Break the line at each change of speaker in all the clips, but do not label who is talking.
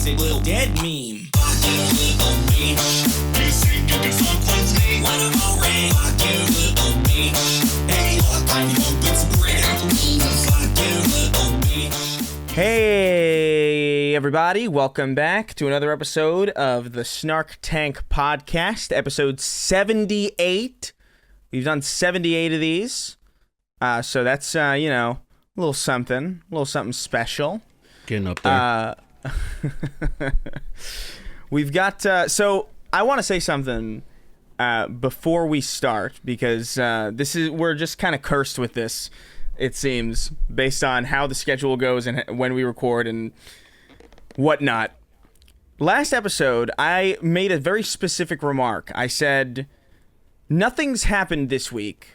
a little dead meme. Fuck you, little bitch. You think you can fuck with me? What am I ring? Fuck you, little bitch. Hey, look, I'm hoping some bread. Fuck you, little bitch.
Hey, everybody. Welcome back to another episode of the Snark Tank Podcast, episode 78. We've done 78 of these. So that's, a little something special.
Getting up there.
We've got, so I want to say something before we start, because we're just kind of cursed with this, it seems, based on how the schedule goes and when we record and whatnot. Last episode, I made a very specific remark. I said, nothing's happened this week,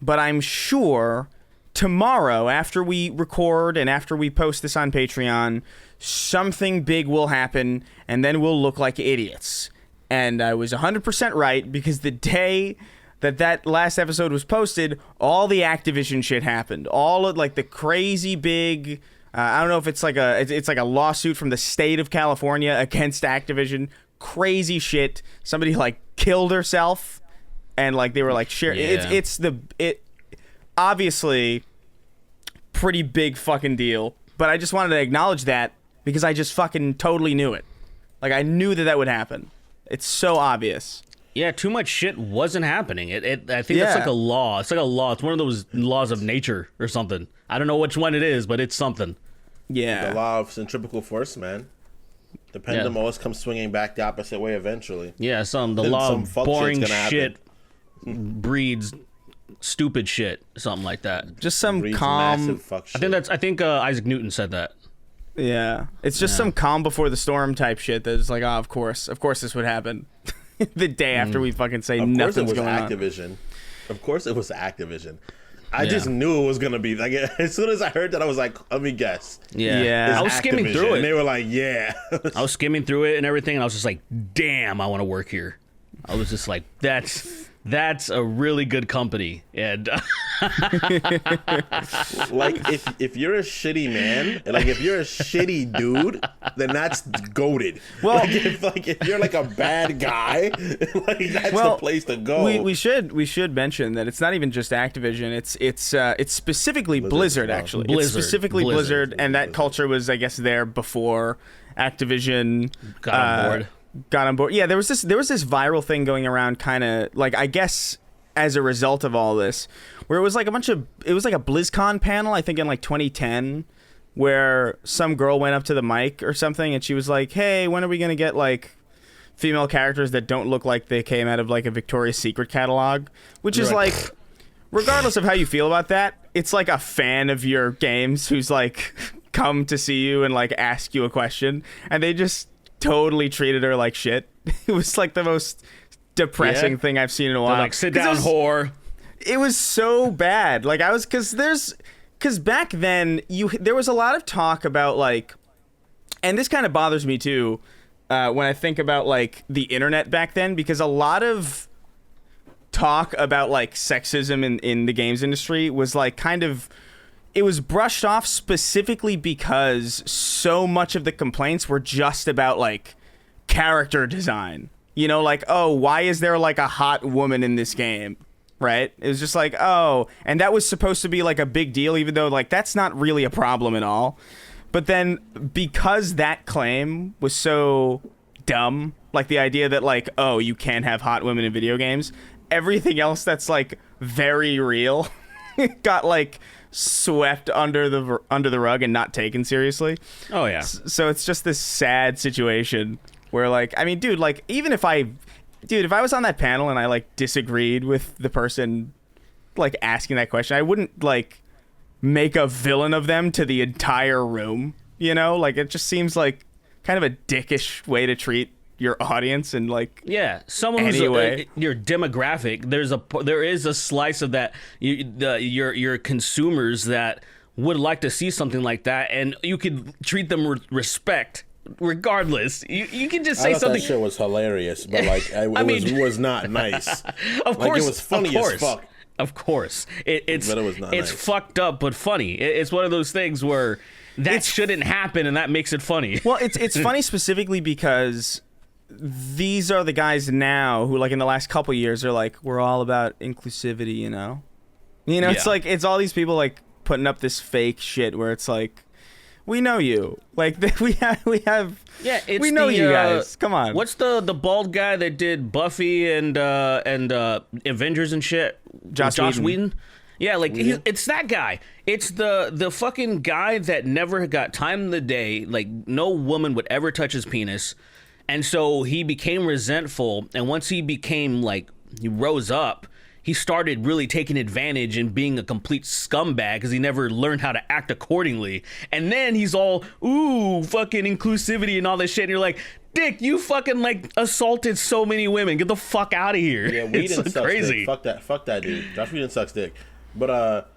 but I'm sure tomorrow, after we record and after we post this on Patreon, something big will happen, and then we'll look like idiots. And I was 100% right, because the day that last episode was posted, all the Activison shit happened. All of, like, the crazy big... I don't know if it's like a lawsuit from the state of California against Activision. Crazy shit. Somebody, like, killed herself, and, like, they were, like, sharing... Yeah. Obviously, pretty big fucking deal, but I just wanted to acknowledge that because I just fucking totally knew it. Like, I knew that would happen. It's so obvious.
Yeah, too much shit wasn't happening. I think that's like a law. It's like a law. It's one of those laws of nature or something. I don't know which one it is, but it's something.
Yeah.
The law of centrifugal force, man. The pendulum always comes swinging back the opposite way eventually.
Yeah, the law of boring shit breeds stupid shit, something like that.
Just some
breeds
calm
fuck shit.
I think Isaac Newton said that.
Yeah, it's just some calm before the storm type shit that's like, of course this would happen. The day after we fucking say nothing's going on.
Of course it was Activision. I just knew it was gonna be like, as soon as I heard that, I was like, let me guess.
Yeah. I was skimming through it,
and they were like, yeah.
I was skimming through it and everything, and I was just like, damn, I want to work here. I was just like, that's a really good company. And
like, if you're a shitty man, like if you're a shitty dude, then that's goated. Well, if you're like a bad guy, like that's the place to go.
We should mention that it's not even just Activision. It's specifically Blizzard actually. It's specifically Blizzard, and that culture was, I guess, there before Activision got on board. Yeah, there was this viral thing going around, kind of like, I guess as a result of all this, where it was like a BlizzCon panel, I think in like 2010, where some girl went up to the mic or something and she was like, hey, when are we gonna get like female characters that don't look like they came out of like a Victoria's Secret catalog? Which is like, regardless of how you feel about that, it's like a fan of your games who's like come to see you and like ask you a question, and they just totally treated her like shit. It was like the most depressing thing I've seen in a while.
They're like, sit down, whore.
It was so bad. Like, because back then there was a lot of talk about like, and this kind of bothers me too, when I think about like the internet back then, because a lot of talk about like sexism in the games industry was like it was brushed off specifically because so much of the complaints were just about like character design. You know, like, oh, why is there like a hot woman in this game? Right? It was just like, oh, and that was supposed to be like a big deal, even though like that's not really a problem at all. But then because that claim was so dumb, like the idea that like, oh, you can't have hot women in video games, everything else that's like very real got like swept under the rug and not taken seriously.
Oh yeah.
So it's just this sad situation where like, I mean, dude, like if I was on that panel and I like disagreed with the person like asking that question, I wouldn't like make a villain of them to the entire room, you know? Like, it just seems like kind of a dickish way to treat your audience, and like,
yeah, someone who's your demographic. There is a slice of that, your consumers that would like to see something like that, and you could treat them with respect regardless. You can just say something.
That shit was hilarious, but like it was not nice.
Of course,
like, it was funny as fuck.
Of course. It's
But it was not
it's
nice.
fucked up but funny. It's one of those things where that shouldn't happen, and that makes it funny.
Well, it's funny specifically because these are the guys now who, like, in the last couple years are like, we're all about inclusivity, you know? It's
Yeah.
like, it's all these people, like, putting up this fake shit where it's like, we know you. Like, we have
Yeah, it's
we know
the,
you guys. Come on.
What's the bald guy that did Buffy and Avengers and shit?
Joss Whedon.
Yeah, like it's that guy. It's the fucking guy that never got time in the day. Like no woman would ever touch his penis, and so he became resentful. And once he became like he rose up, he started really taking advantage and being a complete scumbag because he never learned how to act accordingly. And then he's all, ooh, fucking inclusivity and all this shit. And you're like, Dick, you fucking like assaulted so many women. Get the fuck out of here.
Yeah, Whedon
It's
sucks
crazy.
dick. Fuck that dude. Josh Whedon sucks dick. But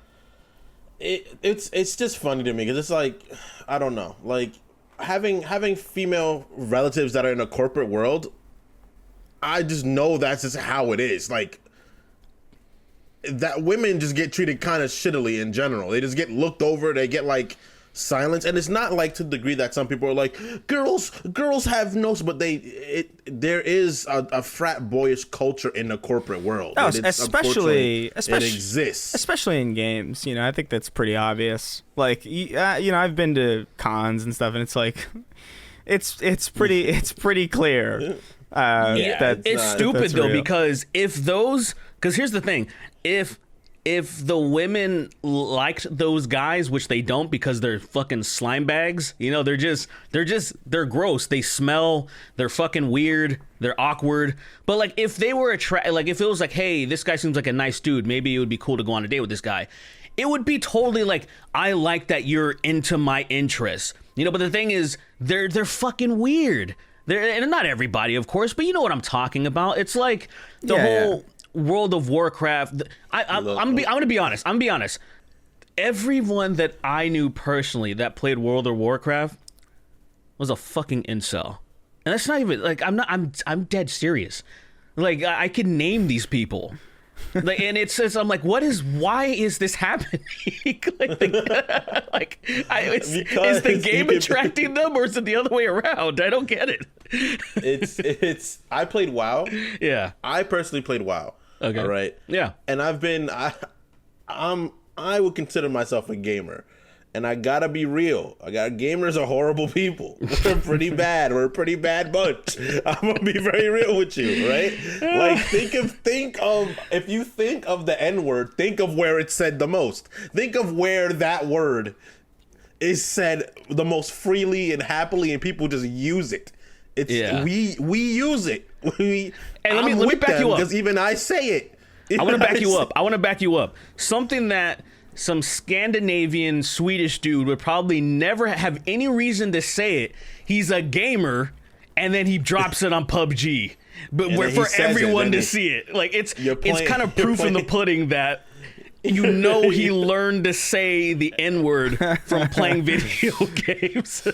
it's just funny to me because it's like, I don't know, like having female relatives that are in a corporate world. I just know that's just how it is. Like that women just get treated kind of shittily in general. They just get looked over. They get like silence, and it's not like to the degree that some people are like, girls have no, but there is a frat boyish culture in the corporate world.
Oh,
And it's,
especially
it exists.
especially in games. I think that's pretty obvious. Like, I've been to cons and stuff, and it's like, it's pretty clear.
It's
that's
stupid though,
real.
because here's the thing, if the women liked those guys, which they don't because they're fucking slime bags, they're gross. They smell, they're fucking weird, they're awkward. But like if they were like if it was like, hey, this guy seems like a nice dude, maybe it would be cool to go on a date with this guy. It would be totally like, I like that you're into my interests. But the thing is, they're fucking weird. And not everybody, of course, but you know what I'm talking about. It's like the whole World of Warcraft. I'm gonna be honest. Everyone that I knew personally that played World of Warcraft was a fucking incel, and that's not even like I'm dead serious. Like I can name these people. Like, and it says, I'm like, why is this happening? Is the game attracting them, or is it the other way around? I don't get it.
I played WoW.
Yeah.
I personally played WoW.
Okay.
All right.
Yeah.
And I would consider myself a gamer. And I gotta be real. Gamers are horrible people. We're pretty bad. We're a pretty bad bunch. I'm gonna be very real with you, right? Like think of if you think of the N-word, think of where it's said the most. Think of where that word is said the most freely and happily, and people just use it. We use it.
And let me back you up,
because even I say it.
I want to back you up. Something that some Scandinavian Swedish dude would probably never have any reason to say it. He's a gamer, and then he drops it on PUBG, but for everyone to see it. Like it's kind of proof in the pudding that he learned to say the N-word from playing video games.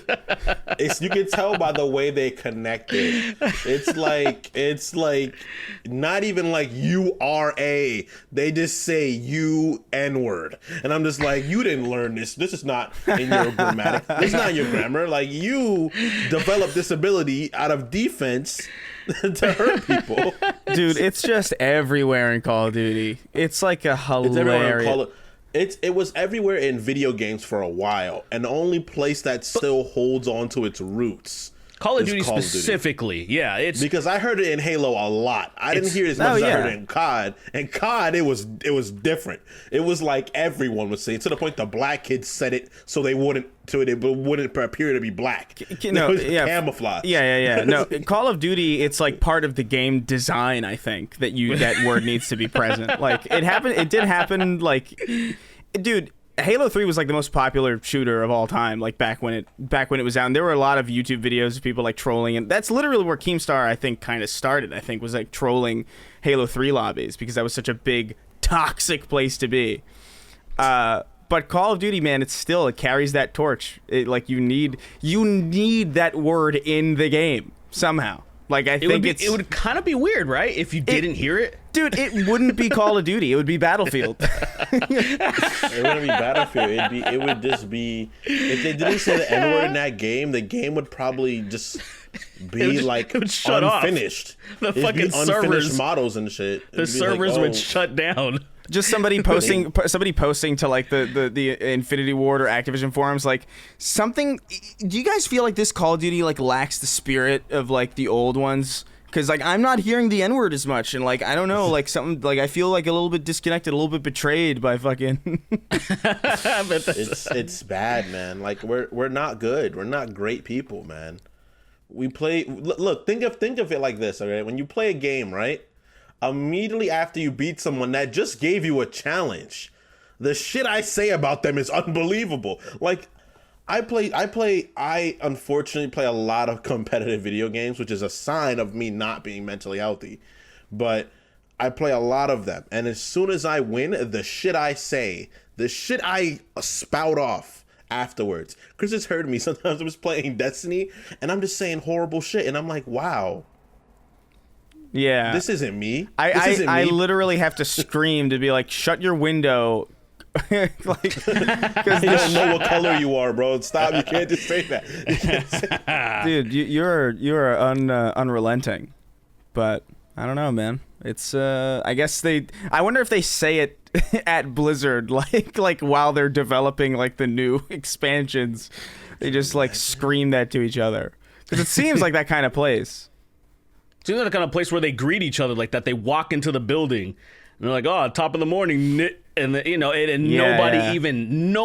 You can tell by the way they connected. It's like not even like you are a. They just say you N-word, and I'm just like, you didn't learn this. This is not in your grammatic. This is not in your grammar. Like you developed this ability out of defense to hurt people.
Dude, it's just everywhere in Call of Duty. It's like a hilarious.
It was everywhere in video games for a while, and the only place that still holds on to its roots.
Call of Duty specifically, yeah, it's
because I heard it in Halo a lot. I didn't hear it as much as I heard it in COD. And COD, it was different. It was like everyone was saying, to the point the black kids said it so they wouldn't appear to be black. Camouflage.
Yeah. No, Call of Duty, it's like part of the game design. I think that word needs to be present. Like it happened. It did happen. Like, dude. Halo 3 was like the most popular shooter of all time, like back when it was out. And there were a lot of YouTube videos of people like trolling, and that's literally where Keemstar, I think, kind of started. I think was like trolling Halo 3 lobbies because that was such a big toxic place to be. But Call of Duty, man, it carries that torch. You need that word in the game somehow. Like, I think
it would kind of be weird, right? If you didn't hear it.
Dude, it wouldn't be Call of Duty. It would be Battlefield.
It wouldn't be Battlefield. It would just be, if they didn't say the N-word in that game, the game would probably just be like unfinished.
The fucking
unfinished
servers,
models and shit.
the servers would shut down.
Just somebody posting to like the Infinity Ward or Activision forums, like something. Do you guys feel like this Call of Duty like lacks the spirit of like the old ones? Because like I'm not hearing the N-word as much, and like I don't know, like something like I feel like a little bit disconnected, a little bit betrayed by fucking.
It's bad, man. Like we're not good. We're not great people, man. We play. Look, think of it like this, okay? When you play a game, right? Immediately after you beat someone that just gave you a challenge, the shit I say about them is unbelievable. Like, I unfortunately play a lot of competitive video games, which is a sign of me not being mentally healthy. But I play a lot of them. And as soon as I win, the shit I say, the shit I spout off afterwards. Chris has heard me. Sometimes I was playing Destiny and I'm just saying horrible shit. And I'm like, wow.
Yeah,
this isn't me.
I literally have to scream to be like, shut your window. Like, because
you don't know what color you are, bro. Stop. You can't just say that.
Dude, you're unrelenting. But I don't know, man. It's I guess I wonder if they say it at Blizzard, like while they're developing like the new expansions, they just like scream that to each other, because it seems like that kind of place.
Seems like the kind of place where they greet each other like that. They walk into the building and they're like, "Oh, top of the morning," and no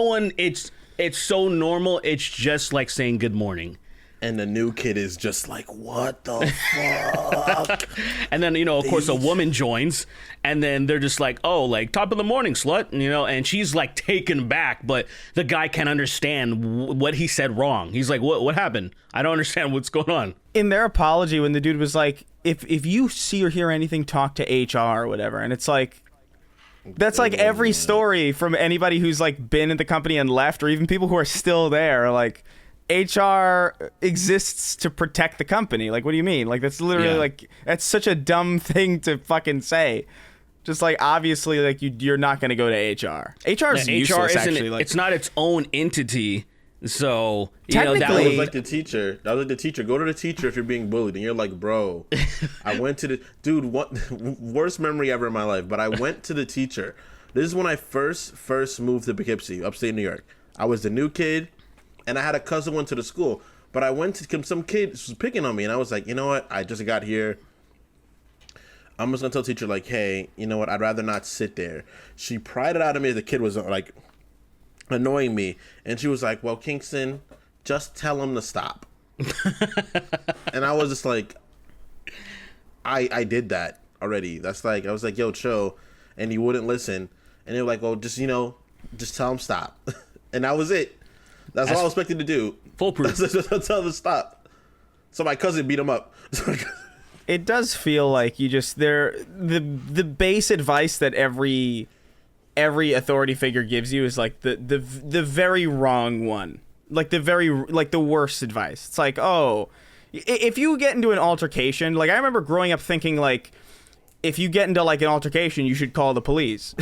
one. It's so normal. It's just like saying good morning.
And the new kid is just like, what the fuck?
And then, of course, a woman joins, and then they're just like, oh, like, top of the morning, slut, and she's like taken back, but the guy can't understand what he said wrong. He's like, what happened? I don't understand what's going on.
In their apology, when the dude was like, if you see or hear anything, talk to HR or whatever, and it's like, that's like every story from anybody who's like been in the company and left, or even people who are still there, like, HR exists to protect the company. Like, what do you mean? Like, that's literally like, that's such a dumb thing to fucking say. Just like, obviously, like you're not going to go to HR. HR is useless, actually. Like,
it's not its own entity. So
technically,
that was like the teacher. Go to the teacher if you're being bullied, and you're like, bro, I went to the dude. What worst memory ever in my life? But I went to the teacher. This is when I first moved to Poughkeepsie, upstate New York. I was the new kid. And I had a cousin went to the school, but I went to some kid was picking on me, and I was like, you know what? I just got here. I'm just gonna tell the teacher like, hey, you know what? I'd rather not sit there. She pried it out of me. The kid was like annoying me, and she was like, well, Kingston, just tell him to stop. And I was just like, I did that already. That's like, I was like, yo, chill, and he wouldn't listen, and they were like, well, just tell him stop, and that was it. That's all I was expected to do.
Foolproof.
Just tell him to stop. So my cousin beat him up.
It does feel like you just the base advice that every authority figure gives you is like the very wrong one. Like the worst advice. It's like, oh, if you get into an altercation, like I remember growing up thinking like, if you get into like an altercation, you should call the police.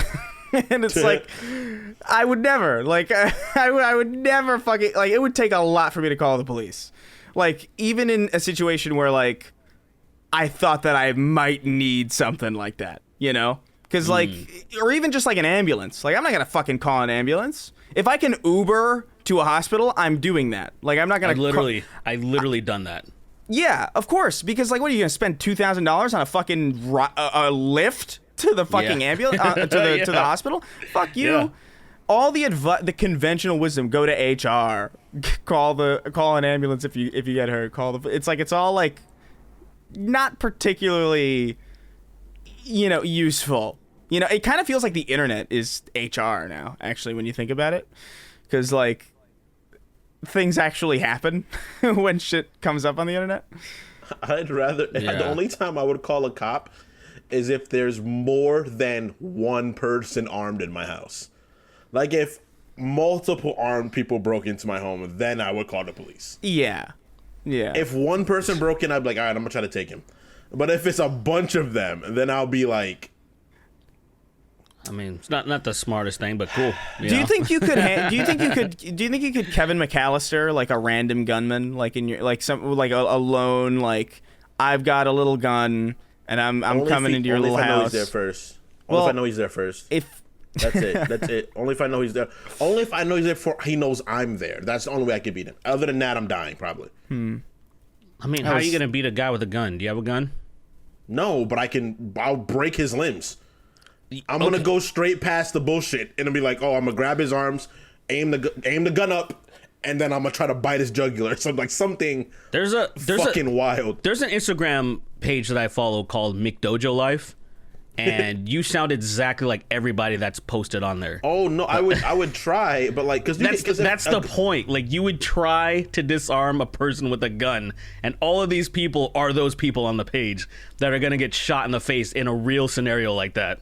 And it's like, I would never, like, I would never fucking, like, it would take a lot for me to call the police. Like, even in a situation where, like, I thought that I might need something like that, Because, like, or even just, like, an ambulance. Like, I'm not going to fucking call an ambulance. If I can Uber to a hospital, I'm doing that. Like, I'm not going to...
I literally done that.
Yeah, of course. Because, like, what are you going to spend $2,000 on a fucking lift? To the fucking ambulance, to the hospital. Fuck you. Yeah. All the conventional wisdom: go to HR, call an ambulance if you get hurt. It's like it's all like not particularly, useful. It kind of feels like the internet is HR now. Actually, when you think about it, because like things actually happen when shit comes up on the internet.
I'd rather. Yeah. The only time I would call a cop is if there's more than one person armed in my house. Like if multiple armed people broke into my home, then I would call the police.
Yeah. Yeah.
If one person broke in, I'd be like, all right, I'm gonna try to take him. But if it's a bunch of them, then I'll be like,
I mean, it's not the smartest thing, but cool.
Do you think you could? Do you think you could Kevin McAllister like a random gunman, like in your a lone like I've got a little gun and I'm coming into your little house.
Only if I know he's there first. Only if I know he's there first. That's it. That's it. Only if I know he's there. Only if I know he's there before he knows I'm there. That's the only way I could beat him. Other than that, I'm dying probably.
I mean, how are you gonna beat a guy with a gun? Do you have a gun?
No, but I'll break his limbs. I'm gonna go straight past the bullshit and be like, oh, I'm gonna grab his arms, aim the gun up, and then I'm gonna try to bite his jugular. So like something fucking wild.
There's an Instagram page that I follow called McDojo Life, and you sound exactly like everybody that's posted on there.
Oh no, I would try, but like
that's the point. Like you would try to disarm a person with a gun, and all of these people are those people on the page that are gonna get shot in the face in a real scenario like that.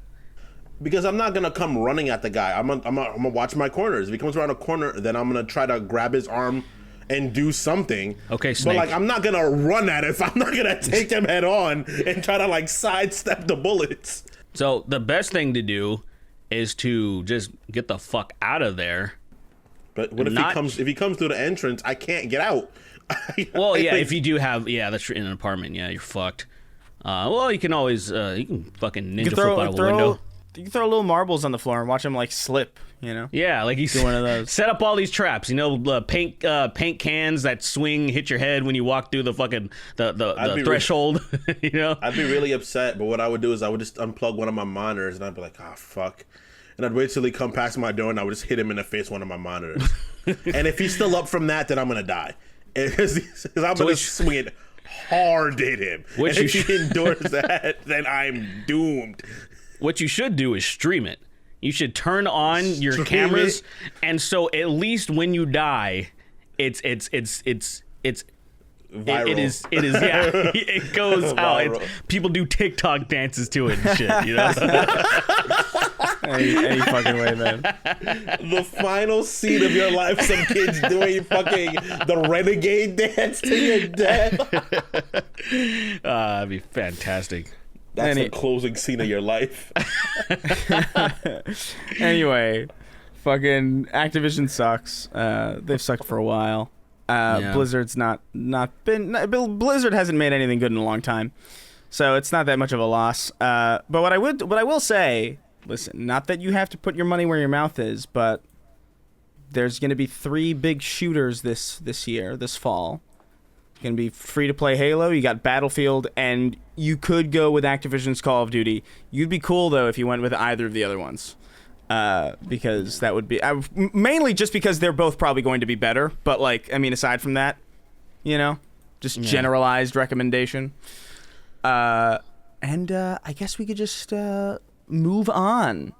Because I'm not gonna come running at the guy. I'm gonna watch my corners. If he comes around a corner, then I'm gonna try to grab his arm and do something.
Okay, Snake.
But like, I'm not gonna run at it. I'm not gonna take him head on and try to like sidestep the bullets.
So the best thing to do is to just get the fuck out of there.
But what if he comes through the entrance? I can't get out.
Well, yeah, if you do have, that's in an apartment. Yeah, you're fucked. Well, you can always you can fucking ninja flip out of a window.
You can throw little marbles on the floor and watch them like slip, you know?
Yeah, like he's one of those. Set up all these traps, paint cans that swing, hit your head when you walk through the fucking the threshold.
I'd be really upset, but what I would do is I would just unplug one of my monitors and I'd be like, oh fuck. And I'd wait till he come past my door and I would just hit him in the face with one of my monitors. And if he's still up from that, then I'm gonna die. Because I'm gonna swing it hard at him. And if he endures that, then I'm doomed.
What you should do is stream it. You should turn on your cameras, and so at least when you die, it's
viral.
It is yeah. It goes out. People do TikTok dances to it and shit.
Any fucking way, man.
The final scene of your life, some kids doing fucking the renegade dance to your death.
That'd be fantastic.
That's the closing scene of your life.
Anyway, fucking Activision sucks. They've sucked for a while. Blizzard's not been. Blizzard hasn't made anything good in a long time, so it's not that much of a loss. But what I will say, listen, not that you have to put your money where your mouth is, but there's going to be 3 big shooters this fall. Going to be free to play Halo. You got Battlefield, and you could go with Activision's Call of Duty. You'd be cool though if you went with either of the other ones, because that would be mainly just because they're both probably going to be better. But like, I mean, aside from that, just generalized recommendation. And I guess we could just move on.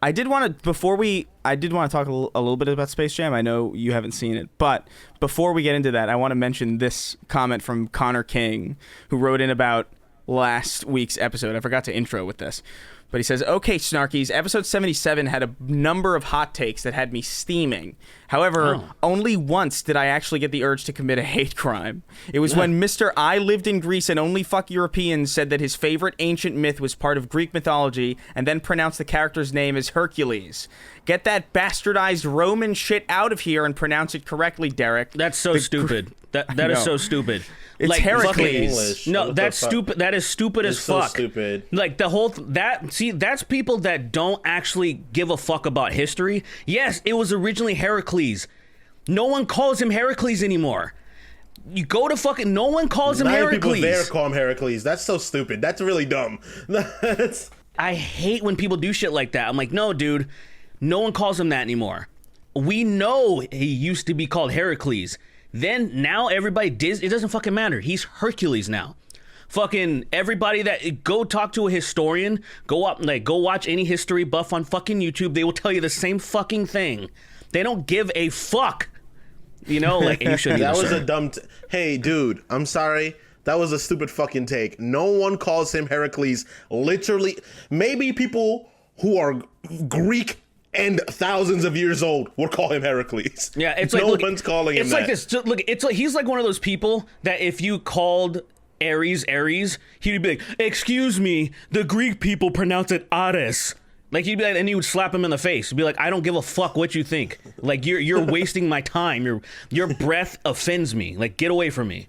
I did want to talk a little bit about Space Jam. I know you haven't seen it, but before we get into that, I want to mention this comment from Connor King, who wrote in about last week's episode. I forgot to intro with this, but he says, "Okay, Snarkies, episode 77 had a number of hot takes that had me steaming. However, only once did I actually get the urge to commit a hate crime. It was when Mr. I lived in Greece and only fuck Europeans said that his favorite ancient myth was part of Greek mythology and then pronounced the character's name as Hercules. Get that bastardized Roman shit out of here and pronounce it correctly, Derrick."
That's so stupid. That is so stupid.
It's like
Heracles.
No, that's stupid. That is stupid as fuck.
So stupid.
Like the whole that's people that don't actually give a fuck about history. Yes, it was originally Heracles. No one calls him Heracles anymore. You go to fucking. No one calls him Heracles.
People there call him Heracles. That's so stupid. That's really dumb.
I hate when people do shit like that. I'm like, no, dude. No one calls him that anymore. We know he used to be called Heracles. Then now everybody it doesn't fucking matter. He's Hercules now. Fucking everybody that go talk to a historian, go watch any history buff on fucking YouTube. They will tell you the same fucking thing. They don't give a fuck. And you shouldn't.
That was a dumb. Hey, dude, I'm sorry. That was a stupid fucking take. No one calls him Heracles. Literally, maybe people who are Greek and thousands of years old will call him Heracles.
Yeah, it's like,
no one's calling him
it's
that.
like this. Look, it's like he's like one of those people that if you called Ares, he'd be like, "Excuse me, the Greek people pronounce it Ares." Like he'd be like, and he would slap him in the face. He'd be like, "I don't give a fuck what you think. Like you're wasting my time. Your breath offends me. Like get away from me."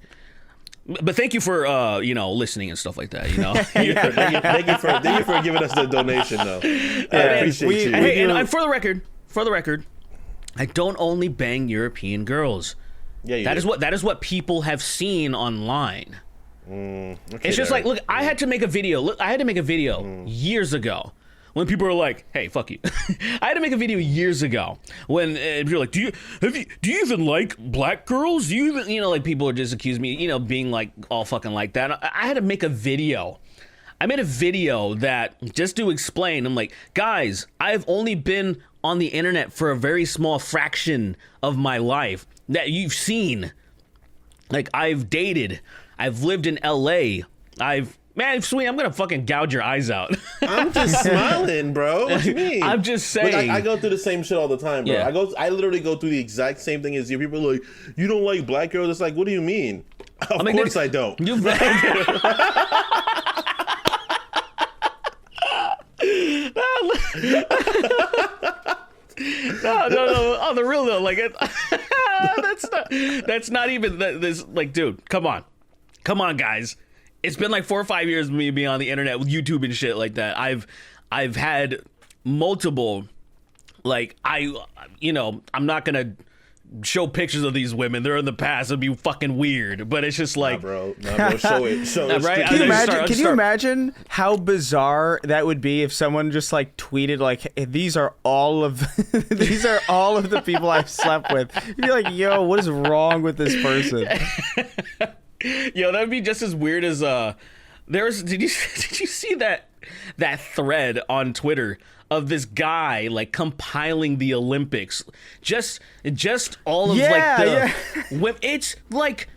But thank you for listening and stuff like that.
Thank you for giving us the donation though. I appreciate you.
Hey, and for the record, I don't only bang European girls.
Yeah,
that is what people have seen online.
Okay,
it's just like, look, I had to make a video years ago when people were like, "Hey, fuck you." I had to make a video years ago when people were like, "Do you even like black girls? Do you even," like people would just accuse me, being like all fucking like that. I had to make a video. I made a video that just to explain. I'm like, guys, I've only been on the internet for a very small fraction of my life that you've seen. Like I've dated, I've lived in LA, Man, sweet, I'm gonna fucking gouge your eyes out.
I'm just smiling, bro. What you mean?
I'm just saying.
Like, I go through the same shit all the time, bro.
Yeah.
I literally go through the exact same thing as you. People are like, "You don't like black girls?" It's like, what do you mean? Of course I don't.
No. On the real though, like that's not even this. Like, dude, come on, guys. It's been like 4 or 5 years of me being on the internet with YouTube and shit like that. I've had multiple, like I'm not gonna show pictures of these women. They're in the past. It'd be fucking weird. But it's just like,
nah, bro, show it.
Right?
Can you imagine how bizarre that would be if someone just like tweeted like, "These are all of the people I've slept with." You'd be like, "Yo, what is wrong with this person?"
Yo, that'd be just as weird as did you see that thread on Twitter of this guy like compiling the Olympics, just all of it's like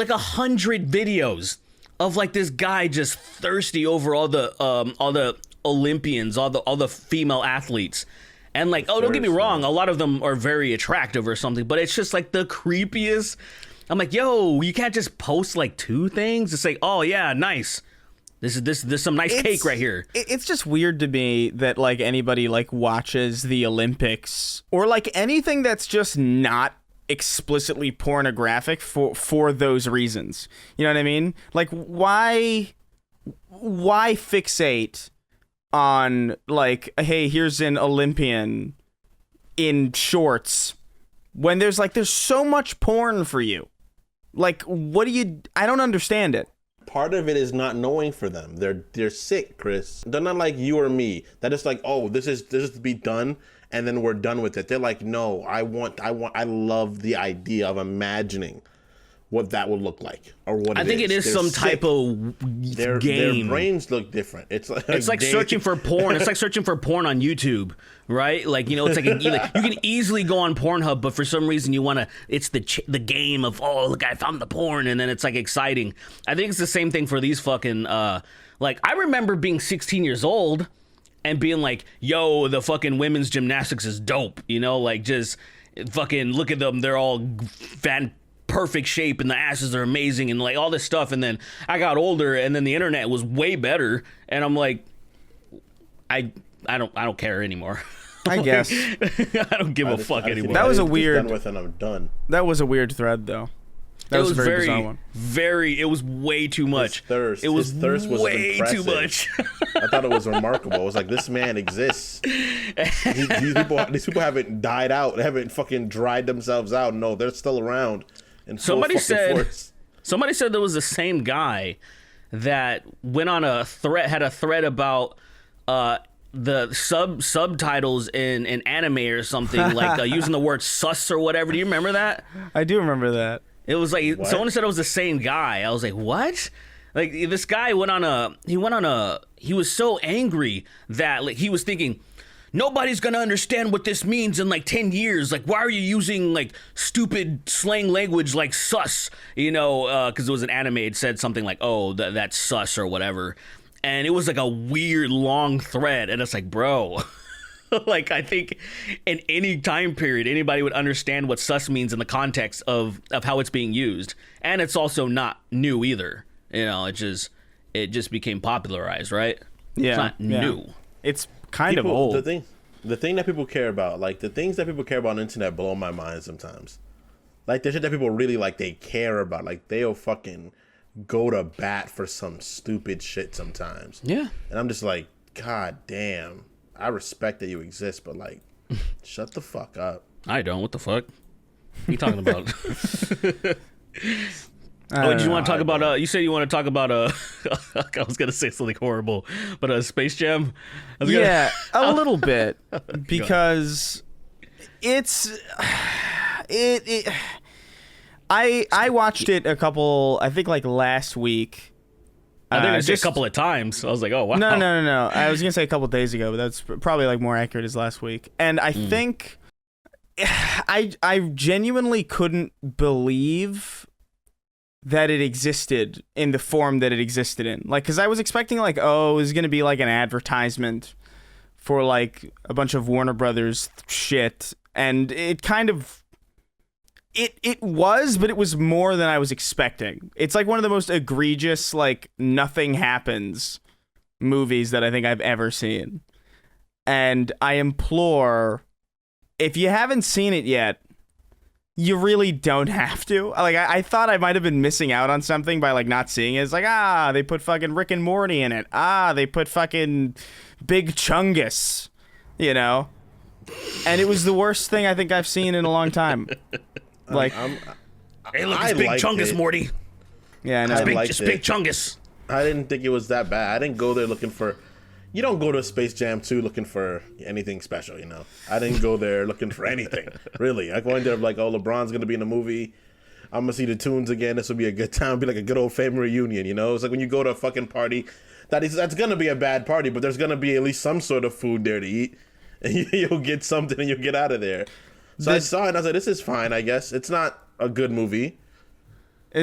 100 videos of like this guy just thirsty over all the Olympians, all the female athletes. And like, don't get me wrong, a lot of them are very attractive or something, but it's just like the creepiest. I'm like, yo, you can't just post like 2 things. It's like, oh yeah, nice. This is some nice cake right here.
It's just weird to me that like anybody like watches the Olympics or like anything that's just not explicitly pornographic for those reasons. You know what I mean? Like why fixate on like, hey, here's an Olympian in shorts when there's so much porn for you. Like, I don't understand it.
Part of it is not knowing for them. They're sick, Chris. They're not like you or me. That is like, oh, this is to be done, and then we're done with it. They're like, no, I love the idea of imagining what that would look like or what
I think it is some type of
game. Their brains look different. It's like
searching for porn. It's like searching for porn on YouTube, right? Like, it's like you can easily go on Pornhub, but for some reason you want to. It's the game of, oh, look, I found the porn, and then it's like exciting. I think it's the same thing for these fucking. Like, I remember being 16 years old and being like, yo, the fucking women's gymnastics is dope. Like just fucking look at them. They're all perfect shape and the asses are amazing and like all this stuff. And then I got older and then the internet was way better and I'm like, I don't care anymore.
I guess
I don't give a fuck anymore.
That was a weird.
Done with and I'm done.
That was a weird thread though. That was a very bizarre one.
It was way too much.
His thirst was way impressive. Too much. I thought it was remarkable. It was like, this man exists. These people haven't died out. They haven't fucking dried themselves out. No, they're still around. Somebody said
there was the same guy that went on had a thread about the subtitles in anime or something, like using the word sus or whatever. Do you remember that?
I do remember that.
It was like someone said it was the same guy. I was like, what? Like this guy he was so angry that like he was thinking, nobody's gonna understand what this means in like 10 years. Like, why are you using like stupid slang language like sus? Because it was an anime. It said something like, oh, that's sus or whatever. And it was like a weird long thread. And it's like, bro, Like, I think in any time period, anybody would understand what sus means in the context of how it's being used. And it's also not new either. You know, it just became popularized, right?
Yeah,
It's not new.
It's kind of old.
The thing that people care about, like the things that people care about on the internet blow my mind sometimes. Like the shit that people really like, they care about. Like they'll fucking go to bat for some stupid shit sometimes.
Yeah.
And I'm just like, God damn. I respect that you exist, but like, shut the fuck up.
I don't. What the fuck? What are you talking about? Did you want to talk about? You said you want to talk about. I was gonna say something horrible, but Space Jam.
Yeah, a little bit because I watched it a couple. I think like last week.
I think I said a couple of times. I was like, oh wow.
No. I was gonna say a couple of days ago, but that's probably like more accurate as last week. And I think I genuinely couldn't believe that it existed in the form that it existed in. Like, because I was expecting like, oh, it was gonna be like an advertisement for like a bunch of Warner Brothers shit, and it kind of. It was, but it was more than I was expecting. It's like one of the most egregious, like, nothing happens movies that I think I've ever seen. And I implore, if you haven't seen it yet, you really don't have to. Like, I thought I might have been missing out on something by, like, not seeing it. It's like, they put fucking Rick and Morty in it. They put fucking Big Chungus, you know? And it was the worst thing I think I've seen in a long time. Like,
hey, look, it's Big Chungus, Morty.
Yeah, I know.
It's Big Chungus.
I didn't think it was that bad. I didn't go there looking for. You don't go to Space Jam 2 looking for anything special, you know. I didn't go there looking for anything, really. I go in there like, oh, LeBron's gonna be in the movie. I'm gonna see the Tunes again. This will be a good time. Be like a good old family reunion, you know. It's like when you go to a fucking party. That's gonna be a bad party, but there's gonna be at least some sort of food there to eat, and you'll get something and you'll get out of there. So I saw it and I was like, this is fine, I guess. It's not a good movie. I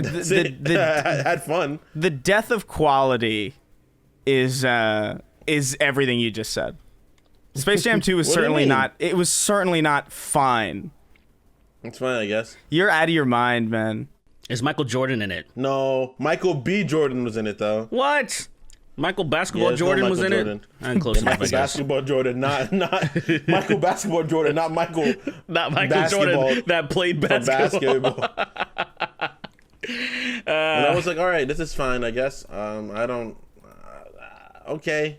had fun. The
death of quality is everything you just said. Space Jam 2 was certainly not. It was certainly not fine.
It's fine, I guess.
You're out of your mind, man.
Is Michael Jordan in it?
No, Michael B. Jordan was in it though.
What? Michael Basketball Jordan was in it. I'm close enough.
Michael Basketball Jordan, not Michael Basketball Jordan, not Michael.
Not Michael Jordan that played basketball.
And I was like, all right, this is fine, I guess. I don't. Okay.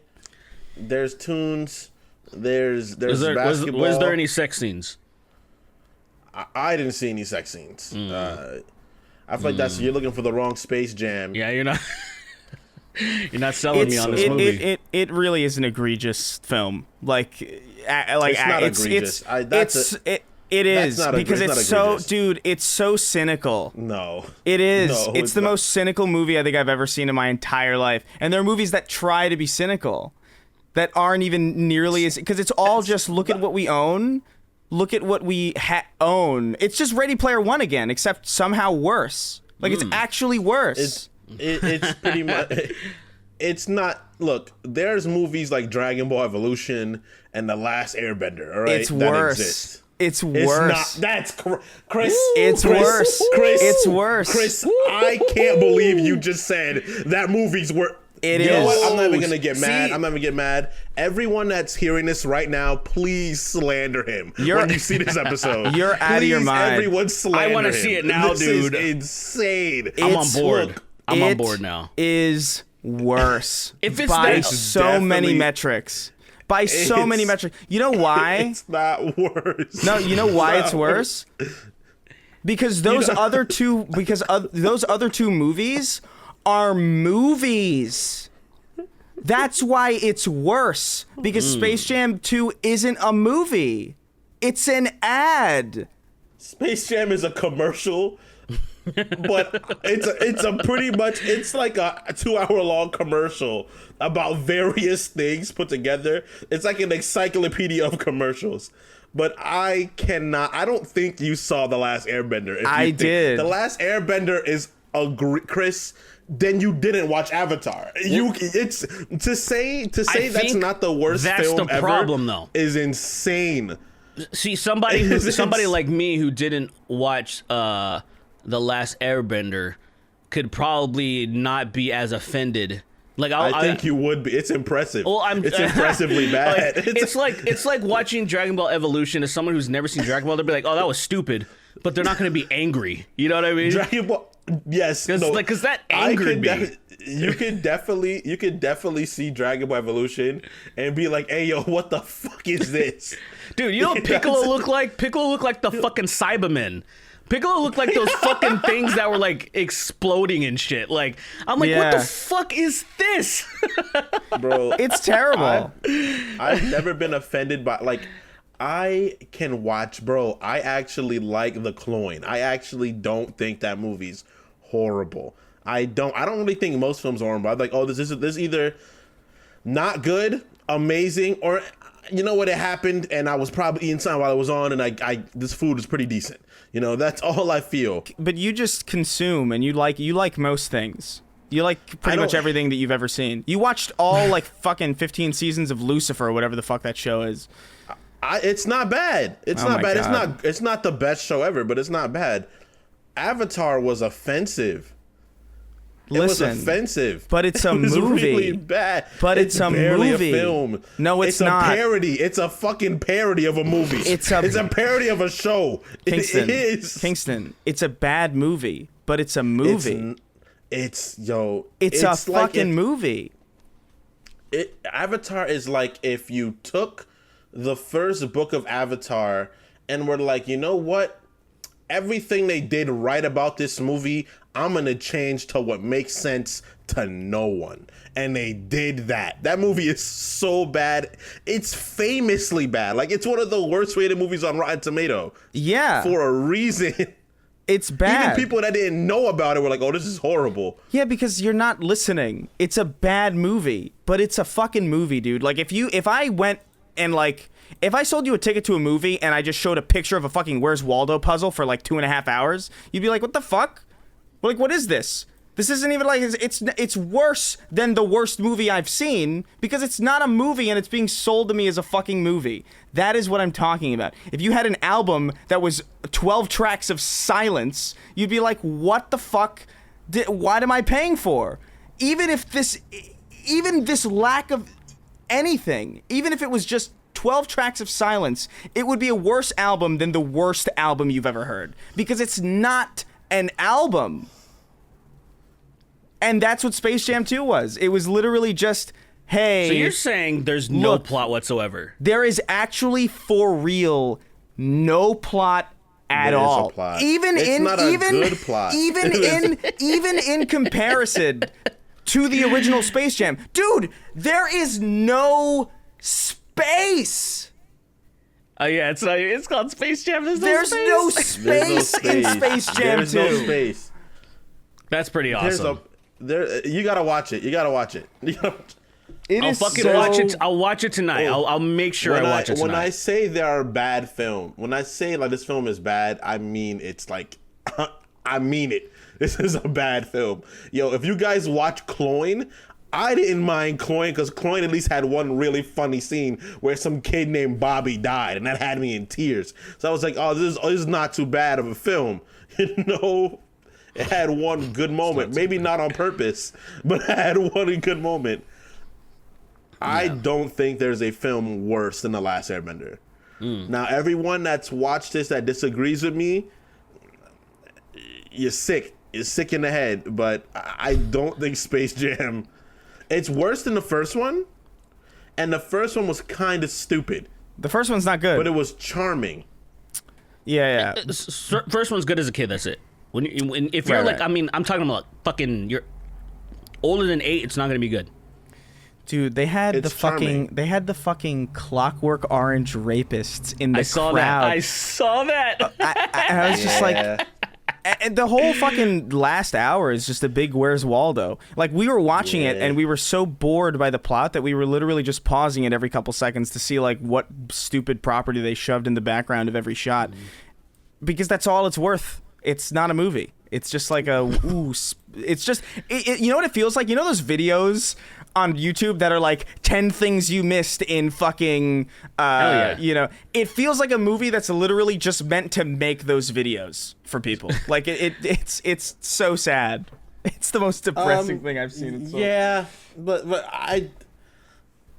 There's tunes. There's basketball.
Was there any sex scenes?
I didn't see any sex scenes. I feel like you're looking for the wrong Space Jam.
Yeah, you're not. You're not selling me on this movie.
It really is an egregious film. Like
it's not egregious.
It is because it's so, dude. It's so cynical.
No,
it is. No, it's the most cynical movie I think I've ever seen in my entire life. And there are movies that try to be cynical, that aren't even nearly as, because it's all just look at what we own, look at what we own. It's just Ready Player One again, except somehow worse. Like it's actually worse.
It's pretty much. It's not. Look, there's movies like Dragon Ball Evolution and The Last Airbender. All right,
it's worse. It's worse.
It's not. That's Chris.
It's worse.
Chris.
It's worse.
Chris, I can't believe you just said that movies were.
You
know what? I'm not even gonna get mad. I'm not even gonna get mad. Everyone that's hearing this right now, please slander him when you see this episode.
You're out of your mind.
Everyone slander him.
I want to see it now, dude.
This is insane.
I'm on board. I'm on board now.
Is worse
if it's
by so many metrics. By so many metrics. You know why?
It's not worse.
No, you know why it's worse? Because those other two movies are movies. That's why it's worse. Because Space Jam 2 isn't a movie. It's an ad.
Space Jam is a commercial, but it's a pretty much, it's like a 2-hour-long commercial about various things put together. It's like an encyclopedia of commercials. But I don't think you saw The Last Airbender.
I did.
The Last Airbender is agree, Chris, then you didn't watch Avatar. It's to say that's not the worst film ever.
Problem, though,
is insane.
See, somebody like me who didn't watch The Last Airbender could probably not be as offended. Like
I think you would be. It's impressive.
Well,
it's impressively bad.
It's like watching Dragon Ball Evolution as someone who's never seen Dragon Ball. They'll be like, "Oh, that was stupid," but they're not going to be angry. You know what I mean?
Dragon Ball. Yes,
because that angered me.
You could definitely see Dragon Ball Evolution and be like, "Hey, yo, what the fuck is this?"
Dude, you know what Piccolo looked like? Piccolo looked like the fucking Cybermen. Piccolo looked like those fucking things that were like exploding and shit. Like, I'm like, what the fuck is this?
Bro,
it's terrible.
I've never been offended by, like, I can watch, bro. I actually like The Clone. I actually don't think that movie's horrible. I don't really think most films are horrible. I'm like, oh, this is either not good, amazing, or you know what, it happened and I was probably eating something while I was on, and I this food is pretty decent. You know, that's all I feel.
But you just consume, and you like most things. You like pretty much everything that you've ever seen. You watched all like fucking 15 seasons of Lucifer or whatever the fuck that show is.
It's not bad. It's not bad. God. It's not the best show ever, but it's not bad. Avatar was offensive.
Listen,
it was offensive.
But it's a movie.
It was really bad.
But it's a movie.
A film.
No, it's not.
It's a parody. It's a fucking parody of a movie. It's a parody of a show.
Kingston,
it is.
Kingston, it's a bad movie, but it's a movie.
It's
a fucking movie.
Avatar is like if you took the first book of Avatar and were like, you know what? Everything they did right about this movie, I'm going to change to what makes sense to no one. And they did that. That movie is so bad. It's famously bad. Like, it's one of the worst rated movies on Rotten Tomato.
Yeah.
For a reason.
It's bad.
Even people that didn't know about it were like, oh, this is horrible.
Yeah, because you're not listening. It's a bad movie, but it's a fucking movie, dude. Like, if I went and, like, if I sold you a ticket to a movie and I just showed a picture of a fucking Where's Waldo puzzle for like 2.5 hours, you'd be like, what the fuck? Like, what is this? This isn't even like, it's worse than the worst movie I've seen because it's not a movie and it's being sold to me as a fucking movie. That is what I'm talking about. If you had an album that was 12 tracks of silence, you'd be like, what the fuck? What am I paying for? Even this lack of anything, even if it was just 12 tracks of silence, it would be a worse album than the worst album you've ever heard because it's not an album. And that's what Space Jam 2 was. It was literally just, hey.
So you're saying there's no plot whatsoever?
There is actually, for real, no plot at all.
Plot.
Even
good plot.
Even in comparison to the original Space Jam, dude, there is no space.
Oh yeah, it's called Space Jam. There's
no space in Space Jam 2.
There's no space.
That's pretty awesome.
You gotta watch it.
Watch it. I'll watch it tonight. I'll make sure I watch it tonight.
When I say there are bad film, when I say like this film is bad, I mean it's like, I mean it. This is a bad film. Yo, if you guys watch Cloyne, I didn't mind Cloyne because Cloyne at least had one really funny scene where some kid named Bobby died, and that had me in tears. So I was like, oh, this is not too bad of a film. You know? It had one good moment. Maybe not on purpose, but it had one good moment. Yeah. I don't think there's a film worse than The Last Airbender. Now, everyone that's watched this that disagrees with me, you're sick. You're sick in the head. But I don't think Space Jam... It's worse than the first one. And the first one was kind of stupid.
The first one's not good.
But it was charming.
Yeah.
First one's good as a kid, that's it. If you're like, I mean, I'm talking about fucking, you're older than 8, it's not gonna be good.
Dude, they had the fucking Clockwork Orange rapists in the crowd.
I saw that.
And I was just like, and the whole fucking last hour is just a big Where's Waldo. Like, we were watching it and we were so bored by the plot that we were literally just pausing it every couple seconds to see like what stupid property they shoved in the background of every shot. Because that's all it's worth. It's not a movie. It's just like it's just you know what it feels like? You know those videos on YouTube that are like 10 things you missed in fucking you know, it feels like a movie that's literally just meant to make those videes for people. Like it's so sad. It's the most depressing thing I've seen in so long.
Yeah, but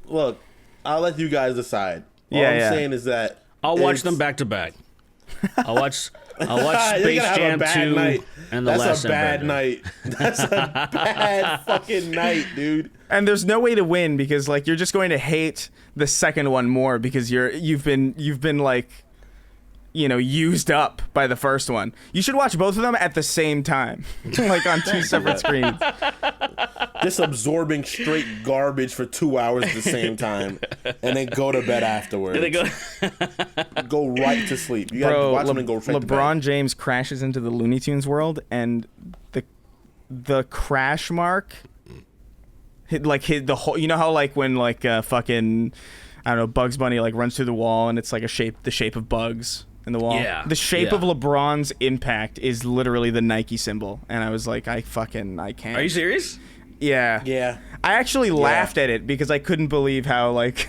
look, I'll let you guys decide. All I'm saying is that
I'll watch them back to back. I'll watch Space Jam 2 and The Last Airbender. That's a bad night.
That's a bad fucking night, dude.
And there's no way to win because like you're just going to hate the second one more because you've been like, you know, used up by the first one. You should watch both of them at the same time, like on two separate screens.
Just absorbing straight garbage for 2 hours at the same time, and then go to bed afterwards. Go right to sleep. You gotta watch them and go straight to bed.
LeBron James crashes into the Looney Tunes world, and the crash mark, hit the whole. You know how like when like fucking I don't know Bugs Bunny like runs through the wall and it's like the shape of bugs in the wall.
Yeah.
The shape of LeBron's impact is literally the Nike symbol, and I was like, I can't.
Are you serious?
Yeah.
Yeah.
I actually laughed at it because I couldn't believe how like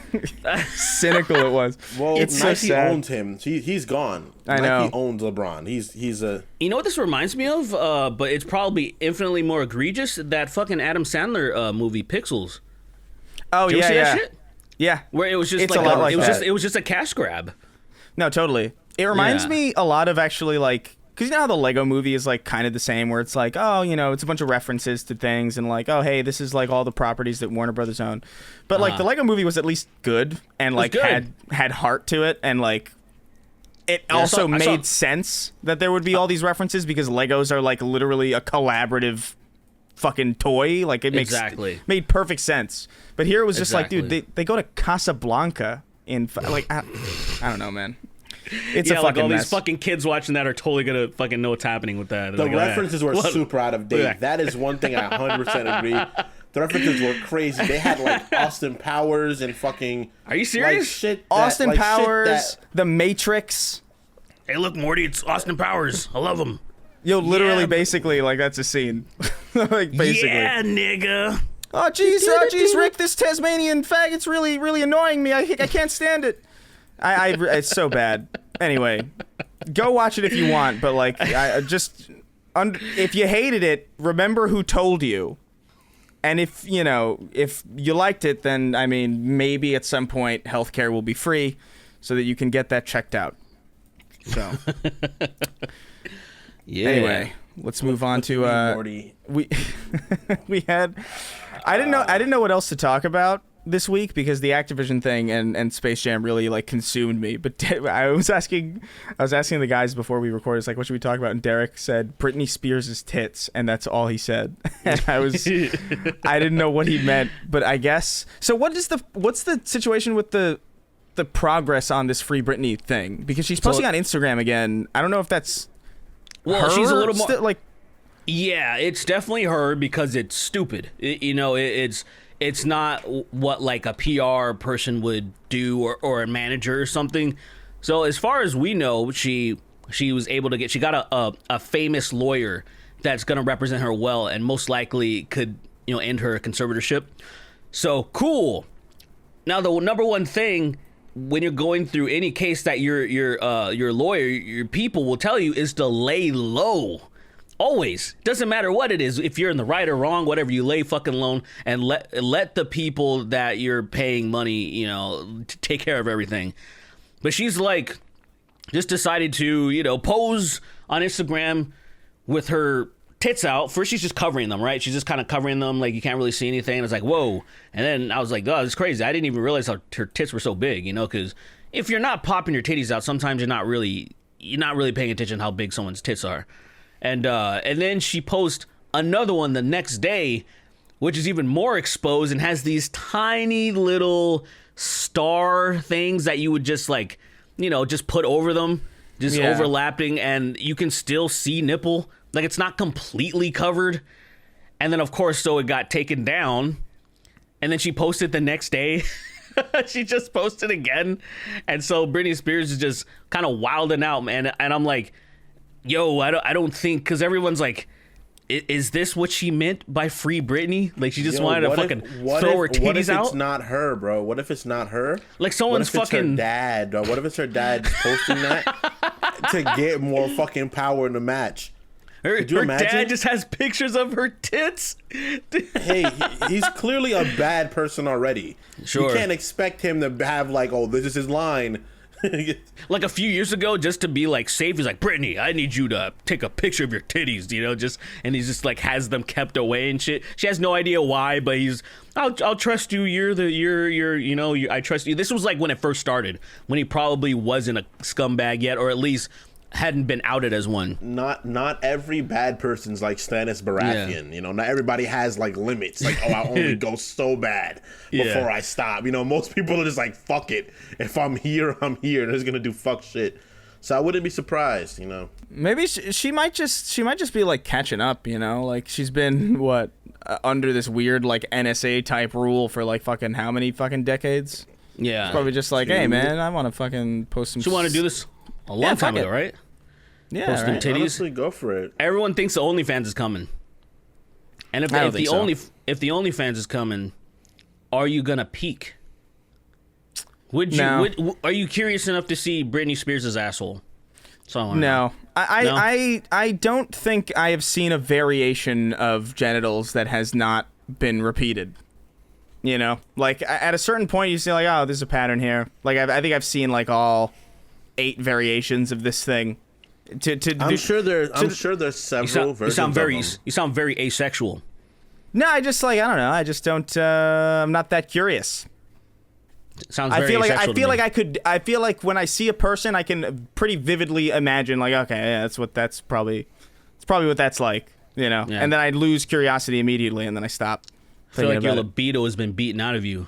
cynical it was.
Well,
it's
Nike
so sad.
owns him. He's gone.
I know.
Nike owns LeBron. He's a.
You know what this reminds me of? But it's probably infinitely more egregious. That fucking Adam Sandler movie Pixels.
Oh
Did you
yeah,
see
yeah.
that shit?
Yeah.
Where it was just
It's
like
a lot like that.
it was just a cash grab.
No, totally. It reminds me a lot of actually like. Because you know how the Lego movie is like kind of the same, where it's like, oh, you know, it's a bunch of references to things and like, oh, hey, this is like all the properties that Warner Brothers own. But like the Lego movie was at least good and like
good.
had heart to it, and like it also made sense that there would be all these references because Legos are like literally a collaborative fucking toy. Like it made perfect sense. But here it was just like, dude, they go to Casablanca in like I don't know, man. It's a fucking
like all
mess.
these fucking kids watching that are totally gonna fucking know what's happening with that.
The
like,
references were super out of date. That is one thing I 100% agree. The references were crazy. They had like Austin Powers and fucking.
Are you serious?
Like, shit
Austin Powers, The Matrix.
Hey, look, Morty, it's Austin Powers. I love him.
Yo, literally, basically, like that's a scene. Like basically.
Yeah, nigga.
Oh jeez, Rick, this Tasmanian faggot's really annoying me. I can't stand it. It's so bad. Anyway, go watch it if you want, but like, if you hated it, remember who told you. And if you liked it, then I mean, maybe at some point healthcare will be free, so that you can get that checked out. So,
yeah.
Anyway, let's move on to
Morty.
we had. I didn't know what else to talk about this week because the Activison thing and Space Jam really like consumed me. But I was asking the guys before we recorded, it's like, what should we talk about? And Derrick said Britney Spears' tits, and that's all he said. And I didn't know what he meant, but I guess. So what's the situation with the progress on this Free Britney thing? Because she's posting on Instagram again. I don't know if that's
she's a little more
like.
Yeah, it's definitely her because it's stupid. It's not what like a PR person would do or a manager or something. So as far as we know, she was able to she got a famous lawyer that's going to represent her well and most likely could end her conservatorship. So cool. Now the number one thing when you're going through any case that your lawyer, your people will tell you is to lay low. Always. Doesn't matter what it is. If you're in the right or wrong, whatever, you lay fucking low and let the people that you're paying money, to take care of everything. But she's like, just decided to, pose on Instagram with her tits out. First, she's just covering them, right? She's just kind of covering them like you can't really see anything. And it's like, whoa. And then I was like, oh, this is crazy. I didn't even realize how her tits were so big, because if you're not popping your titties out, sometimes you're not really paying attention to how big someone's tits are. And then she posts another one the next day, which is even more exposed and has these tiny little star things that you would just like, just put over them, just overlapping, and you can still see nipple. Like it's not completely covered. And then of course, so it got taken down. And then she posted the next day. She just posted again. And so Britney Spears is just kind of wilding out, man. And I'm like, yo, I don't think, because everyone's like, is this what she meant by free Britney? Like she just wanted to fucking throw her titties out?
What if it's not her, bro? What if it's not her?
Like someone's fucking
her dad, bro? What if it's her dad posting that to get more fucking power in the match?
Her dad just has pictures of her tits.
Hey, he's clearly a bad person already.
Sure.
You can't expect him to have like, oh, this is his line.
Like a few years ago, just to be like safe, he's like, Britney, I need you to take a picture of your titties, you know, and he's just like has them kept away and shit. She has no idea why, but I'll trust you. I trust you. This was like when it first started, when he probably wasn't a scumbag yet, or at least hadn't been outed as one.
Not every bad person's like Stannis Baratheon, you know. Not everybody has like limits. Like, oh, I only go so bad before I stop. You know, most people are just like, fuck it. If I'm here, I'm here. And it's gonna do fuck shit. So I wouldn't be surprised, you know.
Maybe she might just be like catching up, you know. Like she's been under this weird like NSA type rule for like fucking how many fucking decades?
Yeah,
it's probably just like, hey man, I want to fucking post some.
You want to do this? A long time ago, right?
Yeah,
posting
right.
titties.
Honestly, go for it.
Everyone thinks the OnlyFans is coming, and if the OnlyFans is coming, are you gonna peek? Are you curious enough to see Britney Spears' asshole?
No, I don't think I have seen a variation of genitals that has not been repeated. You know, like at a certain point, you see like, oh, there's a pattern here. Like I think I've seen like all 8 variations of this thing. I'm sure there's several versions.
You sound very asexual.
No, I just like, I don't know. I just don't. I'm not that curious.
Sounds very asexual.
I feel like when I see a person, I can pretty vividly imagine like, okay, yeah, it's probably what that's like, you know. Yeah. And then I lose curiosity immediately, and then I stop.
I feel like your libido has been beaten out of you.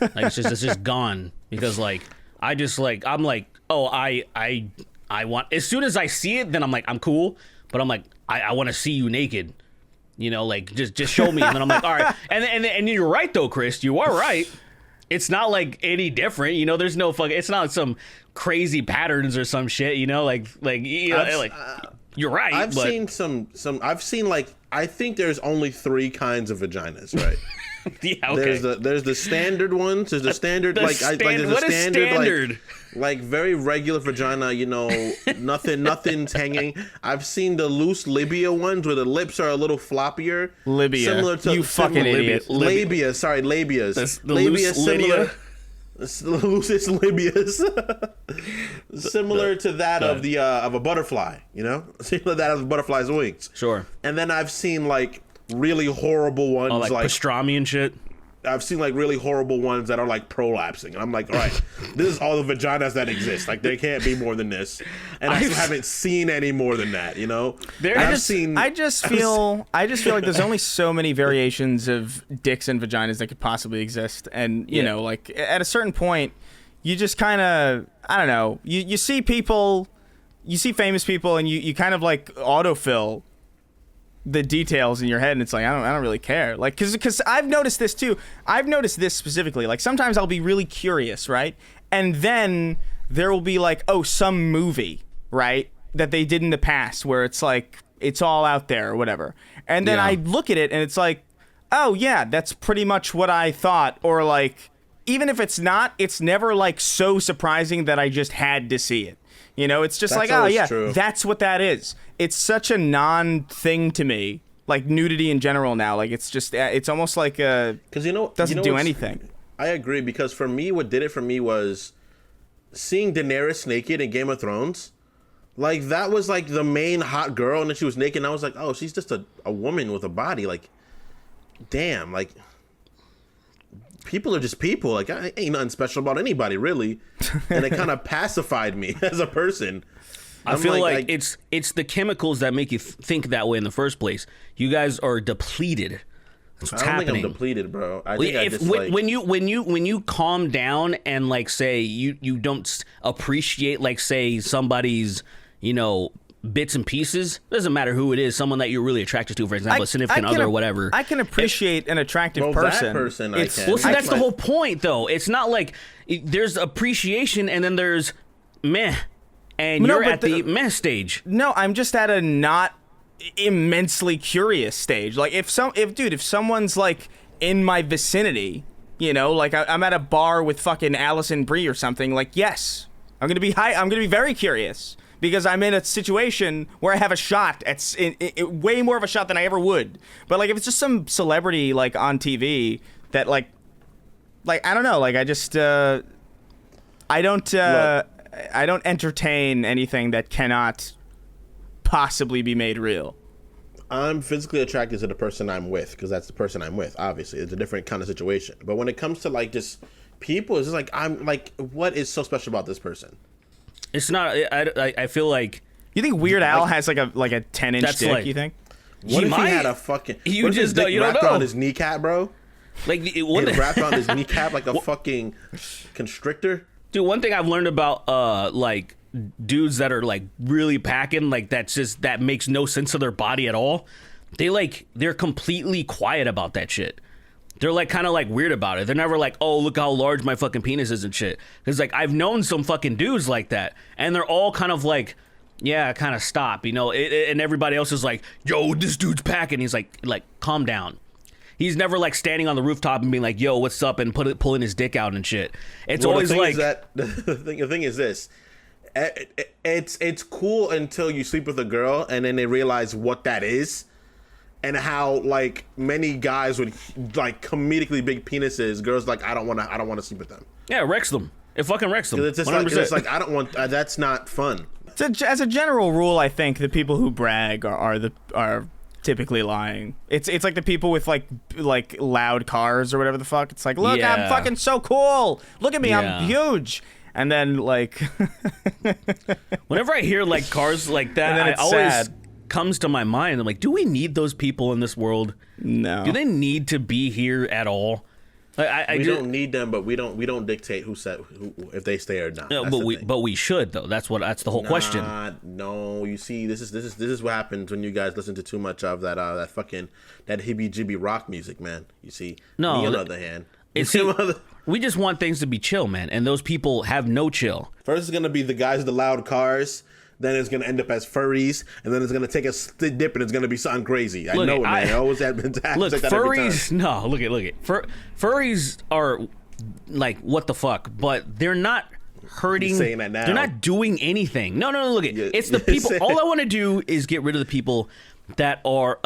Like it's just gone because like I'm like, oh, I want, as soon as I see it, then I'm like, I'm cool, but I'm like, I want to see you naked, you know, like just show me, and then I'm like, all right, and you're right though, Chris, you are right. It's not like any different, you know. There's no fucking, it's not some crazy patterns or some shit, you know, like you know, you're right.
I've seen some. I've seen like, I think there's only 3 kinds of vaginas, right?
Yeah, okay.
There's the standard ones. There's the standard there's a
what is standard?
Like very regular vagina, you know, nothing's hanging. I've seen the loose labia ones where the lips are a little floppier.
Labia. Similar to you fucking idiot.
Labia. Sorry, labias.
The labia similar.
The loosest labias. Similar to that of a butterfly, you know, similar to that of a butterfly's wings.
Sure.
And then I've seen like really horrible ones,
like pastrami and shit.
I've seen like really horrible ones that are like prolapsing, and I'm like, all right, this is all the vaginas that exist. Like there can't be more than this, and I haven't seen any more than that. You know,
I just feel like there's only so many variations of dicks and vaginas that could possibly exist, and you know, like at a certain point, you just kind of, I don't know, you see people, you see famous people, and you kind of like autofill the details in your head, and it's like I don't really care, like because I've noticed this too. I've noticed this specifically. Like sometimes I'll be really curious, right, and then there will be like, oh, some movie, right, that they did in the past where it's like it's all out there or whatever, and then I look at it and it's like, oh yeah, that's pretty much what I thought, or like even if it's not, it's never like so surprising that I just had to see it. You know, it's just like, oh yeah, that's what that is. It's such a non-thing to me, like nudity in general now. Like it's just, it's almost like
because
doesn't do anything.
I agree, because for me, what did it for me was seeing Daenerys naked in Game of Thrones. Like that was like the main hot girl, and then she was naked, and I was like, oh, she's just a woman with a body. Like, damn, like people are just people. Like I ain't nothing special about anybody really, and it kind of pacified me as a person.
I feel like it's the chemicals that make you think that way in the first place. You guys are depleted. That's what's happening.
Think I'm depleted, bro.
When you calm down and like say you don't appreciate like say somebody's, you know, bits and pieces, doesn't matter who it is, someone that you're really attracted to, for example, a significant other or whatever.
I can appreciate an attractive person.
That person I can.
Well, see, that's the whole point, though. It's not like there's appreciation and then there's meh. and you're at the meh stage.
No, I'm just at a not immensely curious stage. Like if someone's like in my vicinity, you know, like I'm at a bar with fucking Allison Brie or something, like yes, I'm gonna be very curious because I'm in a situation where I have a shot at way more of a shot than I ever would. But like if it's just some celebrity like on TV that like I don't know, like I just I don't entertain anything that cannot possibly be made real.
I'm physically attracted to the person I'm with because that's the person I'm with. Obviously, it's a different kind of situation. But when it comes to like just people, it's just like I'm like, what is so special about this person?
It's not. I feel like.
You think Weird Al has like a 10-inch dick?
Like,
you think?
What if he had a fucking?
You
what if
just
his dick
you don't
wrapped
know.
around his kneecap, bro?
Like
It wrapped around his kneecap like a fucking constrictor.
Dude, one thing I've learned about like dudes that are like really packing, like that makes no sense to their body at all. They're completely quiet about that shit. They're like kind of like weird about it. They're never like, oh, look how large my fucking penis is and shit. Because like I've known some fucking dudes like that, and they're all kind of like, yeah, kind of stop, you know. And everybody else is like, yo, this dude's packing. He's like, calm down. He's never like standing on the rooftop and being like, yo, what's up, and pulling his dick out and shit. It's always like
the thing is this. It's cool until you sleep with a girl and then they realize what that is. And how like many guys with like comedically big penises, girls like I don't want to sleep with them.
Yeah, wrecks them. It fucking wrecks them.
It's just like I don't want. That's not fun.
As a general rule, I think the people who brag are typically lying. It's like the people with like loud cars or whatever the fuck. It's like, look,
Yeah.
I'm fucking so cool. Look at me,
Yeah.
I'm huge. And then like,
whenever I hear like cars like that,
And then
I
it's
always
sad.
comes to my mind. I'm like, do we need those people in this world?
no.
Do they need to be here at all? Like,
We don't need them, but we don't dictate who if they stay or not.
No,
That's
but we should though. That's the whole question.
No, you see, this is what happens when you guys listen to too much of that hibby jibby rock music, man. You see,
No,
me on the other hand,
We just want things to be chill, man, and those people have no chill.
first it's gonna be the guys with the loud cars. Then it's gonna end up as furries, and then it's gonna take a dip, and it's gonna be something crazy. I know it, man. I always have been
Look,
like that every time.
furries. No, look at. Furries are like what the fuck, but they're not hurting.
You're saying that now.
They're not doing anything. No. Look at.
Yeah,
It's the people. All I want to do is get rid of the people that are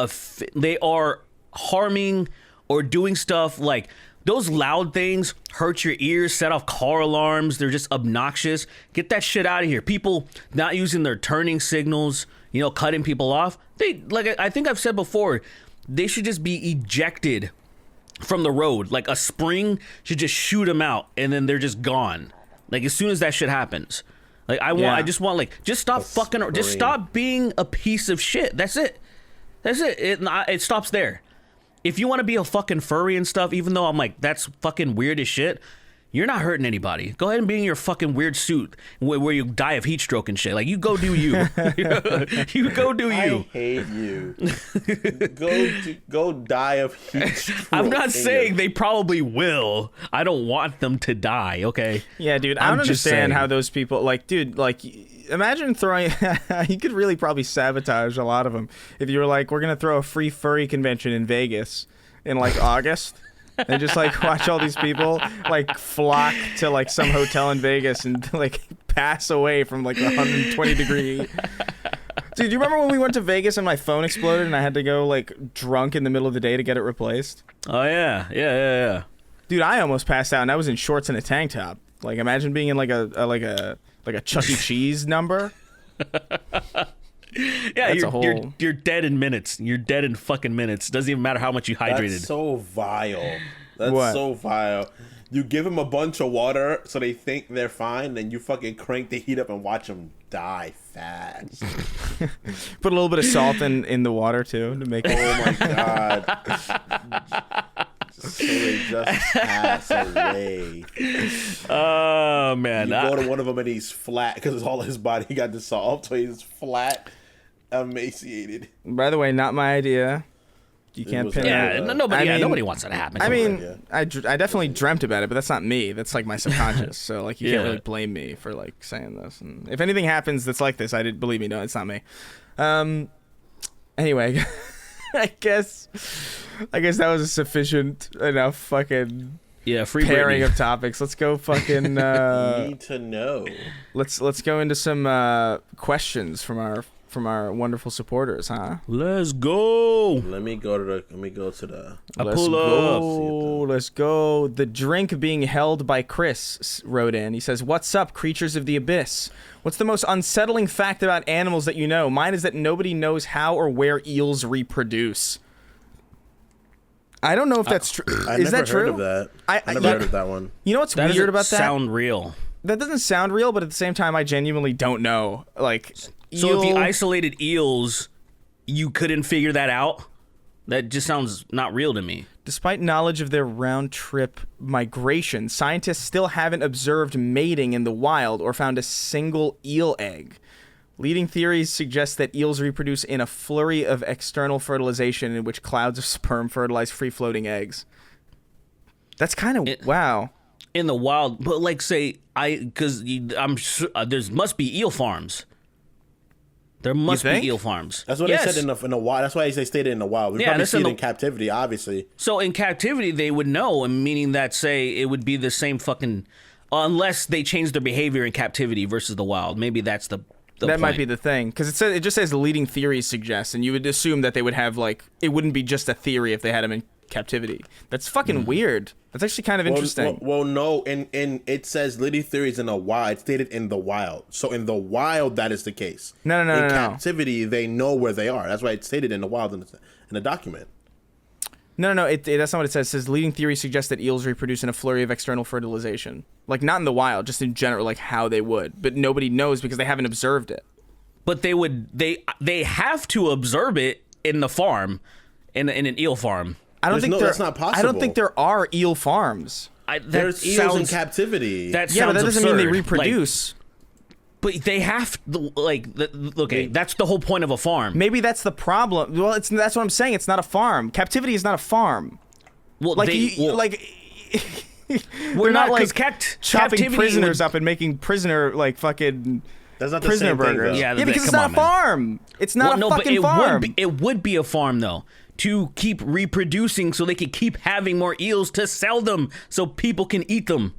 they are harming or doing stuff like. Those loud things hurt your ears, set off car alarms. They're just obnoxious. Get that shit out of here. People not using their turning signals, you know, cutting people off. I think I've said before, they should just be ejected from the road. Like a spring should just shoot them out and then they're just gone. Like as soon as that shit happens. Like I just want just stop fucking, just stop being a piece of shit. That's it. It stops there. If you want to be a fucking furry and stuff, even though I'm like, that's fucking weird as shit, you're not hurting anybody. Go ahead and be in your fucking weird suit where you die of heat stroke and shit. Like, you go do you. You go do you.
I hate you. go die of heat stroke.
I'm not saying they probably will. I don't want them to die, okay?
Yeah, dude, I don't understand how those people, like, dude, like, imagine throwing, you could really probably sabotage a lot of them if you were like, we're going to throw a free furry convention in Vegas in, like, August. And just, like, watch all these people, like, flock to, like, some hotel in Vegas and, like, pass away from, like, 120-degree. Dude, do you remember when we went to Vegas and my phone exploded and I had to go, like, drunk in the middle of the day to get it replaced?
Oh, yeah. Yeah.
Dude, I almost passed out and I was in shorts and a tank top. Like, imagine being in, like a Chuck E. Cheese number.
Yeah, you're dead in minutes. You're dead in fucking minutes. Doesn't even matter how much you hydrated.
That's so vile.
What?
So vile. You give them a bunch of water so they think they're fine, then you fucking crank the heat up and watch them die fast.
Put a little bit of salt in the water too to make it.
Oh my god. So they just pass away.
Oh man!
You go to one of them and he's flat because all his body got dissolved, so he's flat, emaciated.
By the way, not my idea. You can't
was
pin
Yeah,
that.
nobody wants that to happen.
I
Come on.
mean, I definitely dreamt about it, but that's not me. That's like my subconscious. So like, you can't really blame me for like saying this. And if anything happens that's like this, I didn't believe me. No, it's not me. Anyway, I guess that was a sufficient enough fucking
free
pairing
Britney.
of topics. Let's go fucking.
Need to know.
Let's go into some questions from our wonderful supporters, huh?
Let's go.
Let me go to the.
Let's go. The drink being held by Chris wrote in. He says, "What's up, creatures of the abyss? What's the most unsettling fact about animals that you know? Mine is that nobody knows how or where eels reproduce." I don't know if that's true. Is that true?
Heard of that. I never heard of that one.
You know what's weird about that?
Sound real.
That doesn't sound real, but at the same time, I genuinely don't know. Like,
So if you isolated eels, you couldn't figure that out? That just sounds not real to me.
Despite knowledge of their round-trip migration, scientists still haven't observed mating in the wild or found a single eel egg. Leading theories suggest that eels reproduce in a flurry of external fertilization in which clouds of sperm fertilize free-floating eggs. That's kind of wow.
In the wild, but like say because I'm sure there must be eel farms. There must be eel farms.
That's what they said in the wild. That's why they stated in the wild. We probably see it in captivity, obviously.
So in captivity, they would know, and meaning that say it would be the same fucking, unless they change their behavior in captivity versus the wild. Maybe that's the
that
point.
might be the thing, because it just says the leading theories suggest, and you would assume that they would have like it wouldn't be just a theory if they had them in captivity. That's fucking weird. That's actually kind of interesting.
Well, no, in it says leading theories in the wild. It's stated in the wild. So in the wild, that is the case.
No.
In captivity, they know where they are. That's why it's stated in the wild in the document.
No. That's not what it says. It says leading theories suggest that eels reproduce in a flurry of external fertilization. Like not in the wild, just in general, like how they would. But nobody knows because they haven't observed it.
But they have to observe it in the farm, in an eel farm.
That's not possible.
I don't think there are eel farms.
There's eels in captivity.
That
Yeah, but that doesn't
absurd.
mean they reproduce.
But they have that's the whole point of a farm.
Maybe that's the problem. Well, that's what I'm saying. It's not a farm. Captivity is not a farm.
Well,
Like we're not like chopping prisoners up and making prisoner like fucking
That's not the
prisoner
same thing,
burgers.
though.
Yeah,
because it's not a farm. It's not a fucking farm.
It would be a farm though, to keep reproducing so they could keep having more eels to sell them so people can eat them.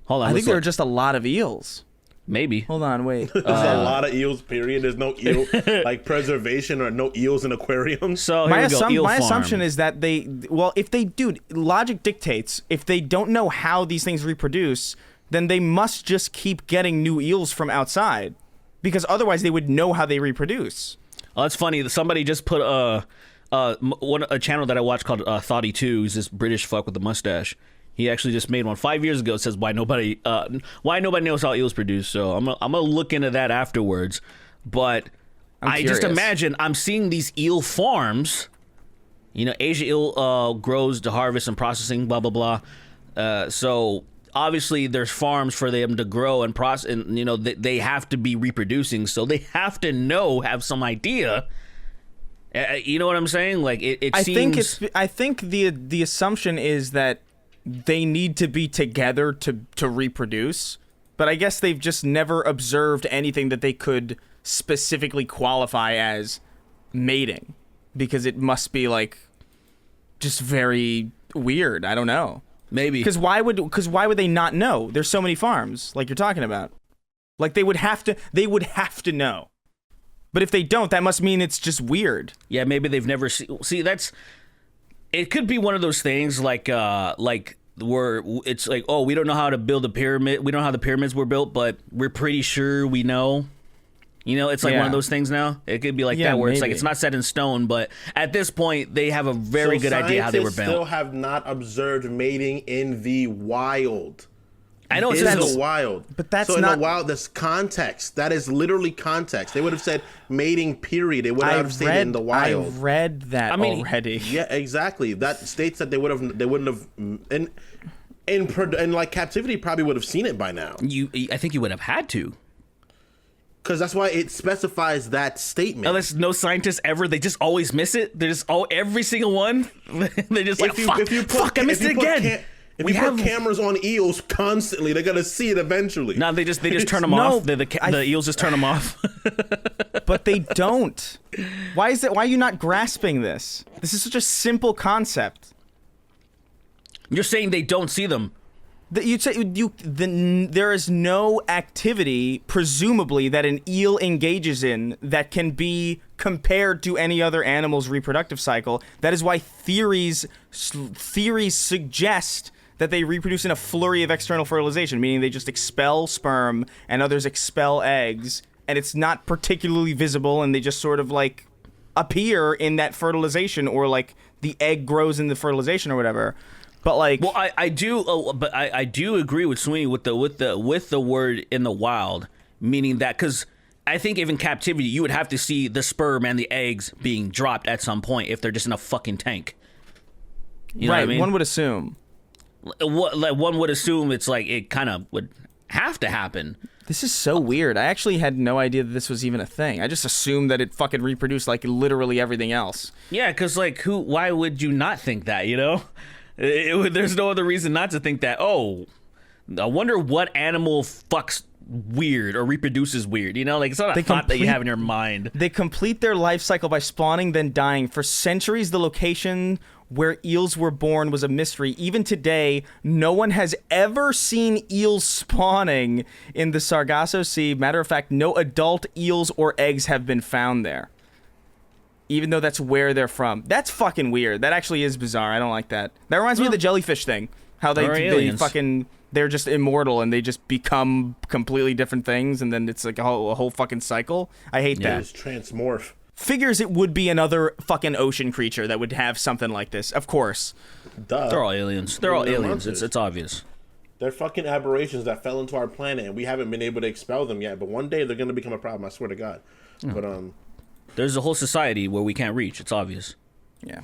Hold on,
I think there are just a lot of eels.
maybe.
Hold on, wait.
There's a lot of eels, period. There's no eel like preservation or no eels in aquariums.
So here we go. Eel
my
farm.
assumption is that if they do, logic dictates if they don't know how these things reproduce, then they must just keep getting new eels from outside, because otherwise they would know how they reproduce.
Oh, that's funny. Somebody just put a channel that I watch called Thoughty 2. He's this British fuck with a mustache. He actually just made one 5 years ago. It says why nobody knows how eels produce. So I'm gonna look into that afterwards. But I just imagine I'm seeing these eel farms. You know, Asia eel grows to harvest and processing. Blah blah blah. So obviously there's farms for them to grow and process, and you know they have to be reproducing. So they have to have some idea. You know what I'm saying? Like it seems.
I think the assumption is that they need to be together to reproduce, but I guess they've just never observed anything that they could specifically qualify as mating, because it must be like just very weird. I don't know.
Maybe
because why would they not know? There's so many farms like you're talking about. Like they would have to know. But if they don't, that must mean it's just weird.
Yeah, maybe they've never see that's. It could be one of those things like where it's like, oh, we don't know how to build a pyramid. We don't know how the pyramids were built, but we're pretty sure we know. You know, it's like one of those things now. It could be like that, where it's like it's not set in stone, but at this point they have a very good idea how they were built.
Scientists still have not observed mating in the wild.
I know it's
in the wild,
but that's
so
not
in the wild. There's context. That is literally context. They would have said mating period. They would have stated in the wild.
I read that already.
Yeah, exactly. That states that they wouldn't have in like captivity probably would have seen it by now.
I think you would have had to.
Because that's why it specifies that statement.
Unless no scientists ever, they just always miss it. They just every single one. They just like, fuck, I missed it again.
If you put cameras on eels constantly, they're gonna see it eventually.
No, they just turn them off. The eels just turn them off.
But they don't. Why is that? Why are you not grasping this? This is such a simple concept.
You're saying they don't see them.
You'd say there is no activity, presumably, that an eel engages in that can be compared to any other animal's reproductive cycle. That is why theories suggest that they reproduce in a flurry of external fertilization, meaning they just expel sperm and others expel eggs, and it's not particularly visible, and they just sort of like appear in that fertilization, or like the egg grows in the fertilization or whatever. But like,
well, I do agree with Sweeney with the word in the wild, meaning that, because I think if in captivity you would have to see the sperm and the eggs being dropped at some point if they're just in a fucking tank. You know what I mean?
One would assume.
One would assume it's like it kind of would have to happen.
This is so weird. I actually had no idea that this was even a thing. I just assumed that it fucking reproduced like literally everything else.
Yeah, because like why would you not think that, you know? There's no other reason not to think that, oh, I wonder what animal fucks weird or reproduces weird, you know? Like, it's not a thought that you have in your mind.
They complete their life cycle by spawning, then dying. For centuries, the location where eels were born was a mystery. Even today, no one has ever seen eels spawning in the Sargasso Sea. Matter of fact, no adult eels or eggs have been found there, even though that's where they're from. That's fucking weird. That actually is bizarre. I don't like that. That reminds me of the jellyfish thing. How they're just immortal and they just become completely different things, and then it's like a whole fucking cycle. I hate that.
It's transmorph.
Figures it would be another fucking ocean creature that would have something like this. Of course.
Duh.
They're all aliens. They're all aliens. It's obvious.
They're fucking aberrations that fell into our planet, and we haven't been able to expel them yet. But one day they're gonna become a problem. I swear to God. But
there's a whole society where we can't reach. It's obvious.
Yeah.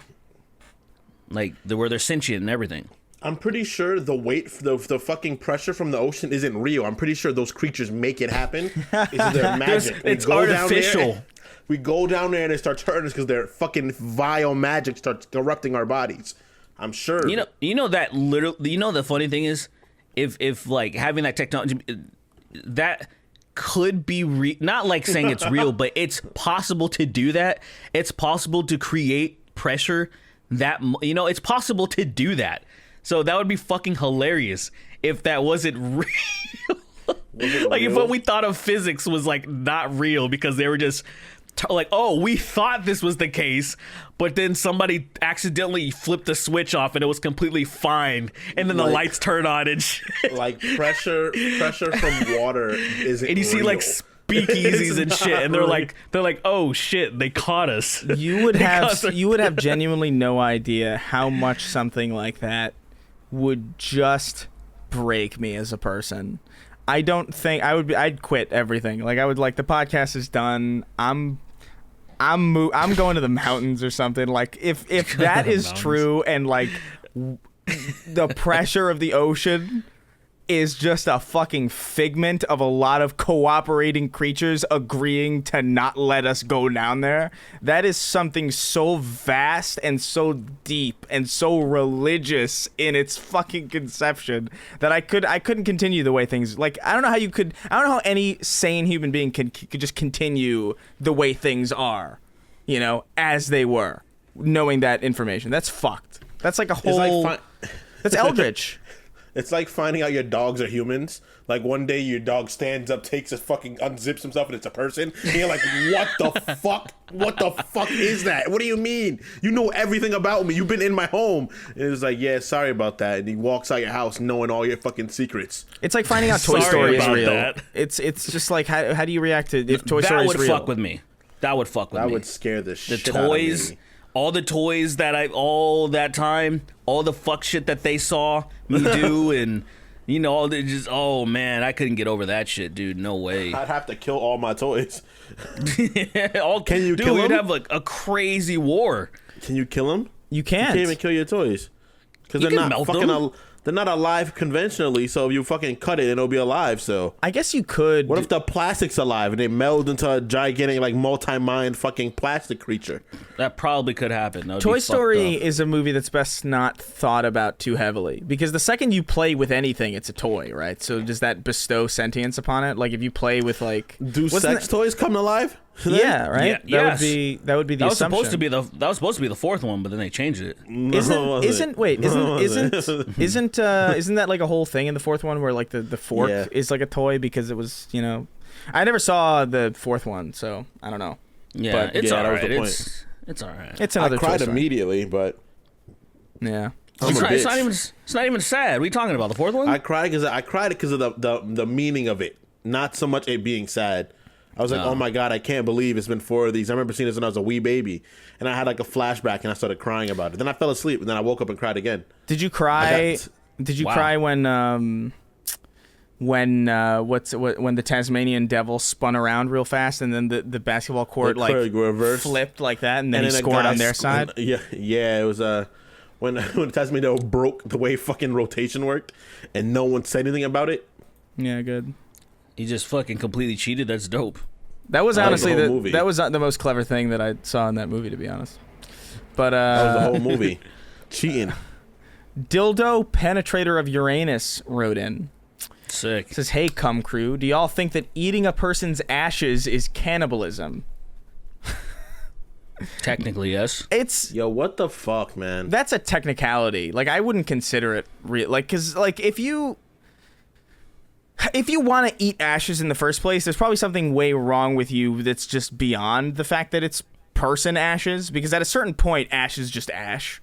Like where they're sentient and everything.
I'm pretty sure the weight, the fucking pressure from the ocean isn't real. I'm pretty sure those creatures make it happen. It's their magic.
It's artificial.
We go down there and it starts hurting us because their fucking vile magic starts corrupting our bodies. I'm sure.
You know that literally. You know the funny thing is, if like having that technology, that could be not like saying it's real, but it's possible to do that. It's possible to create pressure that, you know, it's possible to do that. So that would be fucking hilarious if that wasn't real. Like if what we thought of physics was like not real because they were just like, oh, we thought this was the case, but then somebody accidentally flipped the switch off and it was completely fine, and then the lights turn on and shit. Like
pressure from water isn't
and you see
real.
like speakeasies and shit, and they're like, oh shit, they caught us.
You would have genuinely no idea how much something like that would just break me as a person. I don't think I'd quit everything. Like I would, like, the podcast is done. I'm going to the mountains or something. Like if that is true, and like the pressure of the ocean is just a fucking figment of a lot of cooperating creatures agreeing to not let us go down there. That is something so vast and so deep and so religious in its fucking conception that I couldn't continue the way things, like, I don't know how any sane human being could just continue the way things are, you know, as they were, knowing that information. That's fucked. That's like a whole, that's eldritch.
It's like finding out your dogs are humans. Like one day your dog stands up, takes a fucking, unzips himself, and it's a person. And you're like, what the fuck? What the fuck is that? What do you mean? You know everything about me. You've been in my home. And it's like, yeah, sorry about that. And he walks out your house knowing all your fucking secrets.
It's like finding out Toy Story is real.
That.
It's just like, how do you react to if Toy Story is real?
That would fuck with me. That would fuck with me.
That would scare the shit
toys,
out of me.
All the toys that all that time, all the fuck shit that they saw me do, and you know, all the just, oh man, I couldn't get over that shit, dude. No way.
I'd have to kill all my toys.
Can you
kill them?
You'd have like a crazy war.
Can you kill them?
You can't.
You can't even kill your toys because they're not fucking. they're not alive conventionally, so if you fucking cut it, it'll be alive. So
I guess you could.
what if the plastic's alive and they meld into a gigantic, like, multi-mind fucking plastic creature?
That probably could happen. That would
Toy
be
Story
fucked up.
is a movie that's best not thought about too heavily, because the second you play with anything, it's a toy, right? So does that bestow sentience upon it? Like if you play with like,
Do sex toys come alive?
yeah, right.
Yeah,
That would be the
That was
assumption.
supposed to be the fourth one, but then they changed it.
Isn't that like a whole thing in the fourth one where like the fork is like a toy because it was, you know, I never saw the fourth one, so I don't know.
Yeah,
But
it's
yeah,
all
that was
right.
the point.
It's all right.
It's
I
another
cried
Toy Story.
immediately, but
Yeah.
I'm a
It's
bitch.
not even sad. What are you talking about? The fourth one?
I cried because of the meaning of it, not so much it being sad. I was like, oh my God, I can't believe it's been 4 of these. I remember seeing this when I was a wee baby, and I had like a flashback, and I started crying about it. Then I fell asleep, and then I woke up and cried again.
Did you cry?
got-
Did you
Wow.
cry when the Tasmanian devil spun around real fast and then the basketball court
The
like
court reversed.
flipped like that and then he
a
scored
guy
on their
sc-
side?
Yeah, it was when the Tasmanian devil broke the way fucking rotation worked, and no one said anything about it.
Yeah, good.
He just fucking completely cheated. That's dope.
That was
I like
honestly
the whole movie.
that was the most clever thing that I saw in that movie, to be honest. But
That was the whole movie. Cheating.
Dildo Penetrator of Uranus wrote in.
Sick.
Says, "Hey, cum crew, do y'all think that eating a person's ashes is cannibalism?"
Technically, yes.
It's
Yo, what the fuck, man?
that's a technicality. Like I wouldn't consider it real. Like because like if you want to eat ashes in the first place, there's probably something way wrong with you that's just beyond the fact that it's person ashes. Because at a certain point, ash is just ash.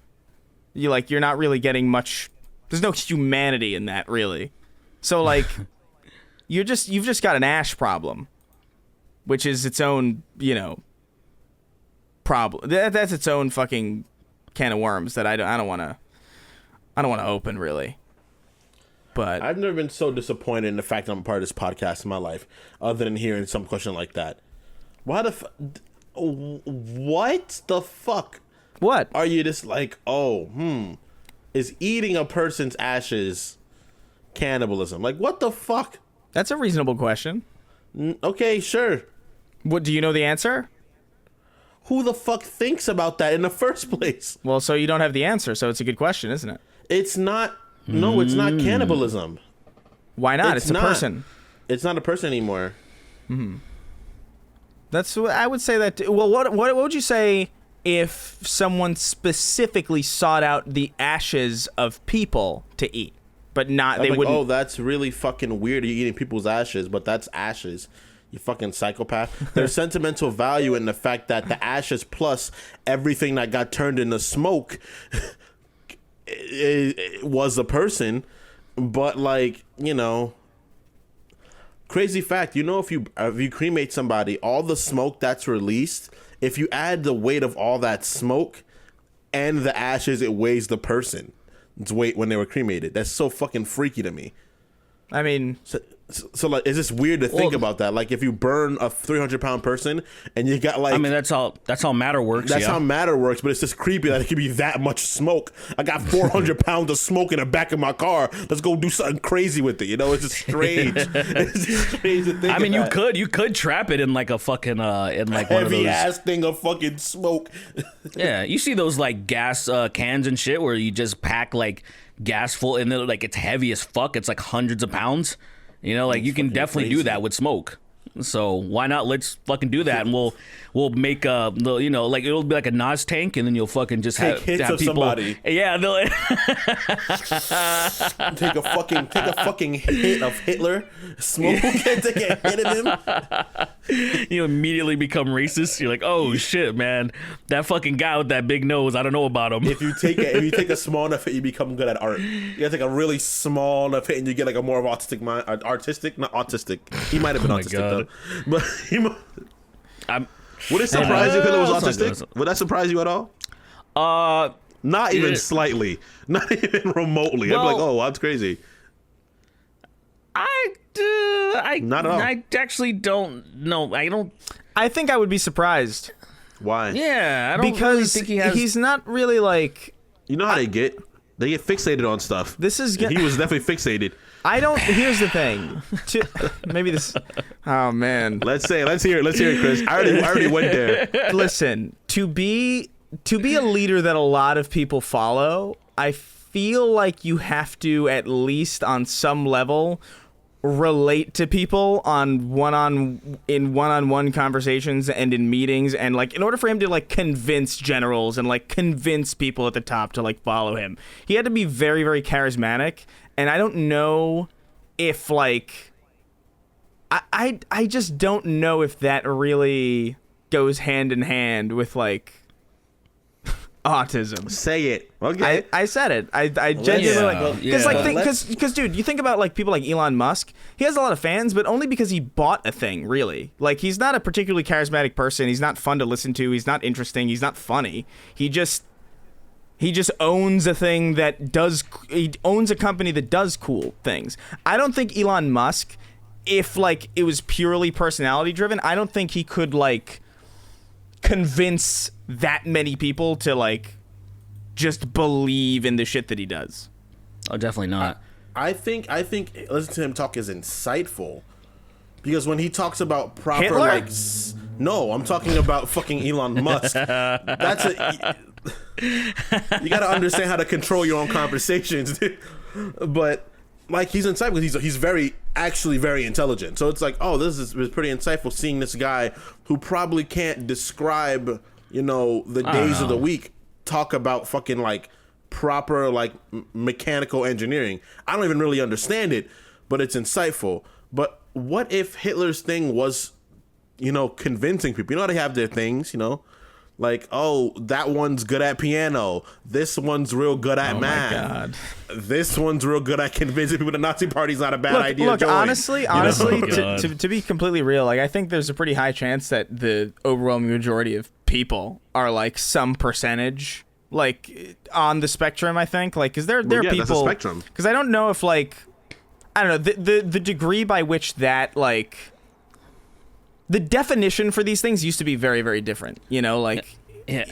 You're not really getting much. There's no humanity in that really. So like, you've just got an ash problem, which is its own problem. That's its own fucking can of worms that I don't want to open really. But
I've never been so disappointed in the fact that I'm a part of this podcast in my life, other than hearing some question like that. What the fuck?
what?
Are you just like, is eating a person's ashes cannibalism? Like, what the fuck?
That's a reasonable question.
Okay, sure.
What do you know the answer?
Who the fuck thinks about that in the first place?
Well, so you don't have the answer, so it's a good question, isn't it?
It's not. No, it's not cannibalism.
Why not? It's a
not.
person.
It's not a person anymore.
That's what I would say that. Well, what would you say if someone specifically sought out the ashes of people to eat, but not they
I'm like,
wouldn't?
oh, that's really fucking weird. You're eating people's ashes, but that's ashes. You fucking psychopath. There's sentimental value in the fact that the ashes plus everything that got turned into smoke it was a person. But like, crazy fact, if you cremate somebody, all the smoke that's released, if you add the weight of all that smoke and the ashes, it weighs the person's weight when they were cremated. That's so fucking freaky to me.
I mean,
So like, it's just weird to think about that. Like, if you burn a 300-pound person and you got like,
I mean, that's how matter works.
that's
yeah.
how matter works. But it's just creepy that it could be that much smoke. I got 400 pounds of smoke in the back of my car. Let's go do something crazy with it. It's just strange. It's just strange to think.
I mean,
of
you could trap it in like a fucking in like one of
heavy
those.
ass thing of fucking smoke.
Yeah, you see those like gas cans and shit where you just pack like gas full and then like it's heavy as fuck. It's like hundreds of pounds. Like you can definitely do
crazy.
that with smoke. So why not? Let's fucking do that, and we'll make like it'll be like a Nas tank, and then you'll fucking just
Take hits
have
of
people.
somebody.
Yeah,
Take a fucking hit of Hitler. Smoke and take a hit of him.
you immediately become racist. You're like, oh shit, man, that fucking guy with that big nose. I don't know about him.
If you take a small enough hit, you become good at art. You gotta take a really small enough hit, and you get like a more of autistic mind. Artistic, not autistic. He might have been
Oh my
autistic
God.
though. But
I'm,
would it surprise you if Hitler was
That's not
autistic?
good.
Would that surprise you at all? Not even slightly. Not even remotely. I'd be like,
Well-
oh, that's crazy.
I
Not at all.
I actually don't know. I don't.
I think I would be surprised
Why?
Yeah, I don't really
because
think he has.
he's not really like.
You know how they get? They get fixated on stuff.
This is
he was definitely fixated.
I don't. Here's the thing. Maybe this. Oh man.
Let's hear it, Chris. I already went there.
Listen, to be a leader that a lot of people follow, I feel like you have to, at least on some level, relate to people in one-on-one conversations and in meetings, and like in order for him to like convince generals and like convince people at the top to like follow him, he had to be very, very charismatic. And I don't know if like I just don't know if that really goes hand in hand with like autism.
Say it. Okay.
I said it. I genuinely because dude, you think about like people like Elon Musk. He has a lot of fans, but only because he bought a thing. Really, like he's not a particularly charismatic person. He's not fun to listen to. He's not interesting. He's not funny. He just owns a thing he owns a company that does cool things. I don't think Elon Musk, if like it was purely personality driven, I don't think he could like convince that many people to like just believe in the shit that he does.
Oh, definitely not.
I think listening to him talk is insightful, because when he talks about proper
Hitler?
no, I'm talking about fucking Elon Musk. That's you got to understand how to control your own conversations, dude. But like he's insightful because he's actually very intelligent. So it's like, oh, this is pretty insightful seeing this guy who probably can't describe, the days of the week, talk about fucking like proper like mechanical engineering. I don't even really understand it, but it's insightful. But what if Hitler's thing was, convincing people? You know how they have their things, like, oh, that one's good at piano. This one's real good at math.
Oh my God.
This one's real good at convincing people the Nazi party's not a bad idea.
Look,
to join.
honestly, to be completely real, like I think there's a pretty high chance that the overwhelming majority of people are like some percentage like on the spectrum. I think like because there are people.
That's a spectrum.
Because I don't know if like I don't know the degree by which that like. The definition for these things used to be very, very different. Like in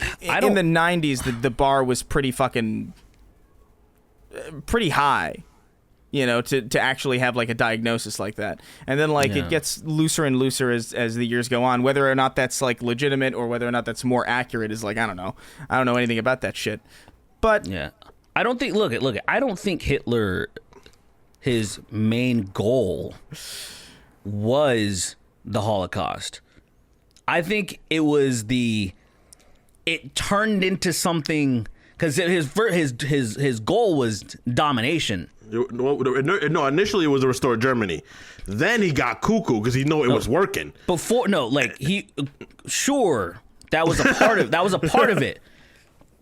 the 90s, the bar was pretty fucking pretty high, to actually have like a diagnosis like that. And then like it gets looser and looser as the years go on. Whether or not that's like legitimate or whether or not that's more accurate is like I don't know. I don't know anything about that shit. But
yeah, I don't think. Look, I don't think Hitler, his main goal was the Holocaust. I think it turned into something because his goal was domination.
No, initially it was to restore Germany. Then he got cuckoo because he knew it was working.
That was a part of it.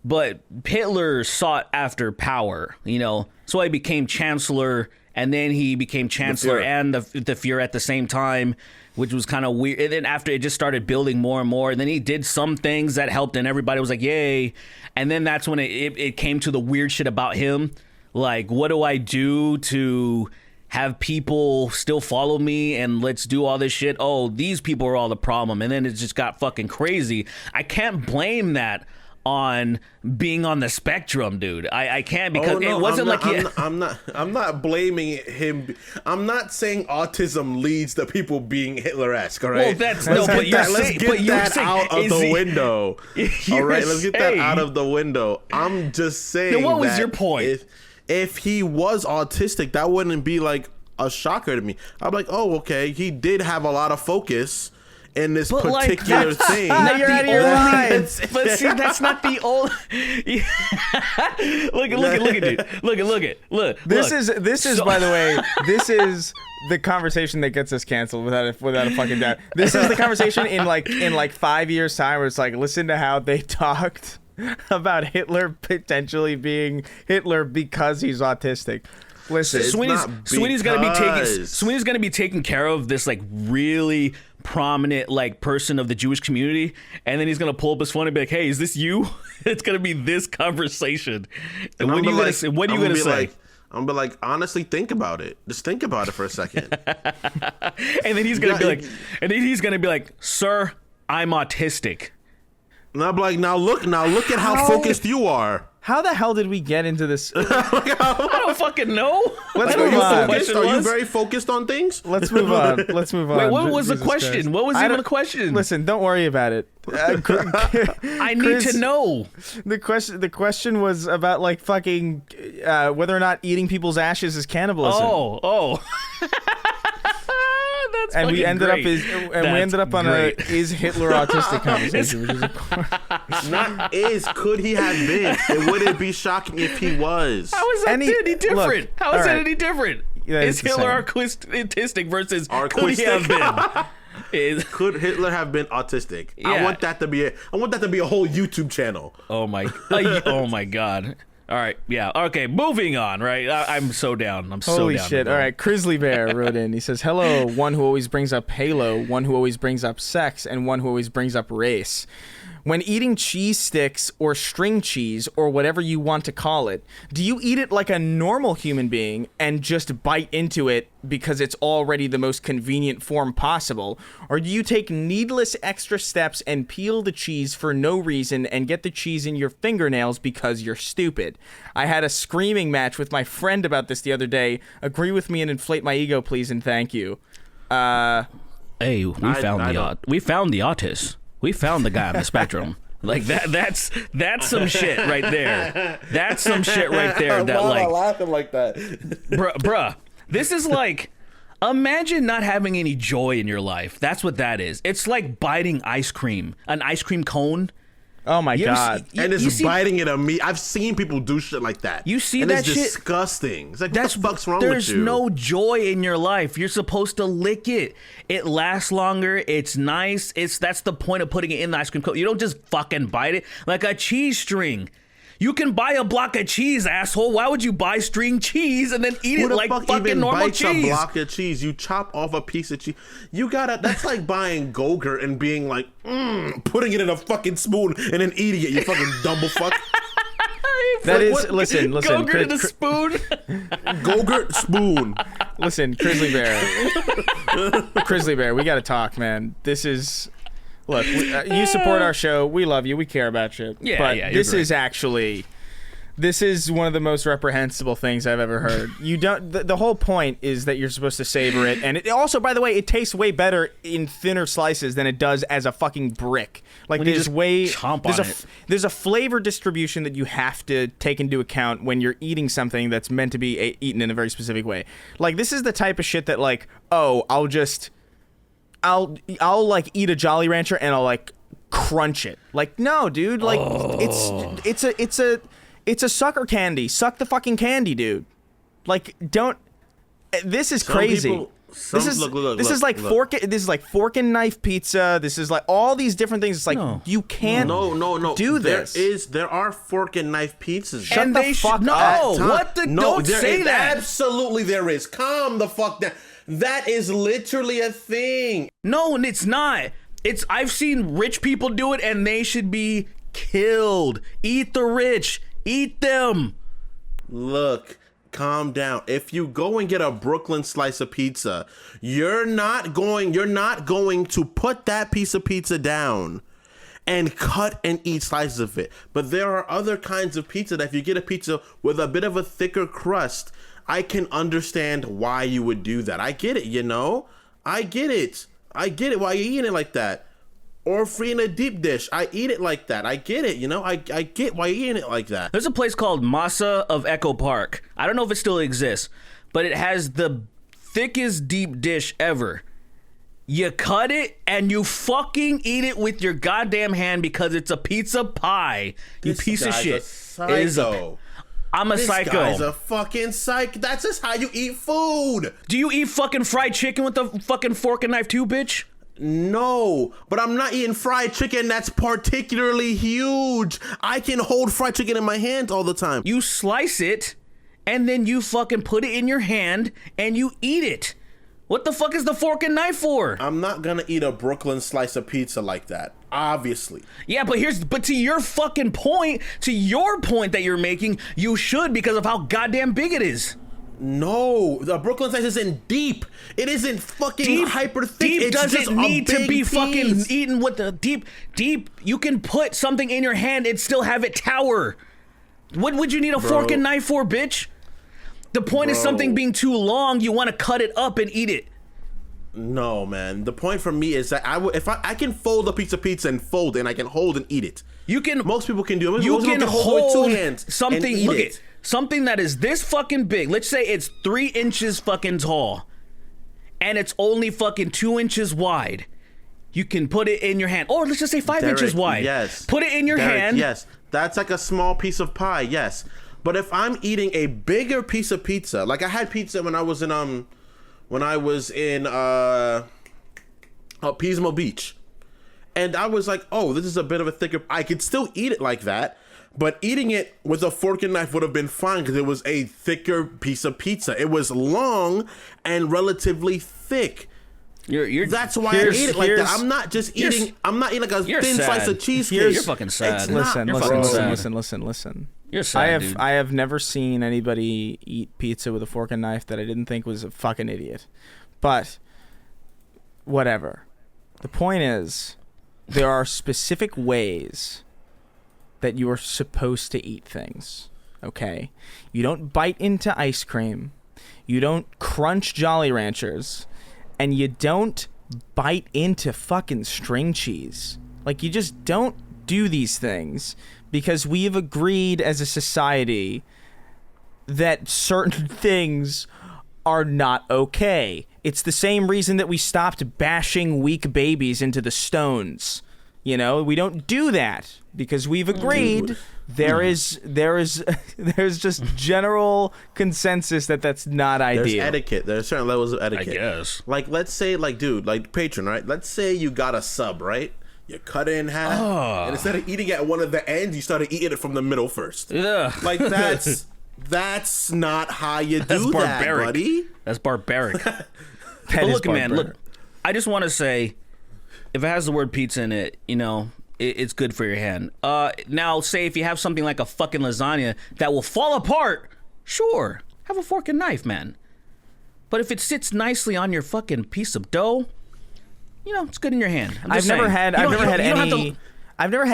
But Hitler sought after power, so he became chancellor, and then he became chancellor and the Fuhrer at the same time, which was kind of weird. And then after it just started building more and more, and then he did some things that helped, and everybody was like, yay. And then that's when it came to the weird shit about him. Like, what do I do to have people still follow me, and let's do all this shit? Oh, these people are all the problem. And then it just got fucking crazy. I can't blame that on being on the spectrum, dude. I can't, because it wasn't
I'm not blaming him. I'm not saying autism leads to people being Hitler-esque, all right?
Well, let's
get that out of the window. All right, let's get that out of the window. I'm just saying.
Then what was your point?
If he was autistic, that wouldn't be like a shocker to me. I'm like, oh, okay, he did have a lot of focus in this particular thing.
You're out of your mind.
But see, that's not the old. Look.
This is by the way, this is the conversation that gets us canceled without a fucking doubt. This is the conversation in like 5 years time where it's like, listen to how they talked about Hitler potentially being Hitler because he's autistic. Listen,
Sweeney's gonna be taking care of this like really prominent like person of the Jewish community, and then he's gonna pull up his phone and be like, "Hey, is this you?" It's gonna be this conversation. And what are you gonna say?
I'm gonna be like, honestly, think about it. Just think about it for a second.
And then he's gonna be like, "Sir, I'm autistic."
And I'm like, now look at how focused you are.
How the hell did we get into this?
I don't fucking know.
Let's
I don't
move
know what the
on.
question
Are you
was.
very focused on things?
Let's move on.
Wait, what was the
Jesus
question?
Christ.
What was
I
even
don't-
the question?
Listen, don't worry about it.
I need to know.
The question was about like fucking whether or not eating people's ashes is cannibalism.
Oh. That's
And we
fucking
ended
great.
up on
great.
a is Hitler autistic conversation, which is of course.
Not is. Could he have been? And would it be shocking if he was?
How is that any different?
look,
How is
all
that
right.
any different?
Yeah,
Is
it's the
Hitler
same.
autistic versus could he have been?
Could Hitler have been autistic?
Yeah.
I want that to be a whole YouTube channel.
Oh my god. All right, yeah. Okay, moving on. Right, I'm so down. I'm so
Holy
down.
shit! All right, Grizzly Bear wrote in. He says, "Hello, one who always brings up Halo, one who always brings up sex, and one who always brings up race. When eating cheese sticks or string cheese or whatever you want to call it, do you eat it like a normal human being and just bite into it because it's already the most convenient form possible? Or do you take needless extra steps and peel the cheese for no reason and get the cheese in your fingernails because you're stupid? I had a screaming match with my friend about this the other day. Agree with me and inflate my ego, please, and thank you."
Hey, we found the autist. We found the guy on the spectrum. Like that's some shit right there. That's some shit right there. That
Why am I
like,
laughing like that?
bruh, this is like, imagine not having any joy in your life. That's what that is. It's like biting ice cream, an ice cream cone.
Oh my
You ever
god.
see-
And
you
it's
see-
biting it on me. I've seen people do shit like that.
You see
and
that
it's
shit?
disgusting. It's like, what the fuck's wrong with
There's
you?
no joy in your life. You're supposed to lick it. It lasts longer. It's nice. That's the point of putting it in the ice cream cone. You don't just fucking bite it like a cheese string. You can buy a block of cheese, asshole. Why would you buy string cheese and then eat
Who
it
the
like
fuck
fucking
even
normal
bites
cheese?
a block of cheese? You chop off a piece of cheese. That's like buying Go-Gurt and being like, putting it in a fucking spoon and then eating it, you fucking bumblefuck.
That is,
what?
listen.
Go-Gurt in a spoon.
Go-Gurt spoon.
Listen, Grizzly Bear, we gotta talk, man. This is, look, you support our show. We love you. We care about you.
Yeah,
but
yeah, you're
this
great.
is actually, this is one of the most reprehensible things I've ever heard. You don't. The whole point is that you're supposed to savor it, and it also, by the way, it tastes way better in thinner slices than it does as a fucking brick. Like
When you
there's
just
way
chomp
there's
on
a
it.
there's a flavor distribution that you have to take into account when you're eating something that's meant to be eaten in a very specific way. Like this is the type of shit that like, oh, I'll like eat a Jolly Rancher and I'll like crunch it. Like no, dude, like it's a sucker candy. Suck the fucking candy, dude. Like don't. This is crazy. This is like fork and knife pizza. This is like all these different things. It's like you can't do this.
There are fork and knife pizzas.
Shut the fuck
no,
up.
what the? Don't say that.
Absolutely, there is. Calm the fuck down. That is literally a thing.
No, and it's not. I've seen rich people do it, and they should be killed. Eat the rich. Eat them.
Look, calm down. If you go and get a Brooklyn slice of pizza, you're not going to put that piece of pizza down and cut and eat slices of it. But there are other kinds of pizza that if you get a pizza with a bit of a thicker crust, I can understand why you would do that. I get it, you know? I get it. Why you eating it like that. Or free in a deep dish. I eat it like that. I get it, you know? I get why you're eating it like that.
There's a place called Masa of Echo Park. I don't know if it still exists, but it has the thickest deep dish ever. You cut it and you fucking eat it with your goddamn hand because it's a pizza pie. You
This
piece of
guy's
shit.
a psycho.
I'm a
This
psycho.
guy's a fucking psycho. That's just how you eat food.
Do you eat fucking fried chicken with a fucking fork and knife too, bitch?
No, but I'm not eating fried chicken that's particularly huge. I can hold fried chicken in my hands all the time.
You slice it and then you fucking put it in your hand and you eat it. What the fuck is the fork and knife for?
I'm not gonna eat a Brooklyn slice of pizza like that, obviously.
Yeah, but to your fucking point, to your point that you're making, you should because of how goddamn big it is.
No, the Brooklyn slice isn't deep. It isn't fucking hyper thick.
Deep
It's
doesn't
just a
need to
big
be
piece.
fucking eaten with the deep. You can put something in your hand and still have it tower. What would you need a fork and knife for, bitch? The point is something being too long, you want to cut it up and eat it.
No, man. The point for me is that if I can fold a piece of pizza and fold it, and I can hold and eat it.
You can.
Most people can do it.
You can hold
with 2 hands
something.
And eat
Look
it.
at something that is this fucking big. Let's say it's 3 inches fucking tall, and it's only fucking 2 inches wide. You can put it in your hand, or let's just say 5 inches wide.
Yes.
Put it in your hand.
Yes. That's like a small piece of pie. Yes. But if I'm eating a bigger piece of pizza, like I had pizza when I was in Pismo Beach, and I was like, oh, this is a bit of a thicker. I could still eat it like that, but eating it with a fork and knife would have been fine because it was a thicker piece of pizza. It was long and relatively thick. That's why I ate it like that. I'm not just eating. I'm not eating like a thin slice of cheesecake.
You're fucking sad.
Listen.
You're sad, dude.
I have never seen anybody eat pizza with a fork and knife that I didn't think was a fucking idiot. But whatever. The point is, there are specific ways that you are supposed to eat things. Okay? You don't bite into ice cream. You don't crunch Jolly Ranchers. And you don't bite into fucking string cheese. Like, you just don't do these things because we have agreed as a society that certain things are not okay. It's the same reason that we stopped bashing weak babies into the stones. You know, we don't do that because we've agreed. There's just general consensus that that's not ideal.
There's etiquette. There's certain levels of etiquette.
I guess.
Like, let's say, like, dude, like, patron, right? Let's say you got a sub, right? You cut it in half, and instead of eating at one of the ends, you started eating it from the middle first.
Yeah.
Like, that's not how you do that, buddy.
That's barbaric. But look, man, look, I just want to say, if it has the word pizza in it, you know, it's good for your hand. Now, say if you have something like a fucking lasagna that will fall apart, sure, have a fork and knife, man. But if it sits nicely on your fucking piece of dough, you know, it's good in your hand. I've never had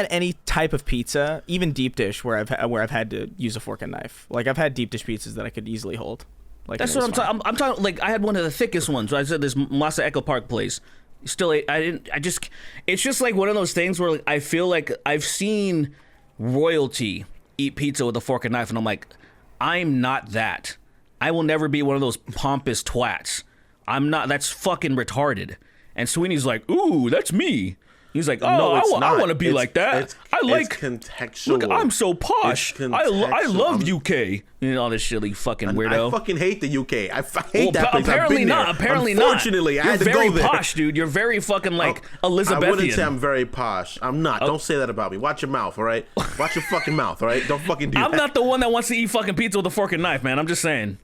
any type of pizza, even deep dish, where I've had to use a fork and knife. Like, I've had deep dish pizzas that I could easily hold. Like,
that's what I'm talking. I'm talking. Like, I had one of the thickest ones. I said this Masa Echo Park place. Still, it's just like one of those things where, like, I feel like I've seen royalty eat pizza with a fork and knife, and I'm like, I'm not that. I will never be one of those pompous twats. I'm not. That's fucking retarded. And Sweeney's like, ooh, that's me. He's like, oh, no, I want to be like that. I like
contextual.
Look, I'm so posh. I love UK. You know, all this shitty fucking weirdo.
I fucking hate the UK. I hate that place.
Apparently not. Apparently not.
Unfortunately, I
You're
had to go there.
You're very posh, dude. You're very fucking like Elizabethan.
I wouldn't say I'm very posh. I'm not. Don't say that about me. Watch your mouth, all right? Watch your fucking mouth, all right? Don't fucking do that.
I'm not the one that wants to eat fucking pizza with a fork and knife, man. I'm just saying.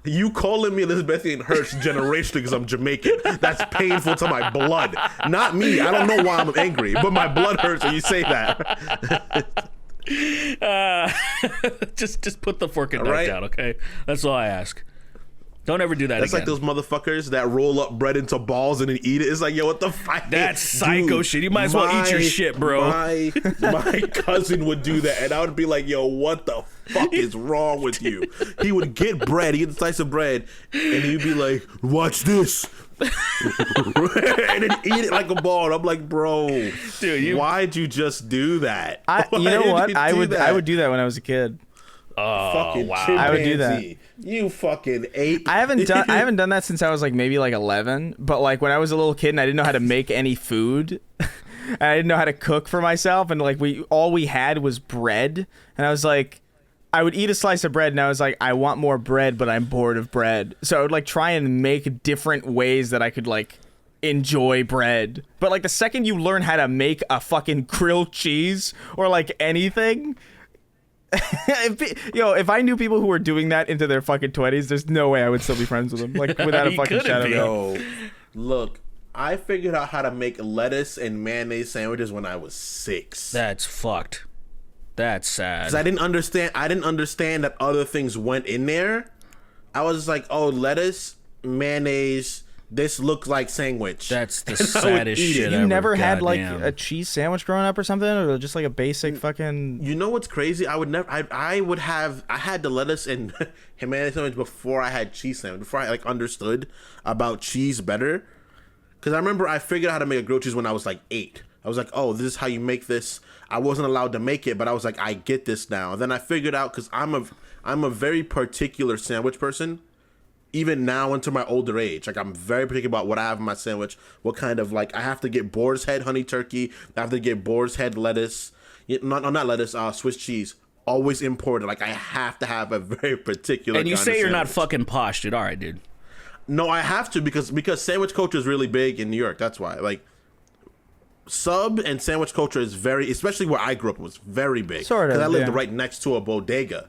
You calling me Elizabethan hurts generationally because I'm Jamaican. That's painful to my blood. Not me. I don't know why I'm angry, but my blood hurts when you say that.
Just put the fork and knife down, okay? That's all I ask. Don't ever do that
That's
again.
like those motherfuckers that roll up bread into balls and then eat it. It's like, yo, what the fuck?
That's psycho shit. You might as well eat your shit, bro.
My cousin would do that, and I would be like, yo, what the fuck is wrong with you? He would get bread, he'd get a slice of bread, and he'd be like, watch this. And then eat it like a ball. And I'm like, bro, dude, why'd you just do that?
You know what? I would do that when I was a kid.
Oh,
fucking
wow.
I would do that.
You fucking ape.
I haven't done that since I was like maybe like 11. But like when I was a little kid and I didn't know how to make any food, and I didn't know how to cook for myself, and like all we had was bread, and I was like, I would eat a slice of bread, and I was like, I want more bread, but I'm bored of bread. So I would like try and make different ways that I could like enjoy bread. But like the second you learn how to make a fucking grilled cheese or like anything. If I knew people who were doing that into their fucking 20s, there's no way I would still be friends with them. Like without a fucking shadow of a doubt.
Look, I figured out how to make lettuce and mayonnaise sandwiches when I was 6.
That's fucked. That's sad.
Because I didn't understand that other things went in there. I was just like, oh, lettuce, mayonnaise, this looks like sandwich.
That's the
And I would
saddest
eat it.
shit
You
ever.
never had like
Goddamn.
a cheese sandwich growing up or something, or just like a basic fucking.
You know what's crazy? I would never. I would have. I had the lettuce and mayonnaise sandwich before I had cheese sandwich. Before I like understood about cheese better. Because I remember I figured out how to make a grilled cheese when I was like 8. I was like, oh, this is how you make this. I wasn't allowed to make it, but I was like, I get this now. And then I figured out, because I'm a very particular sandwich person. Even now into my older age, like I'm very particular about what I have in my sandwich. What kind of like I have to get boar's head honey turkey. I have to get boar's head lettuce. Not lettuce. Swiss cheese. Always imported. Like I have to have a very particular.
And you
kind
say
of
you're not
sandwich.
fucking posh, dude. All right, dude.
No, I have to because sandwich culture is really big in New York. That's why. Like sub and sandwich culture is very, especially where I grew up, was very big.
Sort of,
because I lived
yeah.
right next to a bodega.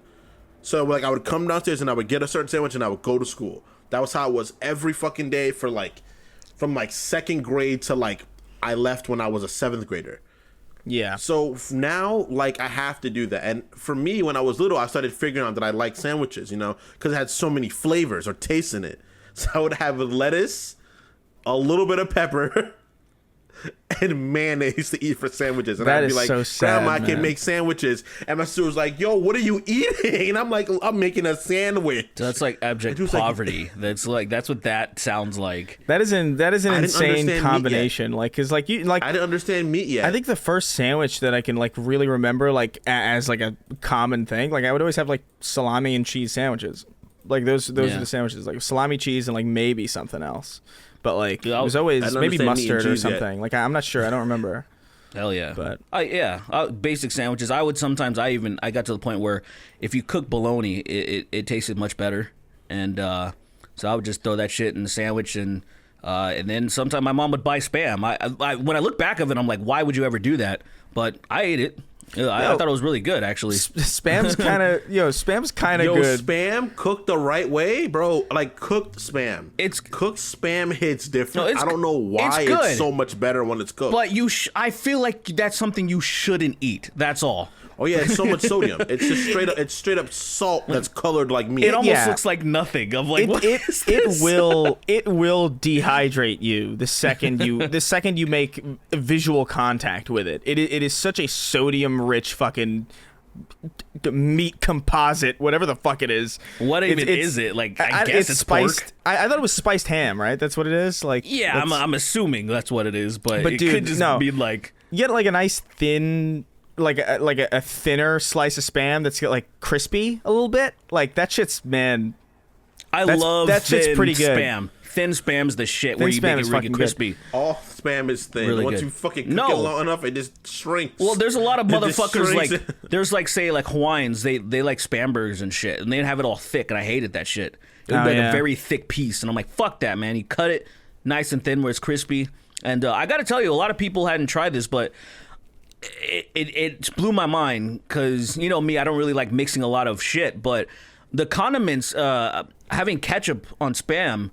So like I would come downstairs and I would get a certain sandwich and I would go to school. That was how it was every fucking day for like from like 2nd grade to like I left when I was a 7th grader.
Yeah.
So now like I have to do that. And for me, when I was little, I started figuring out that I like sandwiches, you know, because it had so many flavors or tastes in it. So I would have lettuce, a little bit of pepper, and mayonnaise to eat for sandwiches. And
That
I'd be
is
like,
so sad,
Grandma, I
man.
can make sandwiches. And my sister was like, yo, what are you eating? And I'm like, I'm making a sandwich.
So that's like abject
It was like-
poverty. That's what that sounds like.
That is an
I didn't
insane
understand meat
combination. Like, cause like you like
I didn't understand meat yet.
I think the first sandwich that I can like really remember like as like a common thing, like I would always have like salami and cheese sandwiches. Like those
Yeah.
are the sandwiches, like salami, cheese, and like maybe something else. But like
Dude,
it was
I
always
don't
maybe
understand meat and
mustard or
cheese yet.
something. Like I'm not sure. I don't remember.
Hell yeah.
But-
basic sandwiches. I would sometimes. I got to the point where if you cook bologna, it tasted much better, and so I would just throw that shit in the sandwich, and then sometimes my mom would buy Spam. I when I look back of it, I'm like, why would you ever do that? But I ate it. I thought it was really good, actually.
Spam's kind of Spam's kind of
Yo,
good.
Spam cooked the right way, bro. Like cooked Spam.
It's-
cooked Spam hits different.
No, it's-
I don't know why
it's
it's,
good.
so much better when it's cooked.
But I feel like that's something you shouldn't eat. That's all.
Oh yeah, it's so much sodium. It's just straight up salt that's colored like meat.
It almost
Yeah.
looks like nothing. Of like,
It,
what
it,
is
it
this?
will dehydrate you the second you make visual contact with it. It is such a sodium rich fucking meat composite, whatever the fuck it is.
What even
It's-
is it? Like, I guess it's
spiced.
pork.
I thought it was spiced ham, right? That's what it is. Like
Yeah, I'm assuming that's what it is, but it
dude,
could just
no.
be like.
you get like a nice thin. Like a thinner slice of Spam that's got like crispy a little bit. Like that shit's man.
I
That's-
love
that shit's
thin
pretty good.
spam. Thin spam's the shit where
Thin
you
Spam
make
is
it really
fucking good.
crispy.
All Spam is thin.
Really
Once
good.
you fucking cook
No.
it long enough, it just shrinks.
Well, there's a lot of
It just
motherfuckers
shrinks.
like there's like say like Hawaiians they like spam burgers and shit and they have it all thick and I hated that shit. It would
Oh,
be like
yeah.
a very thick piece and I'm like fuck that, man. You cut it nice and thin where it's crispy. And I got to tell you, a lot of people hadn't tried this, but it blew my mind because you know me, I don't really like mixing a lot of shit, but the condiments, having ketchup on Spam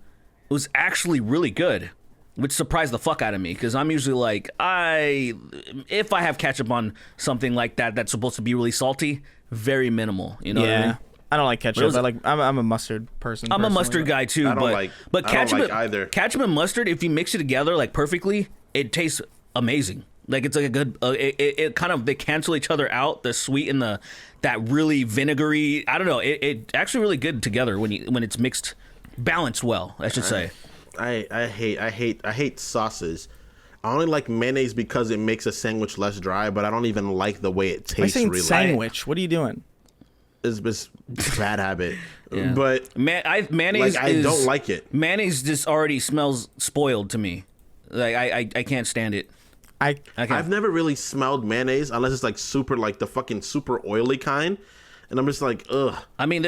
was actually really good, which surprised the fuck out of me because I'm usually like, if I have ketchup on something like that that's supposed to be really salty, very minimal, you know what I mean?
I don't like ketchup.
was-
I'm a mustard person.
I'm a
personally,
mustard
but-
guy too,
I don't
but
like-
but
I don't
ketchup,
like either.
ketchup and mustard, if you mix it together like perfectly, it tastes amazing. Like it's like a good, it kind of they cancel each other out. The sweet and that really vinegary. I don't know. It actually really good together when it's mixed, balanced well. I should say.
I hate sauces. I only like mayonnaise because it makes a sandwich less dry, but I don't even like the way it
I'm
tastes.
saying
Really,
sandwich. What are you doing?
it's bad habit.
Yeah.
But
Mayonnaise.
like, I don't like it.
Mayonnaise just already smells spoiled to me. Like I can't stand it.
I
I've never really smelled mayonnaise unless it's like super, like the fucking super oily kind, and I'm just like, ugh.
I mean,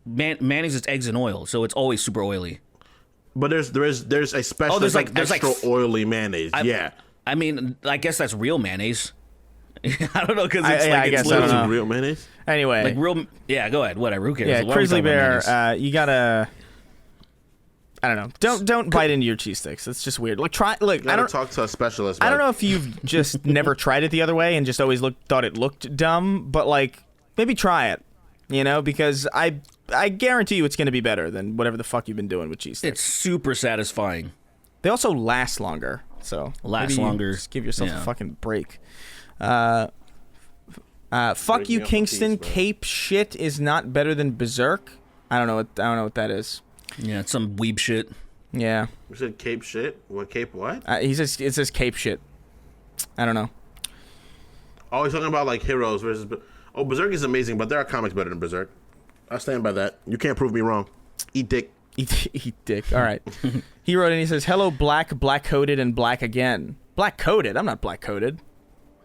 mayonnaise is eggs and oil, so it's always super oily.
But there's a special
there's
like
like
extra oily mayonnaise. Yeah,
I mean, I guess that's real mayonnaise. I don't know because it's
I
like
guess
it's
I don't
literally
know.
real mayonnaise.
anyway.
like real. Yeah, go ahead. Whatever. Who cares?
yeah,
Why are we
Grizzly
talking about
Bear.
mayonnaise?
You gotta. I don't know. Don't bite into your cheese sticks. It's just weird. Like try. Look,
I
I
don't
don't.
talk to a specialist.
I don't
man.
know if you've just never tried it the other way and just always thought it looked dumb, but like maybe try it. You know, because I guarantee you it's going to be better than whatever the fuck you've been doing with cheese sticks.
It's super satisfying.
They also last longer. So
Last
maybe
longer.
Just give yourself
Yeah.
a fucking break. Fuck you,
me up a
Kingston.
piece, bro.
Cape shit is not better than Berserk. I don't know what that is.
Yeah, it's some weeb shit.
Yeah.
You said cape shit? What cape what?
He says it says Cape shit. I don't know.
Oh, he's talking about like heroes versus. Oh, Berserk is amazing, but there are comics better than Berserk. I stand by that. You can't prove me wrong. Eat dick.
Eat dick. All right. He wrote in. He says, "Hello, black coated, and black again. Black coated. I'm not black coated.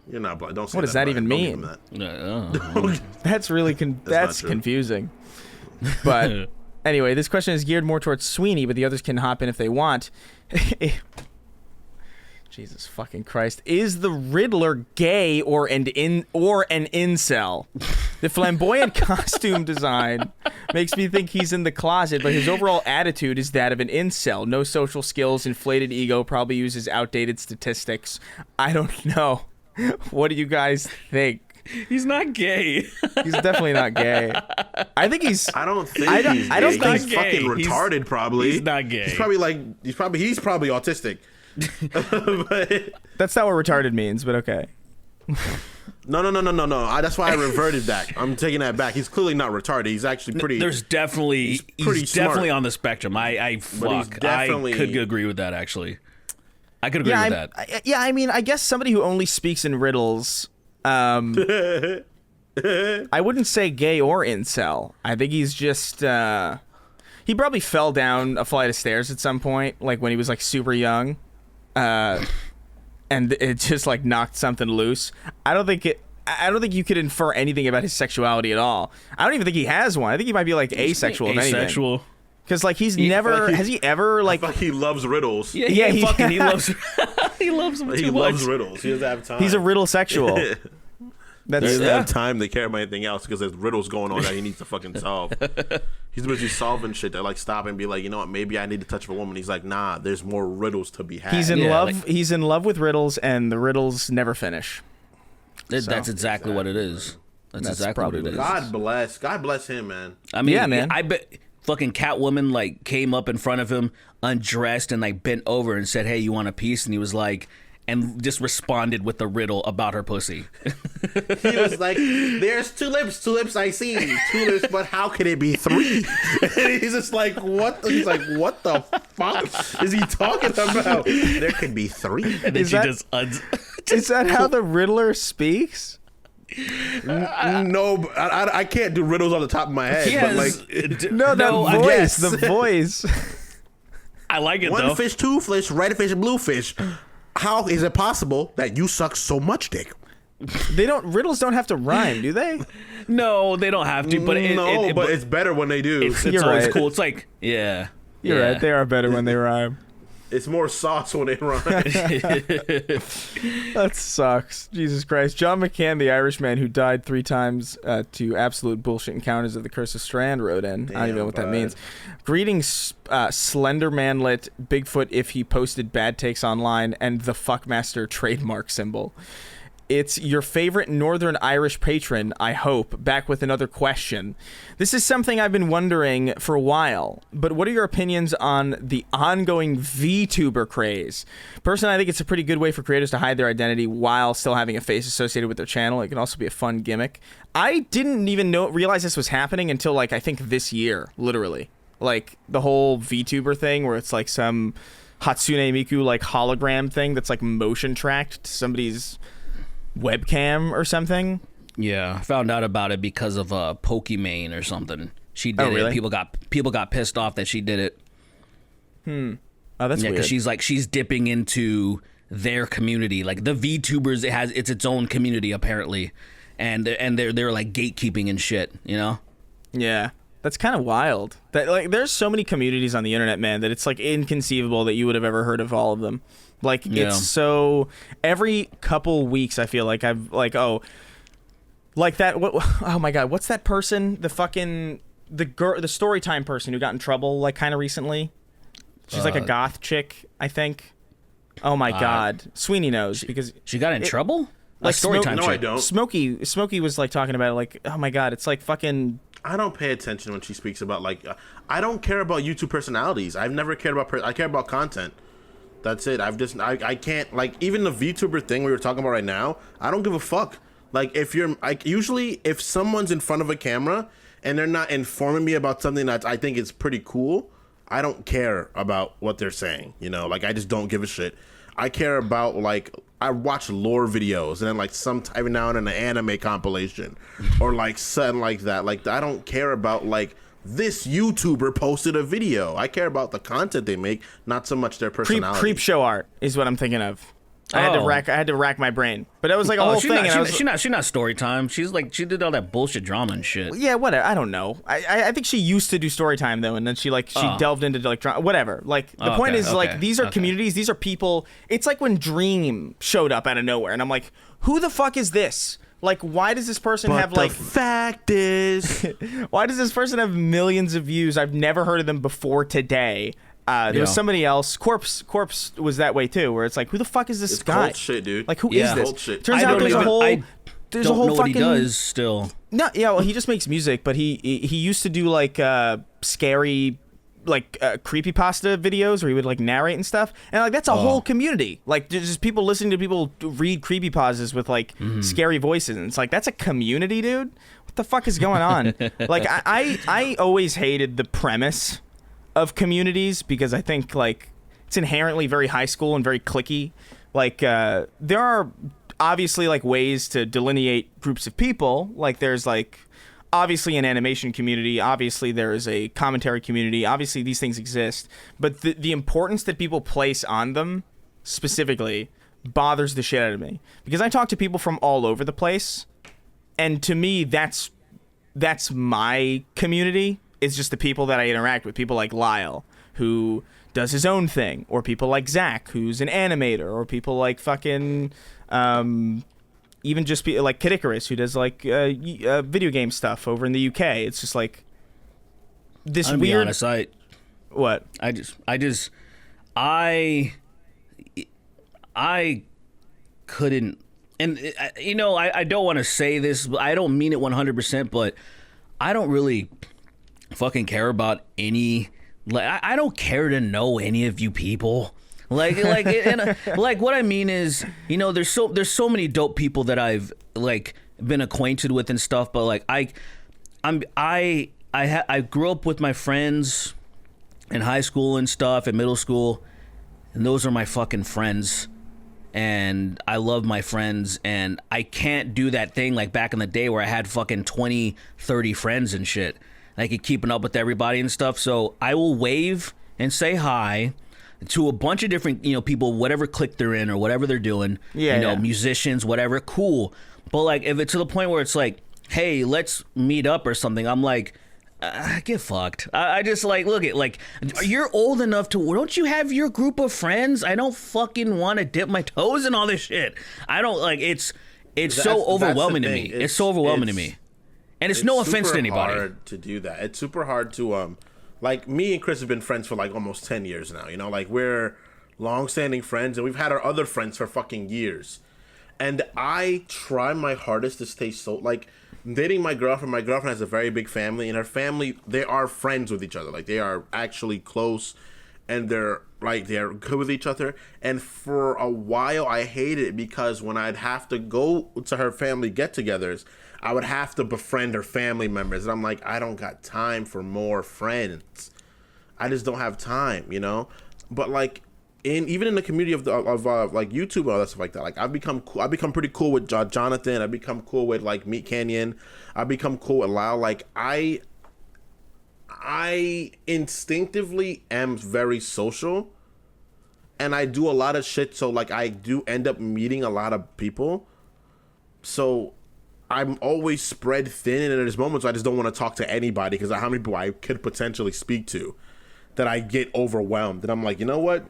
You're not black. Don't say
What does that even
Brian.
mean?
Don't give him that.
That's really that's
true.
confusing." But anyway, this question is geared more towards Sweeney, but the others can hop in if they want. Jesus fucking Christ. Is the Riddler gay or an incel? The flamboyant costume design makes me think he's in the closet, but his overall attitude is that of an incel. No social skills, inflated ego, probably uses outdated statistics. I don't know. What do you guys think?
He's not gay.
He's definitely not gay. I think he's...
I don't think
I don't-
he's
I don't
gay.
think-
He's fucking
He's-
retarded. Probably.
he's not gay.
He's probably autistic. But
That's not what retarded means, but okay.
no. That's why I reverted that. I'm taking that back. He's clearly not retarded. He's actually pretty.
There's definitely
pretty
he's
smart.
definitely on the spectrum. I
definitely-
I could agree with that actually. I could agree with that.
I mean, I guess somebody who only speaks in riddles. I wouldn't say gay or incel. I think he's just. He probably fell down a flight of stairs at some point, like when he was like super young, and it just like knocked something loose. I don't think you could infer anything about his sexuality at all. I don't even think he has one. I think he might be like asexual, if anything.
Asexual.
Because like has he ever like
Fuck, he loves riddles.
Yeah,
Yeah,
he
he-
fucking he loves he loves them
He
too
loves
much.
riddles. He doesn't have time.
he's a riddle sexual.
He
That's
doesn't have time to care about anything else because there's riddles going on that he needs to fucking solve. He's busy solving shit that like stop and be like, you know what, maybe I need to touch a woman. He's like, nah, there's more riddles to be had.
he's in
Yeah,
love.
like-
He's in love with riddles, and the riddles never finish.
That's exactly what it is. That's exactly what
probably
it is.
God bless him, man.
I mean,
Yeah, man.
I bet fucking Catwoman like came up in front of him, undressed, and like bent over and said, "Hey, you want a piece?" And he was like, and just responded with a riddle about her pussy.
He was like, there's tulips I see. Tulips, but how could it be three? And he's just like, what? He's like, what the fuck is he talking about? There could be three.
And then
Is
she
that-
just
Is that how the Riddler speaks?
No, but I can't do riddles on the top of my head.
He
But
has,
like,
No, that
I
voice.
guess.
The voice.
I like it
one
though.
fish, two fish, red fish, and blue fish. How is it possible that you suck so much dick?
Riddles don't have to rhyme, do they?
No, they don't have to, but
but it's better when they do.
it's
You're
always
right.
cool. It's like, yeah.
You're
yeah.
right. They are better when they rhyme.
It's more sauce when they run.
That sucks. Jesus Christ. John McCann, the Irishman who died 3 times to absolute bullshit encounters of the Curse of Strahd, wrote in. I don't even know what that means. Greetings, Slender Manlet, Bigfoot if he posted bad takes online, and the Fuckmaster trademark symbol. It's your favorite Northern Irish patron, I hope, back with another question. This is something I've been wondering for a while, but what are your opinions on the ongoing VTuber craze? Personally, I think it's a pretty good way for creators to hide their identity while still having a face associated with their channel. It can also be a fun gimmick. I didn't even realize this was happening until, like, I think this year, literally. Like, the whole VTuber thing where it's, like, some Hatsune Miku, like, hologram thing that's, like, motion tracked to somebody's webcam or something.
Yeah, I found out about it because of Pokimane or something. She did
really?
it. People got pissed off that she did it.
Oh, that's
Yeah,
weird.
because she's dipping into their community. Like the VTubers, it's its own community apparently, and they're like gatekeeping and shit. You know?
Yeah, that's kind of wild. That like, there's so many communities on the internet, man, that it's like inconceivable that you would have ever heard of all of them. Like it's so every couple weeks I feel like I've like like that. Oh my god, what's that person? The fucking the Storytime person who got in trouble like kind of recently. She's like a goth chick, I think. Oh my god, Sweeney knows because
She got in trouble.
like
Story time.
No, I don't.
Smokey was like talking about it, like, oh my god, it's like fucking.
I don't pay attention when she speaks about like. I don't care about YouTube personalities. I've never cared about. I care about content. That's it. I can't, like, even the VTuber thing we were talking about right now, I don't give a fuck. Like, if you're, like, usually if someone's in front of a camera and they're not informing me about something that I think is pretty cool, I don't care about what they're saying, you know? Like, I just don't give a shit. I care about, like, I watch lore videos and then, like, every now and then an anime compilation or, like, something like that. Like, I don't care about, like, this YouTuber posted a video. I care about the content they make, not so much their personality.
Creep show art is what I'm thinking of. I had to rack my brain, but it was like a whole thing.
She's not story time. She's like, she did all that bullshit drama and shit.
Yeah, whatever. I don't know. I think she used to do story time though, and then she delved into like drama, whatever. Like the point is like these are communities. These are people. It's like when Dream showed up out of nowhere, and I'm like, who the fuck is this? Like, why does this person have like?
The fact is,
why does this person have millions of views? I've never heard of them before today. There was somebody else. Corpse was that way too, where it's like, who the fuck is this guy?
Cult shit, dude.
Like, who is this?
Cult shit.
Turns out there's a whole
know what he does still.
No, yeah, well, he just makes music, but he used to do like scary, like creepypasta videos where he would like narrate and stuff, and like that's a whole community. Like there's just people listening to people read creepypastas with like scary voices, and it's like that's a community, dude. What the fuck is going on? Like I always hated the premise of communities because I think like it's inherently very high school and very cliquey. Like there are obviously like ways to delineate groups of people. Like there's like obviously an animation community, obviously there is a commentary community, obviously these things exist, but the importance that people place on them specifically bothers the shit out of me because I talk to people from all over the place, and to me that's my community. It's just the people that I interact with. People like Lyle, who does his own thing, or people like Zach, who's an animator, or people like fucking, even just like Kid Icarus, who does like video game stuff over in the UK. It's just like this
I'm
weird.
Be honest,
What?
I couldn't, and you know, I don't want to say this, but I don't mean it 100%, but I don't really fucking care about any, like I don't care to know any of you people, like and, like what I mean is, you know, there's so many dope people that I've like been acquainted with and stuff, but like I grew up with my friends in high school and stuff, in middle school, and those are my fucking friends, and I love my friends, and I can't do that thing like back in the day where I had fucking 20 30 friends and shit. Like keeping up with everybody and stuff. So I will wave and say hi to a bunch of different, you know, people, whatever clique they're in or whatever they're doing.
Yeah,
you know, musicians, whatever, cool. But like if it's to the point where it's like, hey, let's meet up or something, I'm like, get fucked. I just like look at like you're old enough to, don't you have your group of friends? I don't fucking want to dip my toes in all this shit. I don't like it's so overwhelming to me. It's so overwhelming to me. And it's no offense to anybody.
It's super hard to do that. It's super hard to like me and Chris have been friends for like almost 10 years now. You know, like we're long-standing friends, and we've had our other friends for fucking years. And I try my hardest to stay so like dating my girlfriend. My girlfriend has a very big family, and her family, they are friends with each other. Like they are actually close, and they're good with each other. And for a while, I hated it because when I'd have to go to her family get-togethers, I would have to befriend her family members, and I'm like, I don't got time for more friends. I just don't have time, you know. But like, even in the community of like YouTube and all that stuff like that, like I've become pretty cool with Jonathan. I've become cool with like Meat Canyon. I've become cool with Lau. Like I instinctively am very social, and I do a lot of shit. So like I do end up meeting a lot of people. So I'm always spread thin, and there's moments I just don't want to talk to anybody because of how many people I could potentially speak to, that I get overwhelmed. And I'm like, you know what?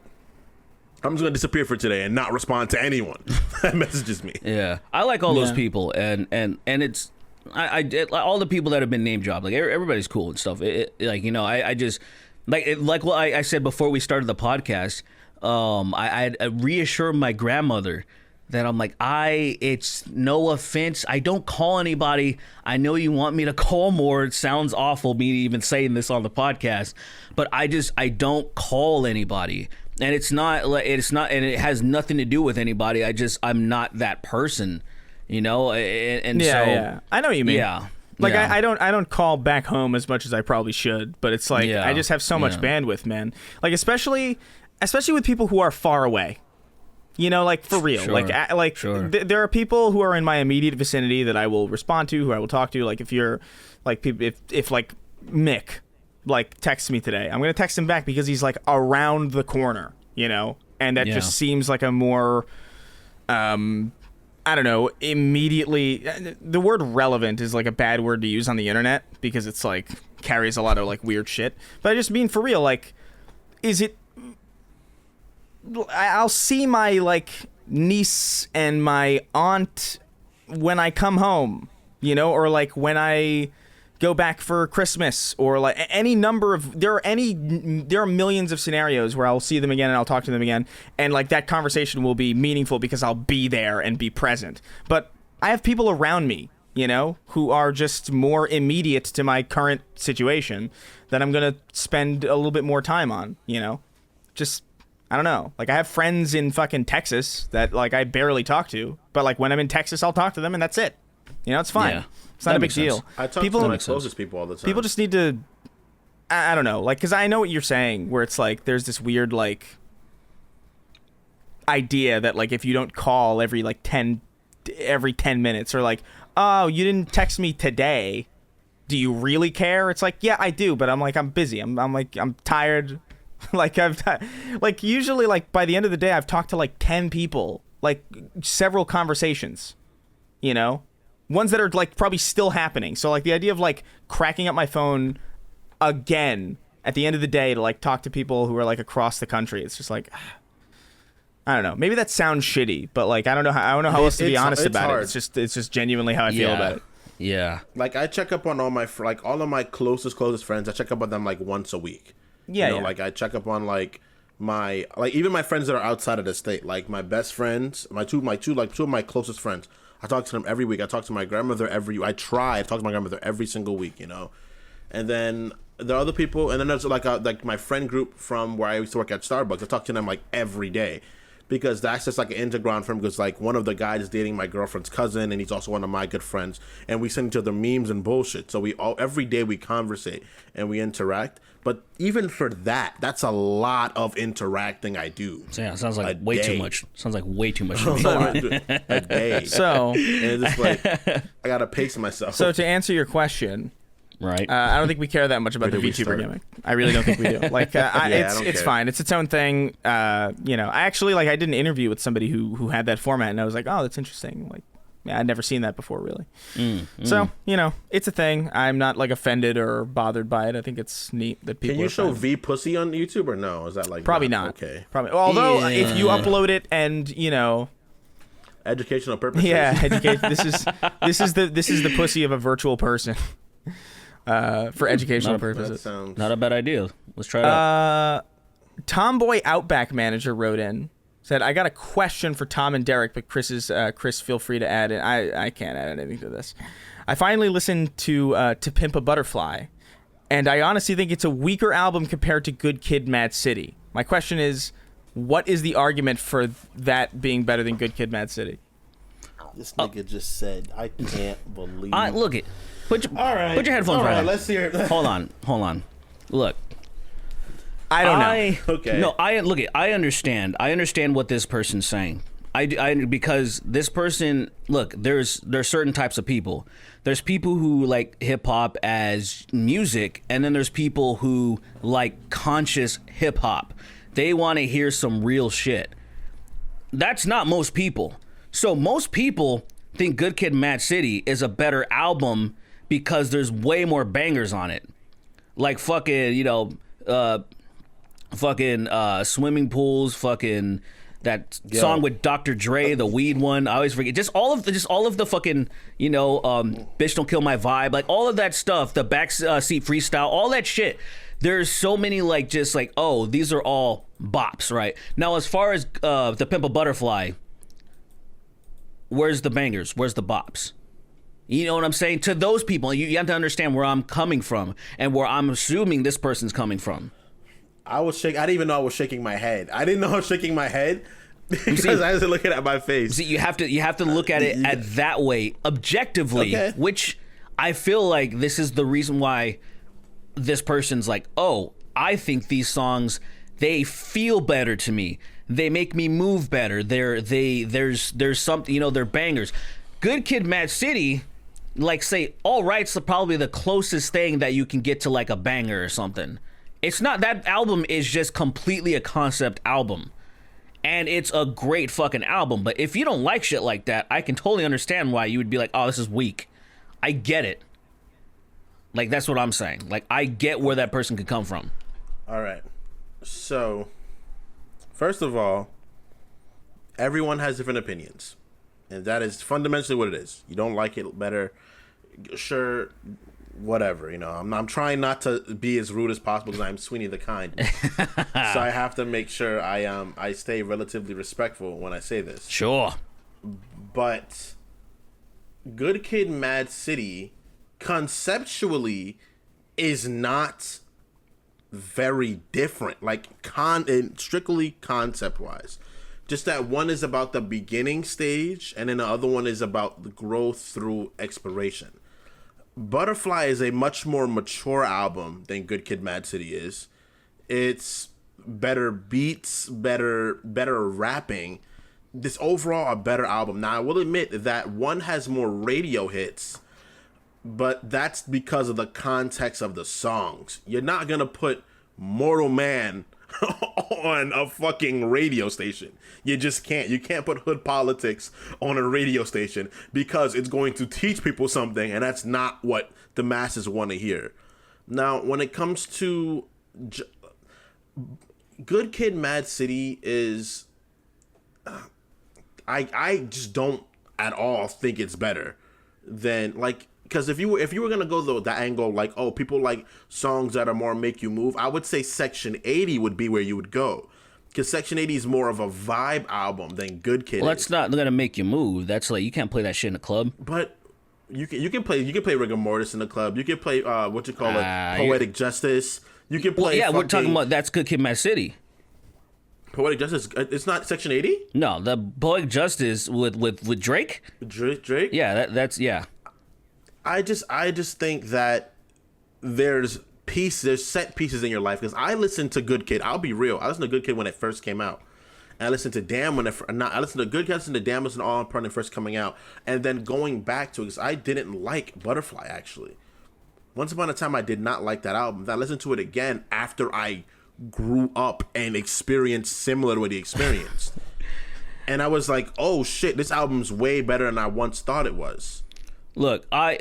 I'm just gonna disappear for today and not respond to anyone that messages me.
Yeah, I like all those people, and it's I all the people that have been name dropped. Like everybody's cool and stuff. Like you know, I just like what I said before we started the podcast. I reassured my grandmother that I'm like, it's no offense. I don't call anybody. I know you want me to call more. It sounds awful me even saying this on the podcast, but I don't call anybody. and it's not like and it has nothing to do with anybody. I'm not that person, you know. And
yeah, I know what you mean.
Yeah.
Like
yeah.
I don't call back home as much as I probably should, but it's like I just have so much bandwidth, man. Like especially with people who are far away. You know, like for real.
Sure.
There are people who are in my immediate vicinity that I will respond to, who I will talk to. Like if you're like if like Mick like texts me today, I'm gonna text him back because he's like around the corner, you know, and that just seems like a more I don't know, immediately. The word relevant is like a bad word to use on the internet because it's like carries a lot of like weird shit. But I just mean for real, like, is it? I'll see my like niece and my aunt when I come home, you know, or like when I go back for Christmas, or like any number of there are millions of scenarios where I'll see them again and I'll talk to them again, and like that conversation will be meaningful because I'll be there and be present. But I have people around me, you know, who are just more immediate to my current situation that I'm gonna spend a little bit more time on, you know. Just I don't know. Like I have friends in fucking Texas that like I barely talk to, but like when I'm in Texas I'll talk to them and that's it. You know, it's fine. Yeah. It's not a big deal.
I talk to my closest people all the time.
People just need to, I don't know, like, because I know what you're saying, where it's like there's this weird like idea that like if you don't call every 10 minutes, or like, oh, you didn't text me today, do you really care? It's like, yeah, I do, but I'm busy. I'm tired. Like like usually like by the end of the day I've talked to like 10 people, like several conversations, you know. Ones that are like probably still happening. So like the idea of like cracking up my phone again at the end of the day to like talk to people who are like across the country, it's just like I don't know. Maybe that sounds shitty, but like I don't know how else to be honest about it. It's just genuinely how I feel about it.
Yeah.
Like I check up on all of my closest friends. I check up on them like once a week.
Yeah.
You know, like I check up on like even my friends that are outside of the state, like my best friends, two of my closest friends. I talk to them every week. I talk to my grandmother I try to talk to my grandmother every single week, you know. And then the other people, and then there's like my friend group from where I used to work at Starbucks. I talk to them like every day because that's just like an interground for him, because like one of the guys is dating my girlfriend's cousin and he's also one of my good friends, and we send each other memes and bullshit. So every day we conversate and we interact. But even for that's a lot of interacting I do.
So yeah, it sounds like way too much. Sounds like way too much.
A day.
So
and it's just like I gotta pace myself.
So to answer your question,
right?
I don't think we care that much about the VTuber gimmick. I really don't think we do. Like, it's fine. It's its own thing. You know, I actually I did an interview with somebody who had that format, and I was like, oh, that's interesting. Like, yeah, I'd never seen that before, really. So, you know, it's a thing. I'm not like offended or bothered by it. I think it's neat that people.
Can you show V pussy on YouTube or no? Is that like
probably not?
Okay.
Probably. Although if you upload it and you know.
Educational purposes.
Yeah, this is the pussy of a virtual person. For educational purposes.
Not a bad idea. Let's try it out.
Tomboy Outback Manager wrote in, said, I got a question for Tom and Derrick, but Chris, feel free to add in. I can't add anything to this. I finally listened to Pimp a Butterfly, and I honestly think it's a weaker album compared to Good Kid, Mad City. My question is, what is the argument for that being better than Good Kid, Mad City?
This nigga just said, I can't believe.
Look it. Put your headphones on.
All right, let's hear it.
Hold on. Look.
I don't know.
Okay.
No, I understand. I understand what this person's saying. Because this person, look, there's certain types of people. There's people who like hip hop as music, and then there's people who like conscious hip hop. They want to hear some real shit. That's not most people. So most people think Good Kid, Mad City is a better album because there's way more bangers on it. Like fucking, you know, swimming pools, fucking that song with Dr. Dre, the weed one. I always forget. Just all of the fucking, you know, Bitch Don't Kill My Vibe, like all of that stuff, the backseat freestyle, all that shit. There's so many like just like, oh, these are all bops, right? Now as far as the Pimp a Butterfly, where's the bangers? Where's the bops? You know what I'm saying? To those people, you have to understand where I'm coming from and where I'm assuming this person's coming from.
I didn't even know I was shaking my head. I didn't know I was shaking my head because I was looking at my face.
See, you have to look at it at that way objectively,
Okay.
which I feel like this is the reason why this person's like, oh, I think these songs, they feel better to me. They make me move better. There's something, they're bangers. Good Kid, Mad City, like say, All Right's probably the closest thing that you can get to like a banger or something. It's not, that album is just completely a concept album. And it's a great fucking album. But if you don't like shit like that, I can totally understand why you would be like, oh, this is weak. I get it. Like, that's what I'm saying. Like, I get where that person could come from.
All right. So, first of all, everyone has different opinions. And that is fundamentally what it is. You don't like it better, sure, whatever. I'm trying not to be as rude as possible because I'm Sweeney the Kind. So I have to make sure I stay relatively respectful when I say this.
Sure.
But Good Kid, Mad City conceptually is not very different, like strictly concept wise. Just that one is about the beginning stage and then the other one is about the growth through exploration. Butterfly is a much more mature album than Good Kid, Mad City is. It's better beats, better rapping. This overall a better album. Now I will admit that one has more radio hits, but that's because of the context of the songs. You're not gonna put Mortal Man on a fucking radio station. You just can't. You can't put Hood Politics on a radio station because it's going to teach people something, and that's not what the masses want to hear. Now, when it comes to Good Kid, Mad City is, I just don't at all think it's better than like. Because if you were gonna go the angle like, oh, people like songs that are more make you move, I would say Section 80 would be where you would go. Because Section 80 is more of a vibe album than Good Kid.
Well, that's not gonna make you move. That's like, you can't play that shit in a club.
But you can play Rigor Mortis in the club. You can play Poetic Justice. You can play.
Well, yeah, we're talking about that's Good Kid, Mad City.
Poetic Justice. It's not Section 80.
No, the Poetic Justice with Drake.
Drake.
Yeah, that's yeah.
I just think that there's set pieces in your life, because I listened to Good Kid. I'll be real. I listened to Good Kid when it first came out. And I listened to Damn I listened to Good Kid, I listened to Damn was an all when it first coming out. And then going back to it, because I didn't like Butterfly, actually. Once upon a time, I did not like that album. I listened to it again after I grew up and experienced similar to what he experienced. And I was like, oh shit, this album's way better than I once thought it was.
Look, look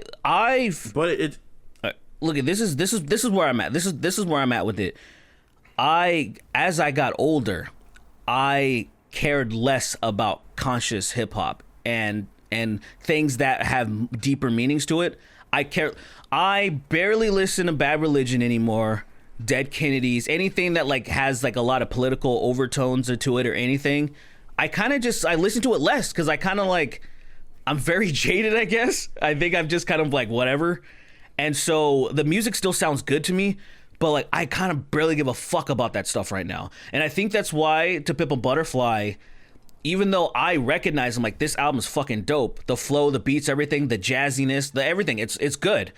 at this is where I'm at. This is where I'm at with it. As I got older, I cared less about conscious hip hop and things that have deeper meanings to it. I barely listen to Bad Religion anymore. Dead Kennedys, anything that like has like a lot of political overtones to it or anything. I listen to it less because I kind of like. I'm very jaded, I guess. I think I'm just kind of like whatever. And so the music still sounds good to me, but like I kind of barely give a fuck about that stuff right now. And I think that's why To Pimp a Butterfly, even though I recognize I'm like, this album's fucking dope. The flow, the beats, everything, the jazziness, the everything, it's good.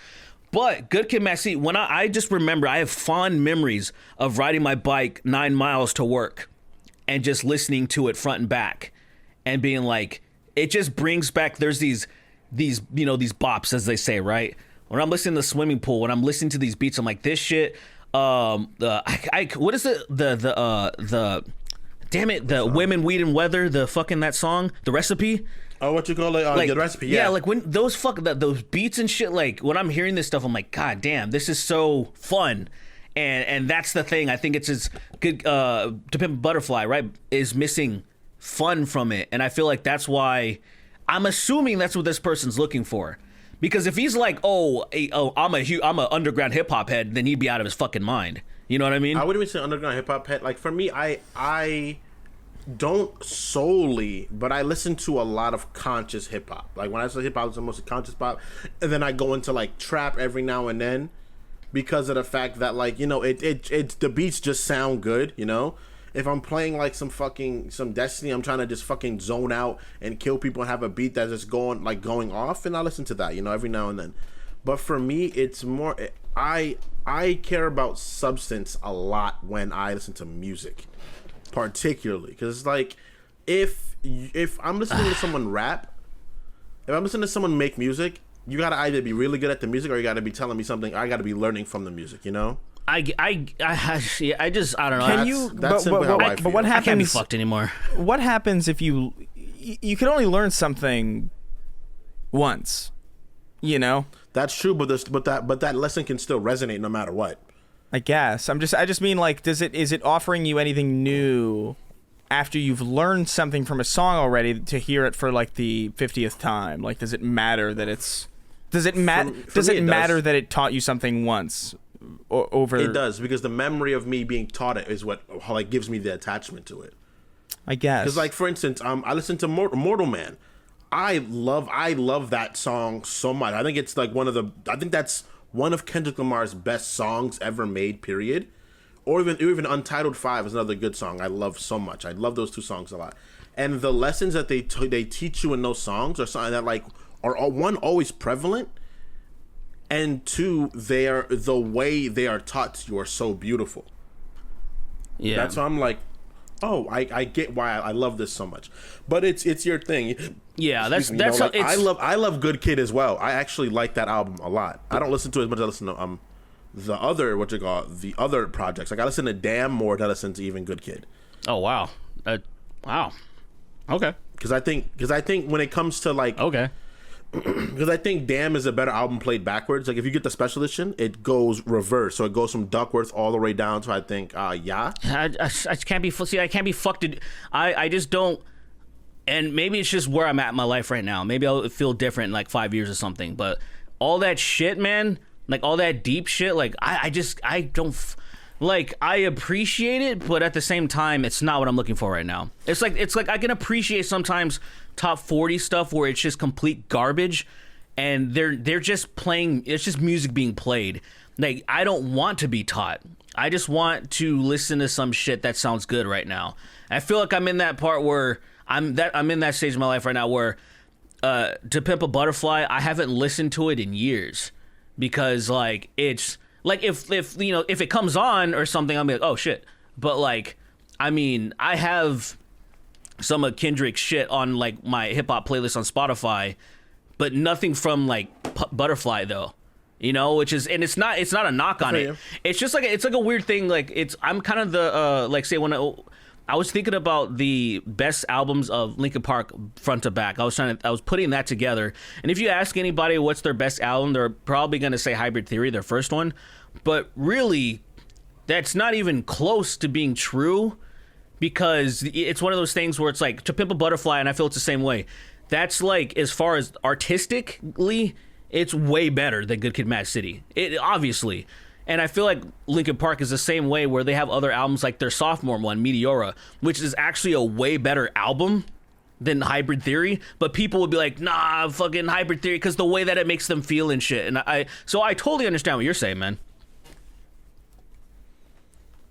But Good Kid, Mad City, when I just remember, I have fond memories of riding my bike 9 miles to work and just listening to it front and back and being like, it just brings back, there's these bops, as they say, right? When I'm listening to the swimming pool, when I'm listening to these beats, I'm like, this shit, what is it? The Women, Weed, and Weather, the fucking, that song, The Recipe.
Oh, what you call it?
Like,
The Recipe, yeah.
Yeah, like when those beats and shit, like when I'm hearing this stuff, I'm like, God damn, this is so fun. And that's the thing. I think it's as good, To Pimp a Butterfly, right, is missing fun from it, and I feel like that's why I'm assuming that's what this person's looking for. Because if he's like, I'm a underground hip hop head, then he'd be out of his fucking mind. You know what I mean?
I wouldn't even say underground hip hop head. Like for me, I don't solely, but I listen to a lot of conscious hip hop. Like when I say hip hop, it's mostly conscious pop, and then I go into like trap every now and then. because of the fact that like, you know, it the beats just sound good, you know. If I'm playing like some Destiny, I'm trying to just fucking zone out and kill people and have a beat that's just going off, and I listen to that, you know, every now and then. But for me, it's more I care about substance a lot when I listen to music, particularly because it's like if I'm listening to someone rap, if I'm listening to someone make music, you gotta either be really good at the music or you gotta be telling me something. I gotta be learning from the music, you know.
I just I don't know.
Can you?
That's
But what
I can't be
happens?
fucked anymore.
What happens if you can only learn something once? You know.
That's true, but that lesson can still resonate no matter what.
I guess I just mean like, is it offering you anything new after you've learned something from a song already to hear it for like the 50th time? Like, does it matter that it's? Does it matter that it taught you something once? Over
it does, because the memory of me being taught it is what like gives me the attachment to it,
I guess.
Because like, for instance, I listened to Mortal Man. I love that song so much. I think it's like I think that's one of Kendrick Lamar's best songs ever made, period. Or even Untitled 5 is another good song I love so much. I love those two songs a lot. And the lessons that they teach you in those songs are something that like are one, always prevalent, and two, the way they are taught to you are so beautiful.
Yeah,
that's why I'm like, oh, I get why I love this so much. But it's your thing.
Yeah, that's
like, I love Good Kid as well. I actually like that album a lot. I don't listen to it as much as I listen to the other projects. Like I listen to Damn more than I listen to even Good Kid.
Oh wow, wow, okay.
Because I think when it comes to like
okay.
Because I think Damn is a better album played backwards. Like if you get the special edition, it goes reverse, so it goes from Duckworth all the way down to I think yeah.
I can't be I can't be fucked. I just don't. And maybe it's just where I'm at in my life right now. Maybe I'll feel different in like 5 years or something. But all that shit, man, like all that deep shit, like I don't. Like I appreciate it, but at the same time, it's not what I'm looking for right now. It's like I can appreciate sometimes top 40 stuff where it's just complete garbage, and they're just playing. It's just music being played. Like I don't want to be taught. I just want to listen to some shit that sounds good right now. I feel like I'm in that part where I'm in that stage of my life right now where To Pimp a Butterfly, I haven't listened to it in years because like it's. Like if you know if it comes on or something, I'll be like, oh shit. But like, I mean, I have some of Kendrick's shit on like my hip hop playlist on Spotify, but nothing from like Butterfly though. You know, which is, and it's not a knock on it. It's just like it's like a weird thing. Like I'm kind of the like say when I was thinking about the best albums of Linkin Park front to back. I was putting that together. And if you ask anybody what's their best album, they're probably going to say Hybrid Theory, their first one. But really, that's not even close to being true because it's one of those things where it's like To Pimp a Butterfly, and I feel it's the same way. That's like, as far as artistically, it's way better than Good Kid, Mad City. It obviously. And I feel like Linkin Park is the same way where they have other albums like their sophomore one, Meteora, which is actually a way better album than Hybrid Theory. But people would be like, nah, fucking Hybrid Theory, because the way that it makes them feel and shit. And so I totally understand what you're saying, man.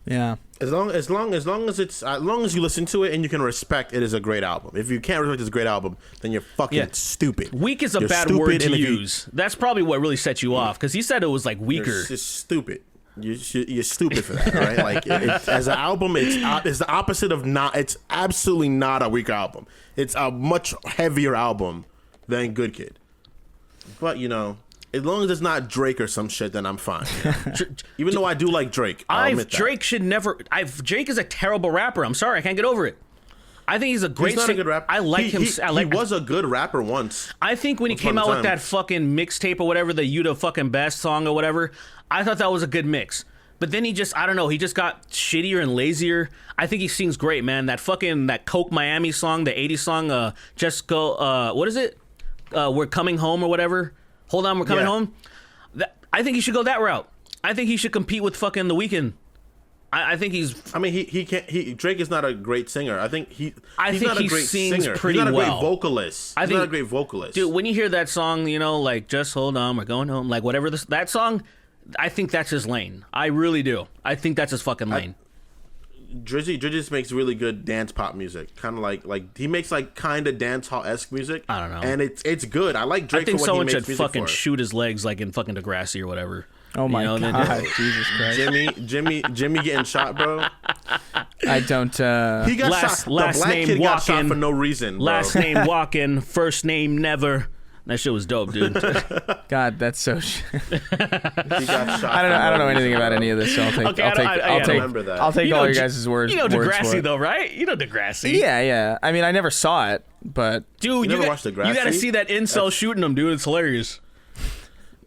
Yeah.
As long as you listen to it and you can respect it is a great album. If you can't respect it's a great album, then you're fucking stupid.
Weak is a bad word to use. That's probably what really set you off, because he said it was like weaker.
You're just stupid. You're stupid for that, right? Like as an album, it's the opposite of not. It's absolutely not a weak album. It's a much heavier album than Good Kid. But you know, as long as it's not Drake or some shit, then I'm fine. Even though I do like Drake,
Drake should never. Drake is a terrible rapper. I'm sorry, I can't get over it. I think he's a great.
He's not a good rapper.
I like him.
He was a good rapper once.
I think when he came out with that fucking mixtape or whatever, the "You the Fucking Best" song or whatever, I thought that was a good mix. But then he just got shittier and lazier. I think he sings great, man. That Coke Miami song, the '80s song, just go. What is it? We're Coming Home or whatever. Hold on, we're coming home. I think he should go that route. I think he should compete with fucking The Weeknd. I think he's.
I mean, he can't. Drake is not a great singer. I think he's not a great
sings
singer.
Pretty
he's not a
well.
great vocalist. He's not a great vocalist.
Dude, when you hear that song, you know, like Just Hold On, We're Going Home, like whatever that song, I think that's his lane. I really do. I think that's his fucking lane.
Drizzy just makes really good dance pop music, kind of like he makes like kind of dance hall-esque music.
I don't know,
and it's good. I like Drake.
I think
for what
someone
he makes
should
music
fucking
for.
shoot his legs like in fucking Degrassi or whatever.
Oh my god, Jesus Christ!
Jimmy getting shot, bro.
I don't.
He got shot.
Last
the black
name
kid got shot
Walken.
for no reason. Bro.
Last name Walken, first name Never. That shit was dope, dude.
God, that's so.
He got shot.
I don't know anything about any of this, so I'll take. I'll take all your guys' words.
You know
words
Degrassi though, right? You know Degrassi.
Yeah. I mean, I never saw it, but
dude,
you never watched Degrassi?
You got to see that incel shooting him, dude. It's hilarious.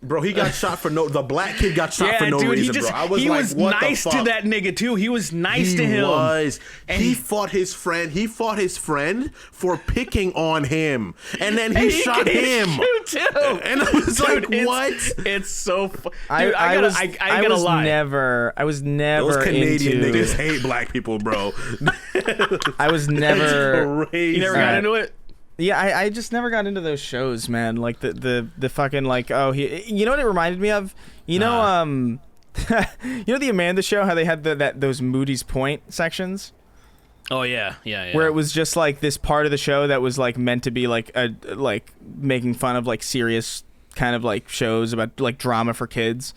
Bro, he got shot for the black kid got shot for no
dude,
reason, bro. I was
he
like,
was
what
nice
the fuck?
to that nigga too. He was nice to him.
He was.
And
he fought his friend. He fought his friend for picking on him, and then he shot him.
Shoot too.
And I was
Dude,
like, what?
It's so. Dude,
I
gotta lie.
I was never.
Those Canadian
into,
niggas hate black people, bro.
I was never.
Crazy.
You never got into it.
Yeah, I just never got into those shows, man. Like the fucking like you know what it reminded me of? You know you know the Amanda Show, how they had those Moody's Point sections?
Oh yeah.
Where it was just like this part of the show that was like meant to be like like making fun of like serious kind of like shows about like drama for kids.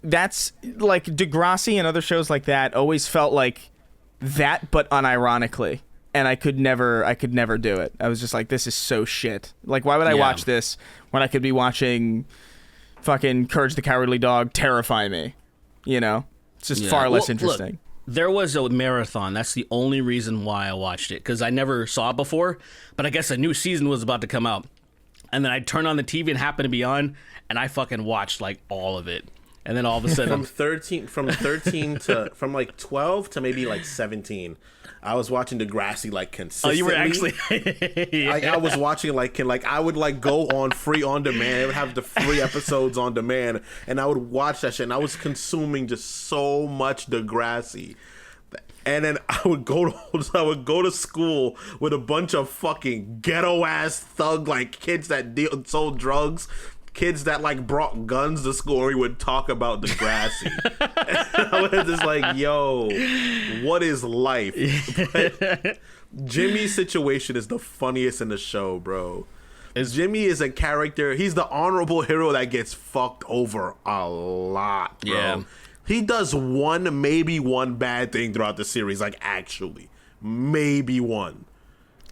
That's like Degrassi and other shows like that always felt like that, but unironically. And I could never do it. I was just like, this is so shit. Like, why would I watch this when I could be watching fucking Courage the Cowardly Dog terrify me? You know? It's just far less interesting.
Look, there was a marathon. That's the only reason why I watched it, because I never saw it before. But I guess a new season was about to come out. And then I turned on the TV and happened to be on, and I fucking watched like all of it. And then all of a sudden,
from like 12 to maybe like 17. I was watching Degrassi like consistently.
Oh, you were actually.
I was watching like I would like go on free on demand. I would have the free episodes on demand, and I would watch that shit. And I was consuming just so much Degrassi. And then I would go to school with a bunch of fucking ghetto ass thug like kids that sold drugs. Kids that like brought guns to school, we would talk about Degrassi. I was just like, yo, what is life? But Jimmy's situation is the funniest in the show, bro. Jimmy is a character. He's the honorable hero that gets fucked over a lot, bro.
Yeah.
He does maybe one bad thing throughout the series, like actually. Maybe one.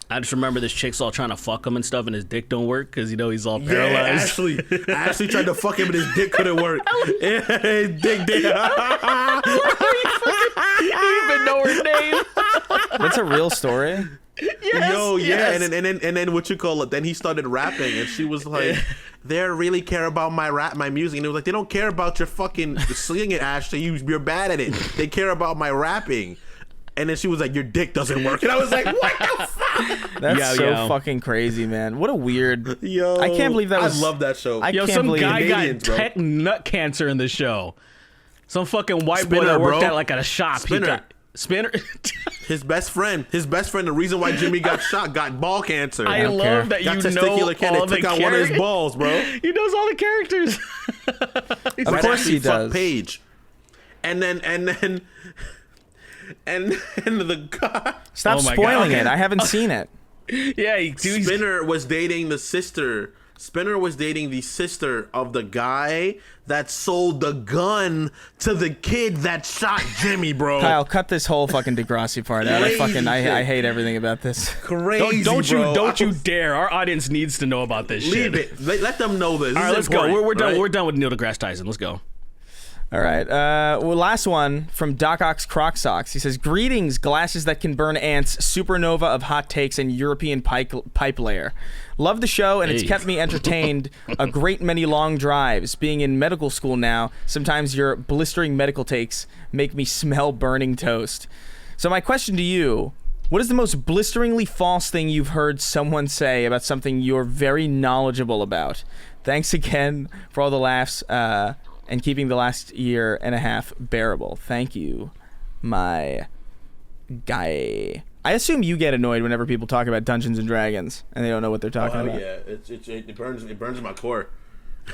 I just remember this chick's all trying to fuck him and stuff, and his dick don't work because he's all paralyzed.
Yeah, Ashley tried to fuck him, and his dick couldn't work. His dick.
You even know her name.
That's a real story.
Yes.
And then what you call it? Then he started rapping, and she was like, "They really care about my music," and it was like, "They don't care about your fucking singing, Ashley. You're bad at it. They care about my rapping." And then she was like, "Your dick doesn't work," and I was like, "What the fuck?"
That's fucking crazy, man. What a weird.
Yo,
I can't believe that was.
I love that show.
Some guy
Canadians,
got
bro.
tech nut cancer in the show. Some fucking white boy
Spinner,
that worked
bro.
at like at a shop. Spinner.
His best friend. The reason why Jimmy got shot, got ball cancer.
I love that
got
you
testicular
know
cancer.
all
They
the
took out one of his balls, bro.
He knows all the characters.
Of course he does.
Paige. And then the guy.
Stop
Oh my
spoiling
God.
it. I haven't seen it.
Yeah,
Spinner was dating the sister. Spinner was dating the sister of the guy that sold the gun to the kid that shot Jimmy, bro.
Kyle, cut this whole fucking Degrassi part out. I hate everything about this.
Crazy,
don't you dare. Our audience needs to know about this shit.
Leave it. Let them know this.
All right, let's go. We're done. We're done with Neil deGrasse Tyson. Let's go.
All right. Well, last one from Doc Ox Croc Socks. He says, "Greetings, glasses that can burn ants, supernova of hot takes, and European pipe layer. Love the show, and it's kept me entertained a great many long drives. Being in medical school now, sometimes your blistering medical takes make me smell burning toast. So my question to you, what is the most blisteringly false thing you've heard someone say about something you're very knowledgeable about? Thanks again for all the laughs, and keeping the last year and a half bearable. Thank you, my guy." I assume you get annoyed whenever people talk about Dungeons and Dragons and they don't know what they're talking about.
Yeah, it burns my core.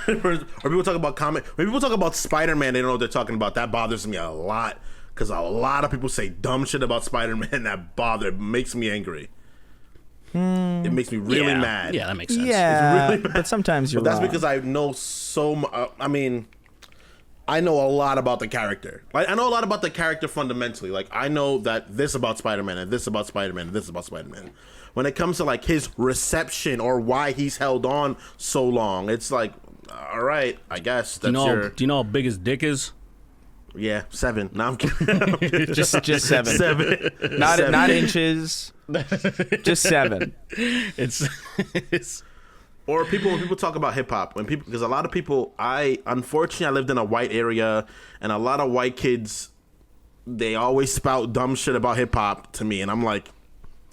or people talk about when people talk about Spider-Man, they don't know what they're talking about. That bothers me a lot because a lot of people say dumb shit about Spider-Man that makes me angry. It makes me really mad.
Yeah, that makes sense.
Yeah,
really
but sometimes you're
that's
wrong.
because I know so much. I mean, I know a lot about the character. Like, I know a lot about the character fundamentally. Like, I know that this about Spider-Man and this about Spider-Man and this about Spider-Man. When it comes to like his reception or why he's held on so long, it's like, all right, I guess that's
Do you know how big his dick is?
Yeah, 7. No, I'm kidding.
just 7.
7.
Not inches. Just 7.
It's
Or when people talk about hip hop, because a lot of people, unfortunately I lived in a white area, and a lot of white kids, they always spout dumb shit about hip hop to me, and I'm like,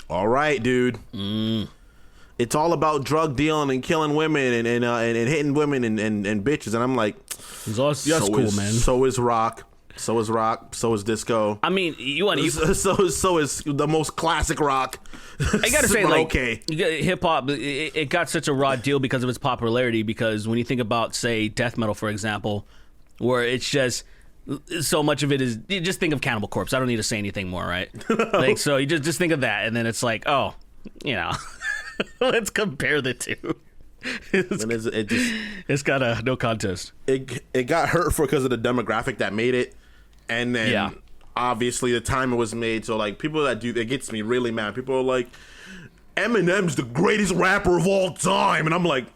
all right, dude. It's all about drug dealing and killing women and hitting women and bitches, and I'm like,
that's cool, man.
So is rock. So is rock. So is disco.
I mean,
So is the most classic rock.
I gotta say, like,
okay.
Hip hop, it got such a raw deal because of its popularity. Because when you think about, say, death metal, for example, where it's just so much of it is, you just think of Cannibal Corpse. I don't need to say anything more, right? Like, so you just think of that, and then it's like, oh, let's compare the two. It's got no contest.
It got hurt because of the demographic that made it, and then obviously the time it was made. So like people that it gets me really mad. People are like, Eminem's the greatest rapper of all time, and I'm like,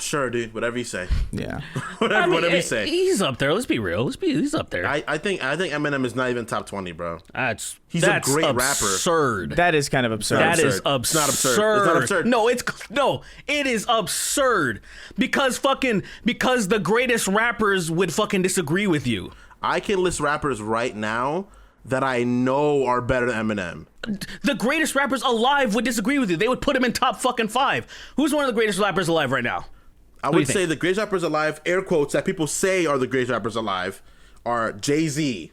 sure, dude, whatever you say.
Yeah.
whatever you say.
He's up there. Let's be real. He's up there.
I think Eminem is not even top 20, bro. He's
a
great
absurd.
rapper.
That is kind of absurd.
That is
It's not absurd.
absurd.
It's not absurd.
No, it is absurd because the greatest rappers would fucking disagree with you.
I can list rappers right now that I know are better than Eminem.
The greatest rappers alive would disagree with you. They would put him in top fucking 5. Who's one of the greatest rappers alive right now?
I would say the greatest rappers alive, air quotes, that people say are the greatest rappers alive, are Jay-Z.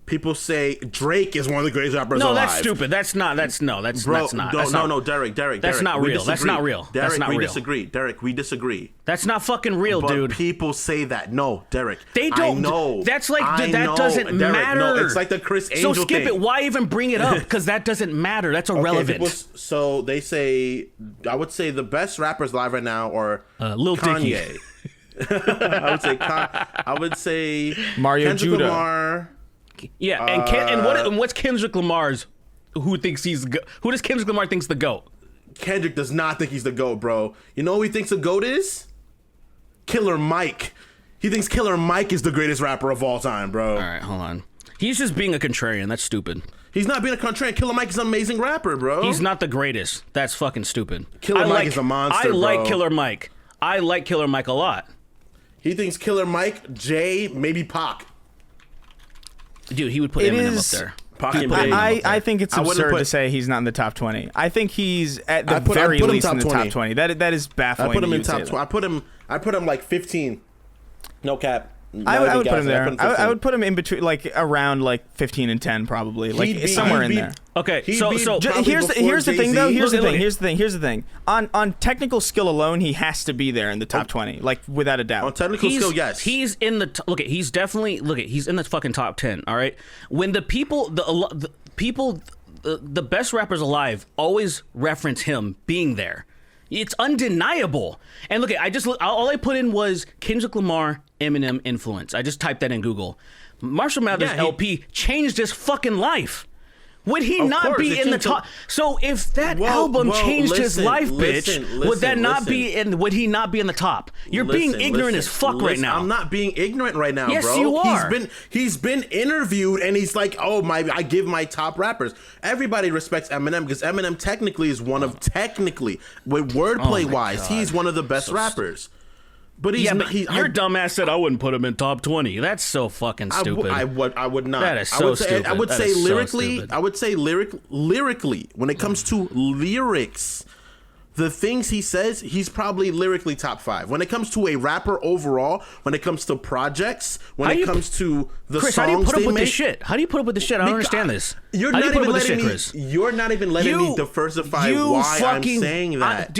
People say Drake is one of the greatest rappers alive.
No, that's stupid. That's not. No, Derrick.
That's
not real. That's not real.
Derrick,
that's not
we
real.
disagree. Derrick, we disagree.
That's not fucking real,
But
dude.
people say that. No, Derrick.
They don't.
I know.
That's like
I
that
know.
doesn't
Derrick,
matter.
No, it's like the Chris Angel
So skip
thing.
it. Why even bring it up? Because that doesn't matter. That's irrelevant.
So they say, I would say the best rappers alive right now are
Lil
Kanye. I would say
Mario
Kendrick
Judah.
Lamar.
Yeah, and what's Kendrick Lamar's? Who does Kendrick Lamar think's the GOAT?
Kendrick does not think he's the GOAT, bro. You know who he thinks the GOAT is? Killer Mike. He thinks Killer Mike is the greatest rapper of all time, bro.
All right, hold on. He's just being a contrarian. That's stupid.
He's not being a contrarian. Killer Mike is an amazing rapper, bro.
He's not the greatest. That's fucking stupid.
Killer Mike is a monster,
I like
bro.
Killer Mike. I like Killer Mike a lot.
He thinks Killer Mike, Jay, maybe Pac.
Dude, he would put Eminem up there.
Pac and Big.
I think it's
I wouldn't
absurd
put-
to say he's not in the top 20. I think he's at the
I put
very
him
least
top
in the
20.
top 20. That is baffling.
I put him
that
in
you'd say
top
that.
20. I put him like 15. No cap.
I would put him there. I
15.
would put him in between, like around like 15 and 10, probably, like
He'd be-
somewhere
he'd
in
be-
there.
Okay,
He'd
so
be probably
Here's
before
the thing, though.
Jay-Z.
Here's
Here's the thing. On technical skill alone, he has to be there in the top 20, like without a doubt.
On technical skill, yes.
He's in the he's definitely he's in the fucking top 10. All right, when the people the best rappers alive always reference him being there. It's undeniable. And look, all I put in was Kendrick Lamar, Eminem influence. I just typed that in Google. Marshall Mathers LP changed his fucking life. Would he
Of
not
course,
be
it
in the
changed
top? So if that album changed his life, bitch, would that not be in? Would he not be in the top? You're being ignorant as fuck right now.
I'm not being ignorant right now,
Yes,
bro.
you are.
He's been interviewed and he's like, I give my top rappers. Everybody respects Eminem because Eminem technically is one of with wordplay wise, he's one of the best rappers. But he's
your dumbass said I wouldn't put him in top 20. That's so fucking stupid.
I would not.
That is so stupid.
I would
That
say
is so
lyrically.
stupid.
I would say lyrically. When it comes to lyrics, the things he says, he's probably lyrically top 5. When it comes to a rapper overall, when it comes to projects, when it comes to the
Chris,
songs
how do you put up
they
with
make,
this shit? How do you put up with this shit? I don't understand this.
You're
How do
not
you put
even
up with this
letting
shit,
me.
Chris?
You're not even letting me diversify why I'm saying that.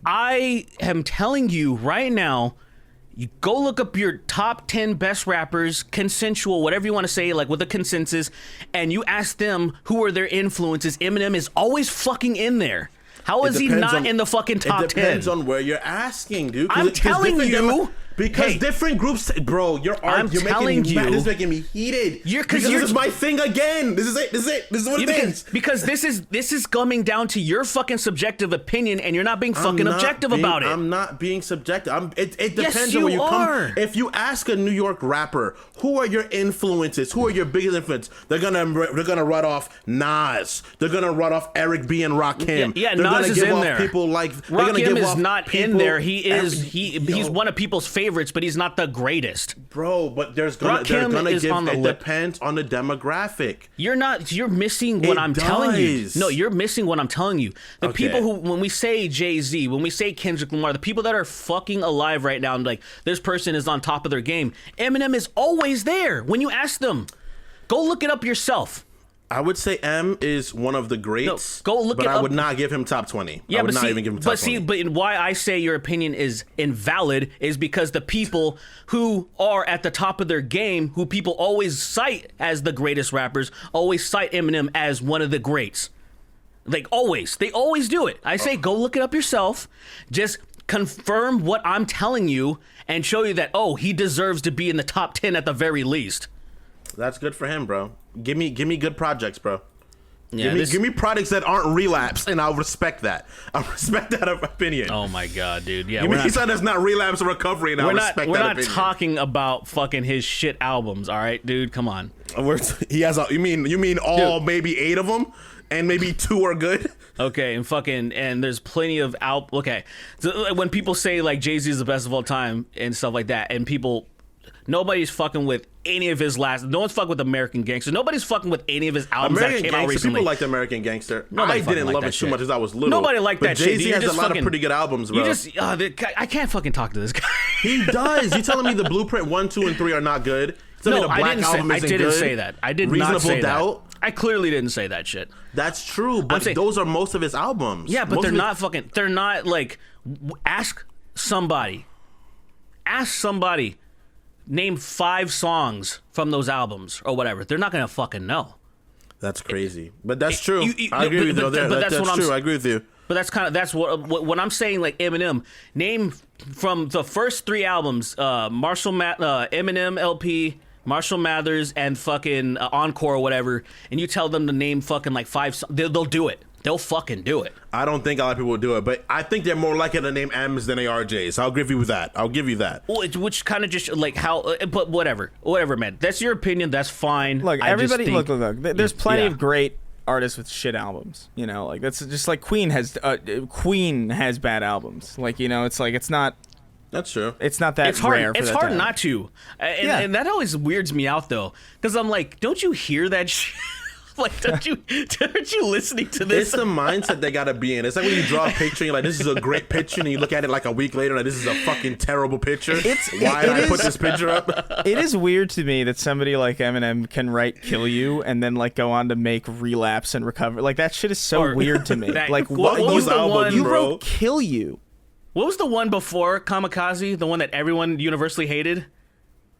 I am telling you right now, you go look up your top 10 best rappers, consensual, whatever you want to say, like with a consensus, and you ask them who are their influences. Eminem is always fucking in there. How is he not in the fucking top 10?
It depends on where you're asking, dude.
I'm telling you.
Because different groups, bro, you're making me mad. This is making me heated. This is my thing again. This is it. This is what it is.
Because this is coming down to your fucking subjective opinion, and you're not being fucking objective about it.
I'm not being subjective. It depends
you
on where you
are.
come. If you ask a New York rapper, who are your influences? Who are your biggest influences? They're gonna run off Nas. They're gonna run off Eric B and Rakim.
Yeah,
they're
Nas is in there.
People like
Rakim is not in there. He's one of people's favorites, but he's not the greatest,
bro. But they're gonna give. It depends on the demographic.
You're missing what I'm telling you. No, you're missing what I'm telling you. The people who, when we say Jay-Z, when we say Kendrick Lamar, the people that are fucking alive right now, and like this person is on top of their game. Eminem is always there when you ask them. Go look it up yourself.
I would say M is one of the greats.
No, go look
but
it
I
up.
would not give him top 20.
Yeah,
I would not even give him top 20.
But why I say your opinion is invalid is because the people who are at the top of their game, who people always cite as the greatest rappers, always cite Eminem as one of the greats. Like always. They always do it. I say go look it up yourself. Just confirm what I'm telling you and show you that, he deserves to be in the top 10 at the very least.
That's good for him, bro. Give me good projects, bro.
Yeah,
give me products that aren't relapse, and I'll respect that. I'll respect that opinion.
Oh my god, dude. Yeah,
give me something that's not relapse or recovery, and I'll respect that opinion.
We're not talking about fucking his shit albums, all right, dude? Come on.
He has. You mean all dude. Maybe 8 of them, and maybe 2 are good.
Okay, and there's plenty of Okay, so when people say like Jay-Z is the best of all time and stuff like that, and nobody's fucking with any of his last. No one's fucking with American Gangster. Nobody's fucking with any of his albums that came out recently.
People liked American Gangster.
Nobody
I didn't love it too much as I was little.
Nobody liked that shit.
Jay-Z has a lot of pretty good albums, bro.
I can't fucking talk to this guy.
He does. You telling me the Blueprint 1, 2, and 3 are not good?
No, I didn't say that. I did not say
Doubt?
that. I clearly didn't say that shit.
That's true, but those are most of his albums.
Yeah, but they're not like. Ask somebody. Name 5 songs from those albums or whatever. They're not gonna fucking know.
That's crazy, but that's true. I agree with you. That's true. I agree with you.
But that's what I'm saying. Like Eminem, name from the first 3 albums: Eminem LP, Marshall Mathers, and fucking Encore or whatever. And you tell them to name fucking like 5 songs. They'll do it. They'll fucking do it.
I don't think a lot of people will do it, but I think they're more likely to name M's than they are J's. I'll give you that.
Which kind of just like how, but whatever, man. That's your opinion. That's fine.
Look, look. There's plenty of great artists with shit albums. You know, like that's just like Queen has bad albums. Like, you know, it's like it's not.
That's true.
It's not that rare.
It's hard not to, and that always weirds me out though, because I'm like, don't you hear that shit? Like, aren't you listening to this?
It's the mindset they gotta be in. It's like when you draw a picture, and you're like, this is a great picture, and you look at it like a week later, like, this is a fucking terrible picture. Why did I put this picture up?
It is weird to me that somebody like Eminem can write "Kill You" and then like go on to make "Relapse" and "Recover." Like that shit is so weird to me. Like,
what was the one
you wrote "Kill You"?
What was the one before Kamikaze? The one that everyone universally hated?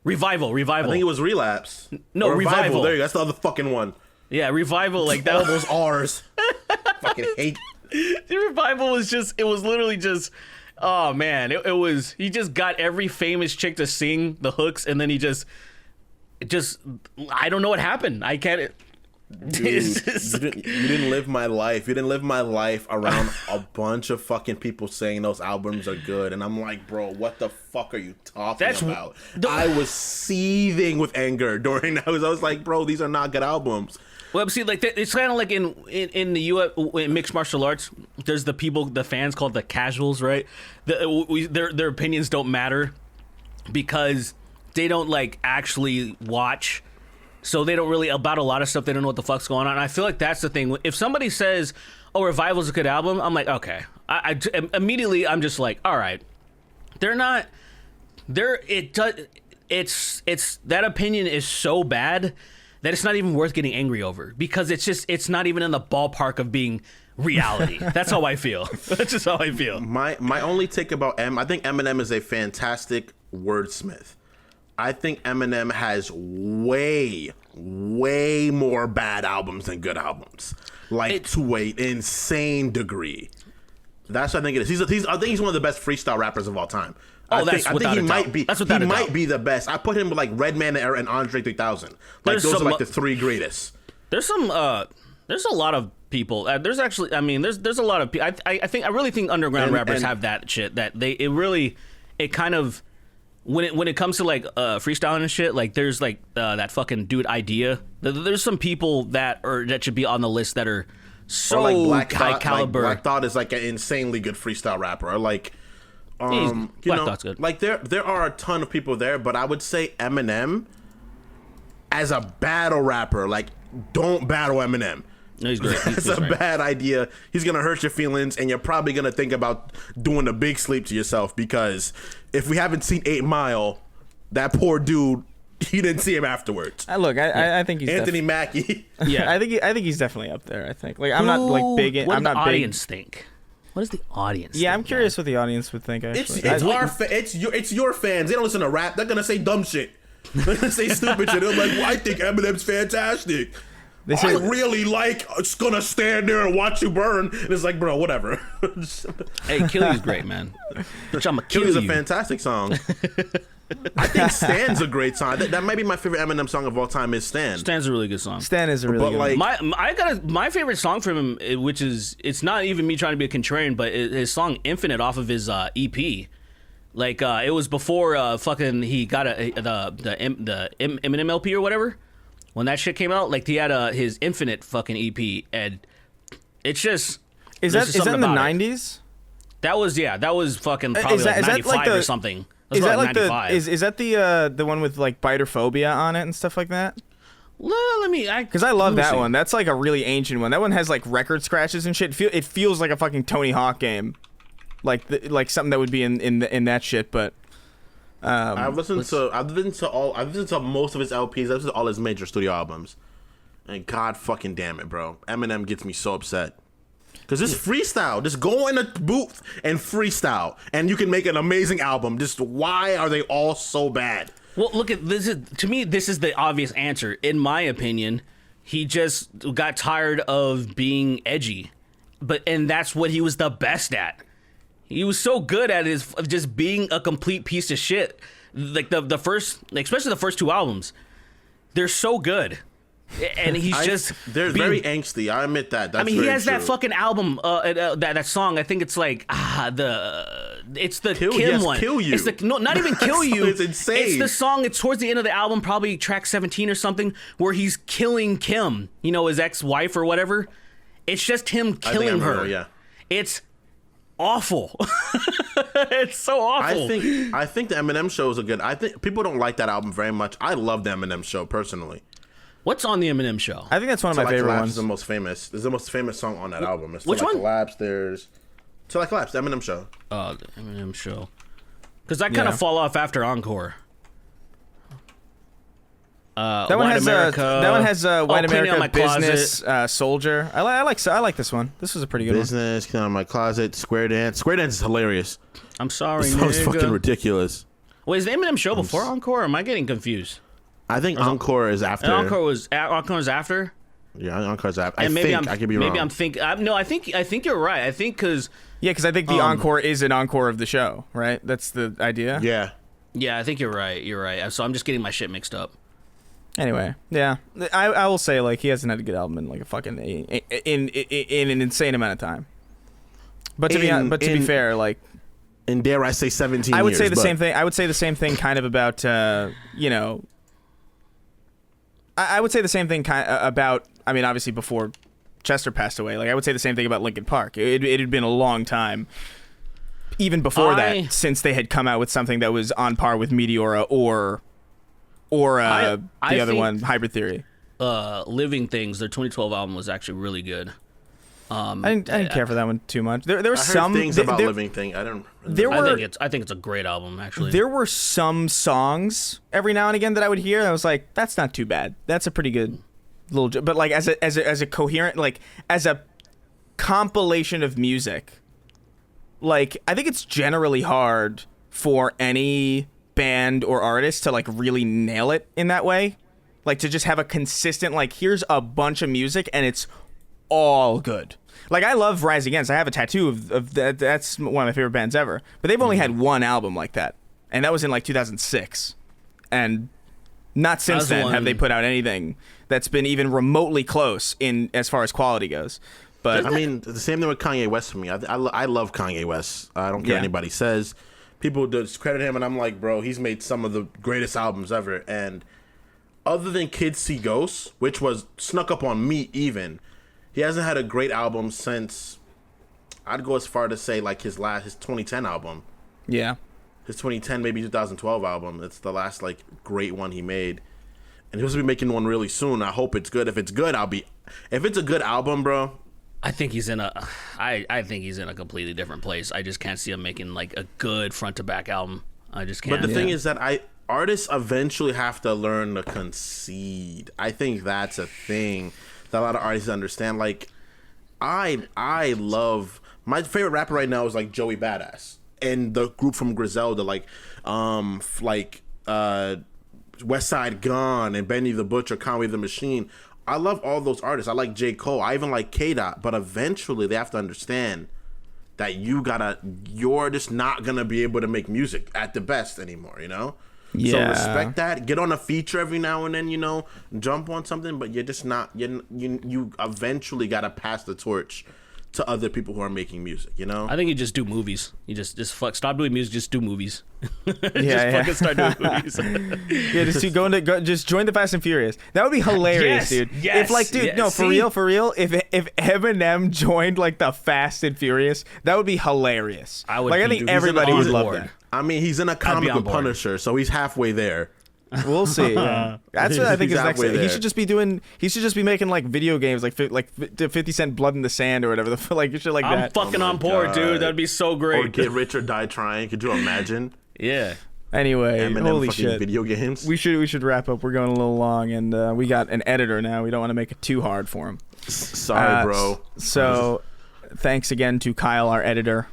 Revival. I
think it was Relapse.
No, Revival.
There you go. That's the other fucking one.
Yeah, Revival, like that.
All those R's. Fucking hate.
The Revival was literally just, oh man, it was, he just got every famous chick to sing the hooks, and then he just, I don't know what happened. I can't.
Dude, you didn't live my life. You didn't live my life around a bunch of fucking people saying those albums are good, and I'm like, bro, what the fuck are you talking about? I was seething with anger during that. I was like, bro, these are not good albums.
Well, see, like it's kind of like in the U.S. in mixed martial arts. There's the fans called the casuals, right? Their opinions don't matter because they don't like actually watch, so they don't really about a lot of stuff. They don't know what the fuck's going on. And I feel like that's the thing. If somebody says, "Oh, Revival's a good album," I'm like, okay. I immediately I'm just like, all right, they're not. It's that opinion is so bad that it's not even worth getting angry over, because it's not even in the ballpark of being reality. That's how I feel. That's just how I feel.
My only take about I think Eminem is a fantastic wordsmith. I think Eminem has way more bad albums than good albums, to an insane degree. That's what I think it is. I think he's one of the best freestyle rappers of all time. I think he might be. He might be the best. I put him with like Redman and Andre 3000. Like those are like the three greatest.
There's a lot of people. There's actually, I mean, there's a lot of people. I really think underground rappers have that shit. That it kind of. When it comes to like freestyling and shit, like there's like that fucking dude Idea. There's some people that should be on the list that are so like high caliber.
Black Thought is like an insanely good freestyle rapper. Or like,
Black Thought's good.
Like there are a ton of people there, but I would say Eminem as a battle rapper, like don't battle Eminem.
No, he's great.
That's a bad idea. He's gonna hurt your feelings, and you're probably gonna think about doing a big sleep to yourself because if we haven't seen 8 Mile, that poor dude, he didn't see him afterwards.
I think he's
Anthony Mackie.
Yeah, I think he's definitely up there. I think I'm not like big.
What
I'm
does
not
the
big.
audience think? What does the audience?
Yeah,
think,
I'm curious what the audience would think. Actually,
It's your fans. They don't listen to rap. They're gonna say dumb shit. They're gonna say stupid shit. They're like, well, I think Eminem's fantastic. I really like it's gonna stand there and watch you burn. And it's like, bro, whatever.
Hey, Kill You's great, man. Bitch, I'ma kill
You's
you.
a fantastic song. I think Stan's a great song. That might be my favorite Eminem song of all time. Is Stan.
Stan's a really good song.
Stan is a really good
one. My favorite song from him, which is it's not even me trying to be a contrarian, but his song Infinite off of his EP. Like it was before fucking he got the Eminem LP or whatever. When that shit came out, like he had his Infinite fucking EP, and it's just
is that in the 90s?
That was fucking probably like 95 or something. Is that like 95.
Is that the one with like bitophobia on it and stuff like that?
Let me,
because I love that one. That's like a really ancient one. That one has like record scratches and shit. It feels like a fucking Tony Hawk game, like something that would be in that shit, but. I've listened to
most of his LPs. I've listened to all his major studio albums, and God fucking damn it, bro, Eminem gets me so upset because this freestyle, just go in a booth and freestyle, and you can make an amazing album. Just why are they all so bad?
Well, look at this. To me, this is the obvious answer. In my opinion, he just got tired of being edgy, and that's what he was the best at. He was so good at just being a complete piece of shit. Like the first, especially the first 2 albums, they're so good. And
they're very angsty. I admit that. That's
he has
true.
that fucking album, that song. I think it's like it's the
Kill,
Kim
yes,
one.
Kill You.
It's not even Kill You.
It's insane.
It's the song. It's towards the end of the album, probably track 17 or something, where he's killing Kim. His ex-wife or whatever. It's just him killing her.
Yeah.
It's awful. It's so awful.
I think the Eminem shows are good. I think people don't like that album very much. I love the Eminem show personally.
What's on the Eminem show?
I think that's one of my favorite ones.
Is the most famous. It's the most famous song on that album. It's
Which one?
Collapse. There's Till I Collapse. The Eminem show.
Oh, the Eminem show. Because I kind of fall off after Encore.
That one has White America, Business, Soldier. I like this one. This was a pretty good
Business, Clean Out My Closet, Square Dance. Square Dance is hilarious.
I'm sorry,
This song's fucking ridiculous.
Wait, is the Eminem show before Encore, or am I getting confused?
I think Encore is after.
Encore was after?
Yeah, Encore's after.
And
I could be wrong.
Maybe I'm thinking... No, I think you're right. I think because...
Yeah, because I think the Encore is an encore of the show, right? That's the idea?
Yeah.
Yeah, I think you're right. You're right. So I'm just getting my shit mixed up.
Anyway, yeah, I will say like he hasn't had a good album in like a fucking in an insane amount of time. But to be fair, like,
and dare I say 17
I would
years,
say the same thing. I would say the same thing kind of about I would say the same thing about. I mean, obviously before Chester passed away, like I would say the same thing about Linkin Park. It had been a long time, even before that, since they had come out with something that was on par with Meteora or the other one, Hybrid Theory.
Living Things, their 2012 album was actually really good.
I didn't care for that one too much. There were some
things about Living Thing. I don't.
I think it's a great album actually.
There were some songs every now and again that I would hear. And I was like, that's not too bad. That's a pretty good little. But like as a coherent, like as a compilation of music, like, I think it's generally hard for any band or artist to, like, really nail it in that way. Like, to just have a consistent, like, here's a bunch of music and it's all good. Like, I love Rise Against. I have a tattoo of that. That's one of my favorite bands ever. But they've only had one album like that. And that was in, like, 2006. And not since then have they put out anything that's been even remotely close in as far as quality goes. But
I mean, the same thing with Kanye West for me. I love Kanye West. I don't care what anybody says. People discredit him, and I'm like, bro, he's made some of the greatest albums ever. And other than Kids See Ghosts, which was snuck up on me even, he hasn't had a great album since, I'd go as far to say, like, his 2010 album. Yeah. His 2010, maybe 2012 album. It's the last, like, great one he made. And he's supposed to be making one really soon. I hope it's good. If it's good, if it's a good album, bro.
I think he's in I think he's in a completely different place. I just can't see him making, like, a good front to back album. I just can't.
But the thing is that artists eventually have to learn to concede. I think that's a thing that a lot of artists understand. Like, I love, my favorite rapper right now is, like, Joey Badass and the group from Griselda, like West Side Gun and Benny the Butcher, Conway the Machine. I love all those artists. I like J. Cole. I even like K-Dot. But eventually they have to understand that you're just not gonna be able to make music at the best anymore, you know? Yeah. So respect that. Get on a feature every now and then, you know, jump on something, but you're just not, you eventually gotta pass the torch to other people who are making music, you know?
I think you just do movies. You just stop doing music, just do movies.
Fucking start doing movies. Just join the Fast and Furious. That would be hilarious, dude.
Yes.
If, like, dude, for real, if Eminem joined, like, the Fast and Furious, that would be hilarious. I think everybody would love that.
I mean, he's in a comic with Punisher, so he's halfway there.
We'll see. Yeah. That's what I think is next. He should just be making, like, video games, like 50 Cent Blood in the Sand or whatever, like shit like that.
I'm fucking on board, dude. That'd be so great.
Or Get Rich or Die Trying. Could you imagine?
Yeah.
Anyway,
Eminem
holy shit.
Video games.
We should wrap up. We're going a little long, and we got an editor now. We don't want to make it too hard for him.
Sorry, bro.
So, thanks again to Kyle, our editor,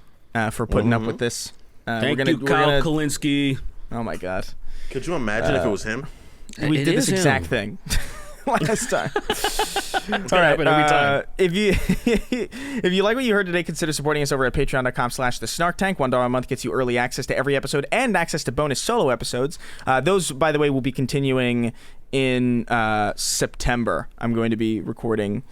for putting up with this.
Thank you, Kyle Kalinske.
Oh my God.
Could you imagine if it was him?
We did this exact thing last time. All right. Every time. If you like what you heard today, consider supporting us over at patreon.com/thesnarktank. $1 a month gets you early access to every episode and access to bonus solo episodes. Those, by the way, will be continuing in September. I'm going to be recording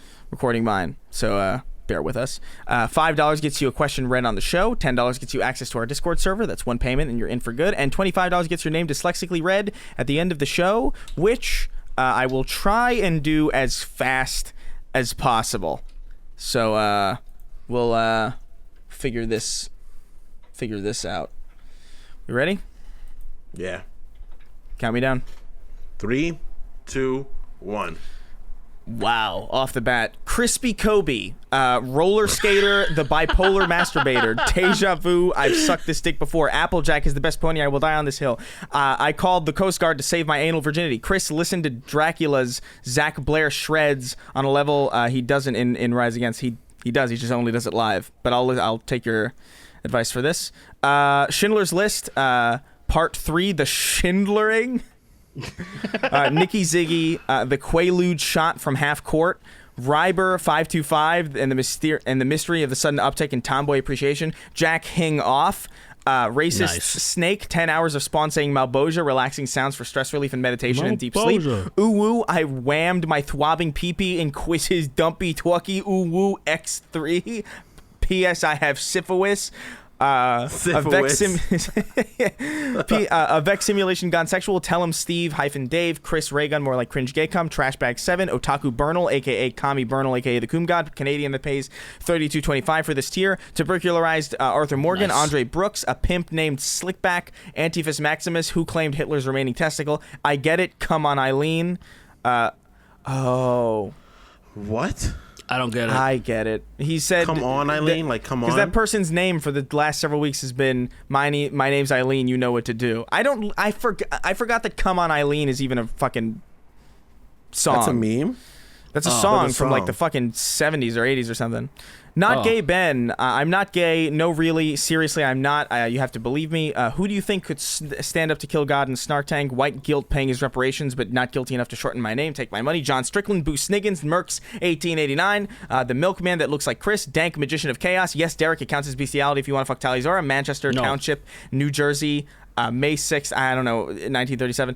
mine. So bear with us. $5 gets you a question read on the show. $10 gets you access to our Discord server. That's one payment and you're in for good. And $25 gets your name dyslexically read at the end of the show, which I will try and do as fast as possible. So we'll figure this out. You ready?
Yeah.
Count me down.
3, 2, 1.
Wow, off the bat. Crispy Kobe, roller skater, the bipolar masturbator, deja vu, I've sucked this dick before, Applejack is the best pony, I will die on this hill. I called the Coast Guard to save my anal virginity. Chris listened to Dracula's Zach Blair shreds on a level he doesn't in Rise Against. He does, he just only does it live. But I'll take your advice for this. Schindler's List, Part 3, the Schindlering. Nikki Ziggy, the Quaalude shot from half court, Ryber 525 and the mystery of the sudden uptick in tomboy appreciation, Jack Hing Off, racist snake, 10 hours of spawn saying Malboja, relaxing sounds for stress relief and meditation and deep sleep. Ooh woo, I whammed my thwobbing peepee in quizzes dumpy twucky. Ooh woo X3. P.S. I have syphilis. A Vex simulation gone sexual. Tell him Steve -Dave. Chris Raygun, more like cringe gaycom. Trashbag7. Otaku Bernal, aka Kami Bernal, aka the Coom God. Canadian that pays $32.25 for this tier. Tubercularized Arthur Morgan. Andre Brooks. A pimp named Slickback. Antiphus Maximus, who claimed Hitler's remaining testicle. I get it. Come on, Eileen.
What?
I don't get it.
I get it. He said,
"Come on, Eileen." Come on.
Because that person's name for the last several weeks has been my name's Eileen. You know what to do. I forgot that "Come on, Eileen" is even a fucking song.
That's a meme.
That's a song
That's a
from like
song.
the fucking 70s or 80s or something. Not gay Ben. I'm not gay. No, really. Seriously, I'm not. You have to believe me. Who do you think could stand up to kill God in Snark Tank? White guilt paying his reparations, but not guilty enough to shorten my name. Take my money. John Strickland, Boo Sniggins, Mercs, 1889. The milkman that looks like Chris. Dank magician of chaos. Yes, Derrick, it counts as bestiality if you want to fuck Tally Zora. Manchester Township, New Jersey. May 6th, I don't know, 1937.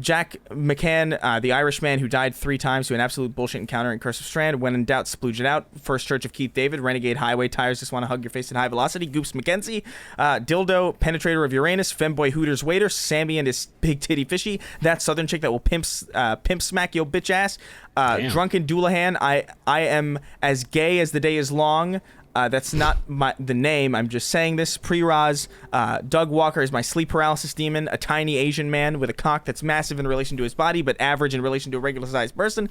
Jack McCann, the Irishman who died 3 times to an absolute bullshit encounter in Cursive Strand. When in doubt, splooge it out. First Church of Keith David. Renegade Highway Tires just want to hug your face at high velocity. Goops McKenzie. Dildo, Penetrator of Uranus. Femboy Hooters Waiter. Sammy and his big titty fishy. That southern chick that will pimp smack yo bitch ass. Drunken Doulahan. I am as gay as the day is long. That's not the name. I'm just saying this. Pre-Roz. Doug Walker is my sleep paralysis demon. A tiny Asian man with a cock that's massive in relation to his body, but average in relation to a regular-sized person.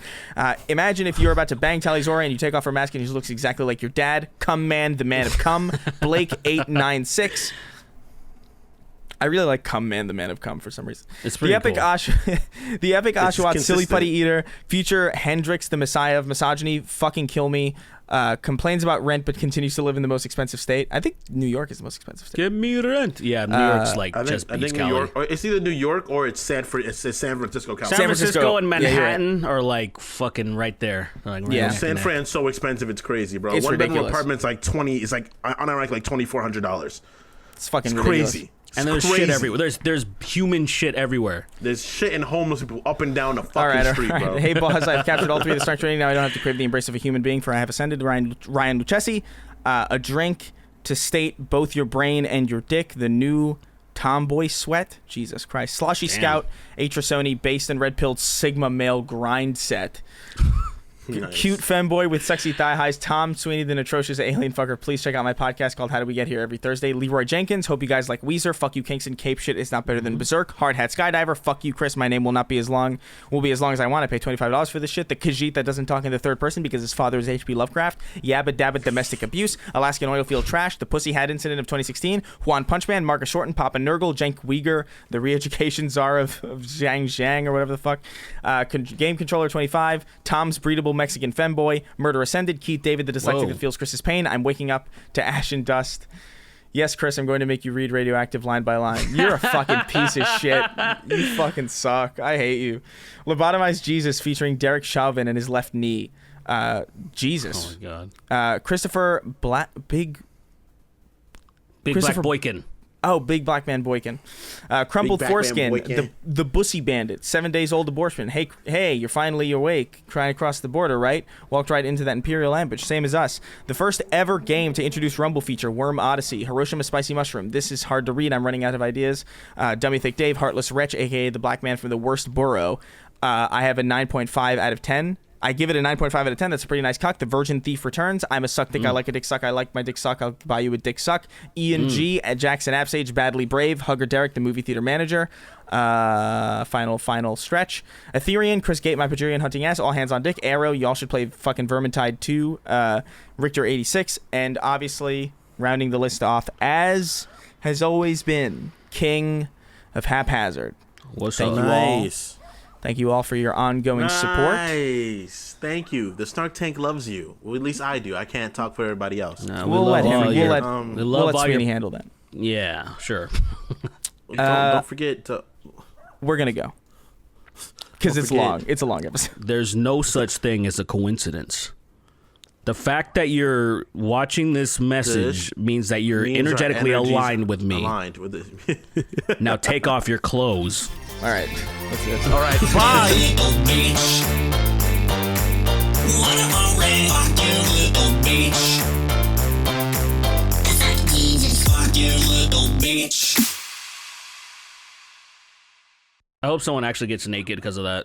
Imagine if you're about to bang Tally Zora and you take off her mask and she looks exactly like your dad. Cum Man, the man of cum. Blake 896. I really like Cum Man, the man of cum for some reason.
It's pretty cool.
The epic Oshawott silly
consistent.
putty eater. Future Hendrix, the messiah of misogyny. Fucking kill me. Complains about rent but continues to live in the most expensive state. I think New York is the most expensive state.
Give me rent. Yeah, New York's like
I
just
think
beats
New
Cali.
York, or it's either New York or it's San Francisco, California.
San Francisco and
Yeah, you're right.
Manhattan are like fucking right there. Like, right
Yeah.
neck
San
and neck.
Fran's so expensive, it's crazy, bro.
It's
One bedroom
ridiculous.
apartment's like 20. It's like on average like $2,400.
It's fucking
It's
ridiculous.
crazy.
And
It's
there's shit
crazy.
everywhere. There's human shit everywhere.
There's shit and homeless people up and down the fucking
All right.
street, bro.
Hey, boss, I've captured all 3 of the Snark training. Now I don't have to crave the embrace of a human being, for I have ascended. Ryan Lucchesi. A drink to state both your brain and your dick. The new Tomboy Sweat. Jesus Christ. Sloshy Scout. Atrasoni. Based and red-pilled Sigma male grind set.
Nice.
Cute femboy with sexy thigh highs. Tom Sweeney, the atrocious alien fucker. Please check out my podcast called How Do We Get Here every Thursday. Leroy Jenkins. Hope you guys like Weezer. Fuck you, Kingston. Cape shit is not better than Berserk. Hard hat skydiver. Fuck you, Chris. My name will not be as long. Will be as long as I want. I pay $25 for this shit. The Khajiit that doesn't talk in the third person because his father is H.P. Lovecraft. Yabba dabba domestic abuse. Alaskan oil field trash. The Pussy Hat incident of 2016. Juan Punchman. Marcus Shorten. Papa Nurgle. Jenk Uyghur. The re-education czar of Zhang or whatever the fuck. Game Controller 25. Tom's breedable Mexican femboy. Murder Ascended. Keith David, the dyslexic
Whoa.
that feels Chris's pain. I'm waking up to ash and dust. Yes, Chris, I'm going to make you read Radioactive line by line. You're a fucking piece of shit. You fucking suck. I hate you. Lobotomized Jesus featuring Derek Chauvin and his left knee. Jesus.
Oh my god.
Christopher
Big
Christopher-
Black Boykin.
Oh, Big Black Man Boykin. Crumpled
Big Black Man
Foreskin.
Boykin.
The Bussy Bandit. 7 days old abortion. Hey, you're finally awake. Trying to cross the border, right? Walked right into that Imperial ambush. Same as us. The first ever game to introduce Rumble feature. Worm Odyssey. Hiroshima Spicy Mushroom. This is hard to read. I'm running out of ideas. Dummy Thick Dave. Heartless Wretch, a.k.a. the Black Man from the Worst Borough. I have a 9.5 out of 10. I give it a 9.5 out of 10. That's a pretty nice cock. The Virgin Thief returns. I'm a suck dick. I like a dick suck. I like my dick suck. I'll buy you a dick suck. Ian G. At Jackson Apsage. Badly Brave. Hugger Derrick, the movie theater manager. Final stretch. Ethereum. Chris Gate, my Pajurian hunting ass. All hands on dick. Arrow. Y'all should play fucking Vermintide 2. Richter 86. And obviously, rounding the list off, as has always been, King of Haphazard.
What's
Thank
up?
you all.
Nice.
Thank you all for your ongoing support.
Nice. Thank you. The Snark Tank loves you. Well, at least I do. I can't talk for everybody else.
No,
We'll let him.
all
We'll
your-
let,
we
we'll
love
let
all your-
Sweeney handle that.
Yeah, sure.
Don't forget to.
We're gonna go because it's
forget.
long. It's a long episode.
There's no such thing as a coincidence. The fact that you're watching this message
This
means that you're
means our
energetically
energies
aligned with me.
Aligned with it.
Now take off your clothes.
All right.
All right. Bye.
Little bitch. What am I ring? Fuck you, little bitch. Fuck Jesus. Fuck you, little bitch.
I hope someone actually gets naked because of that.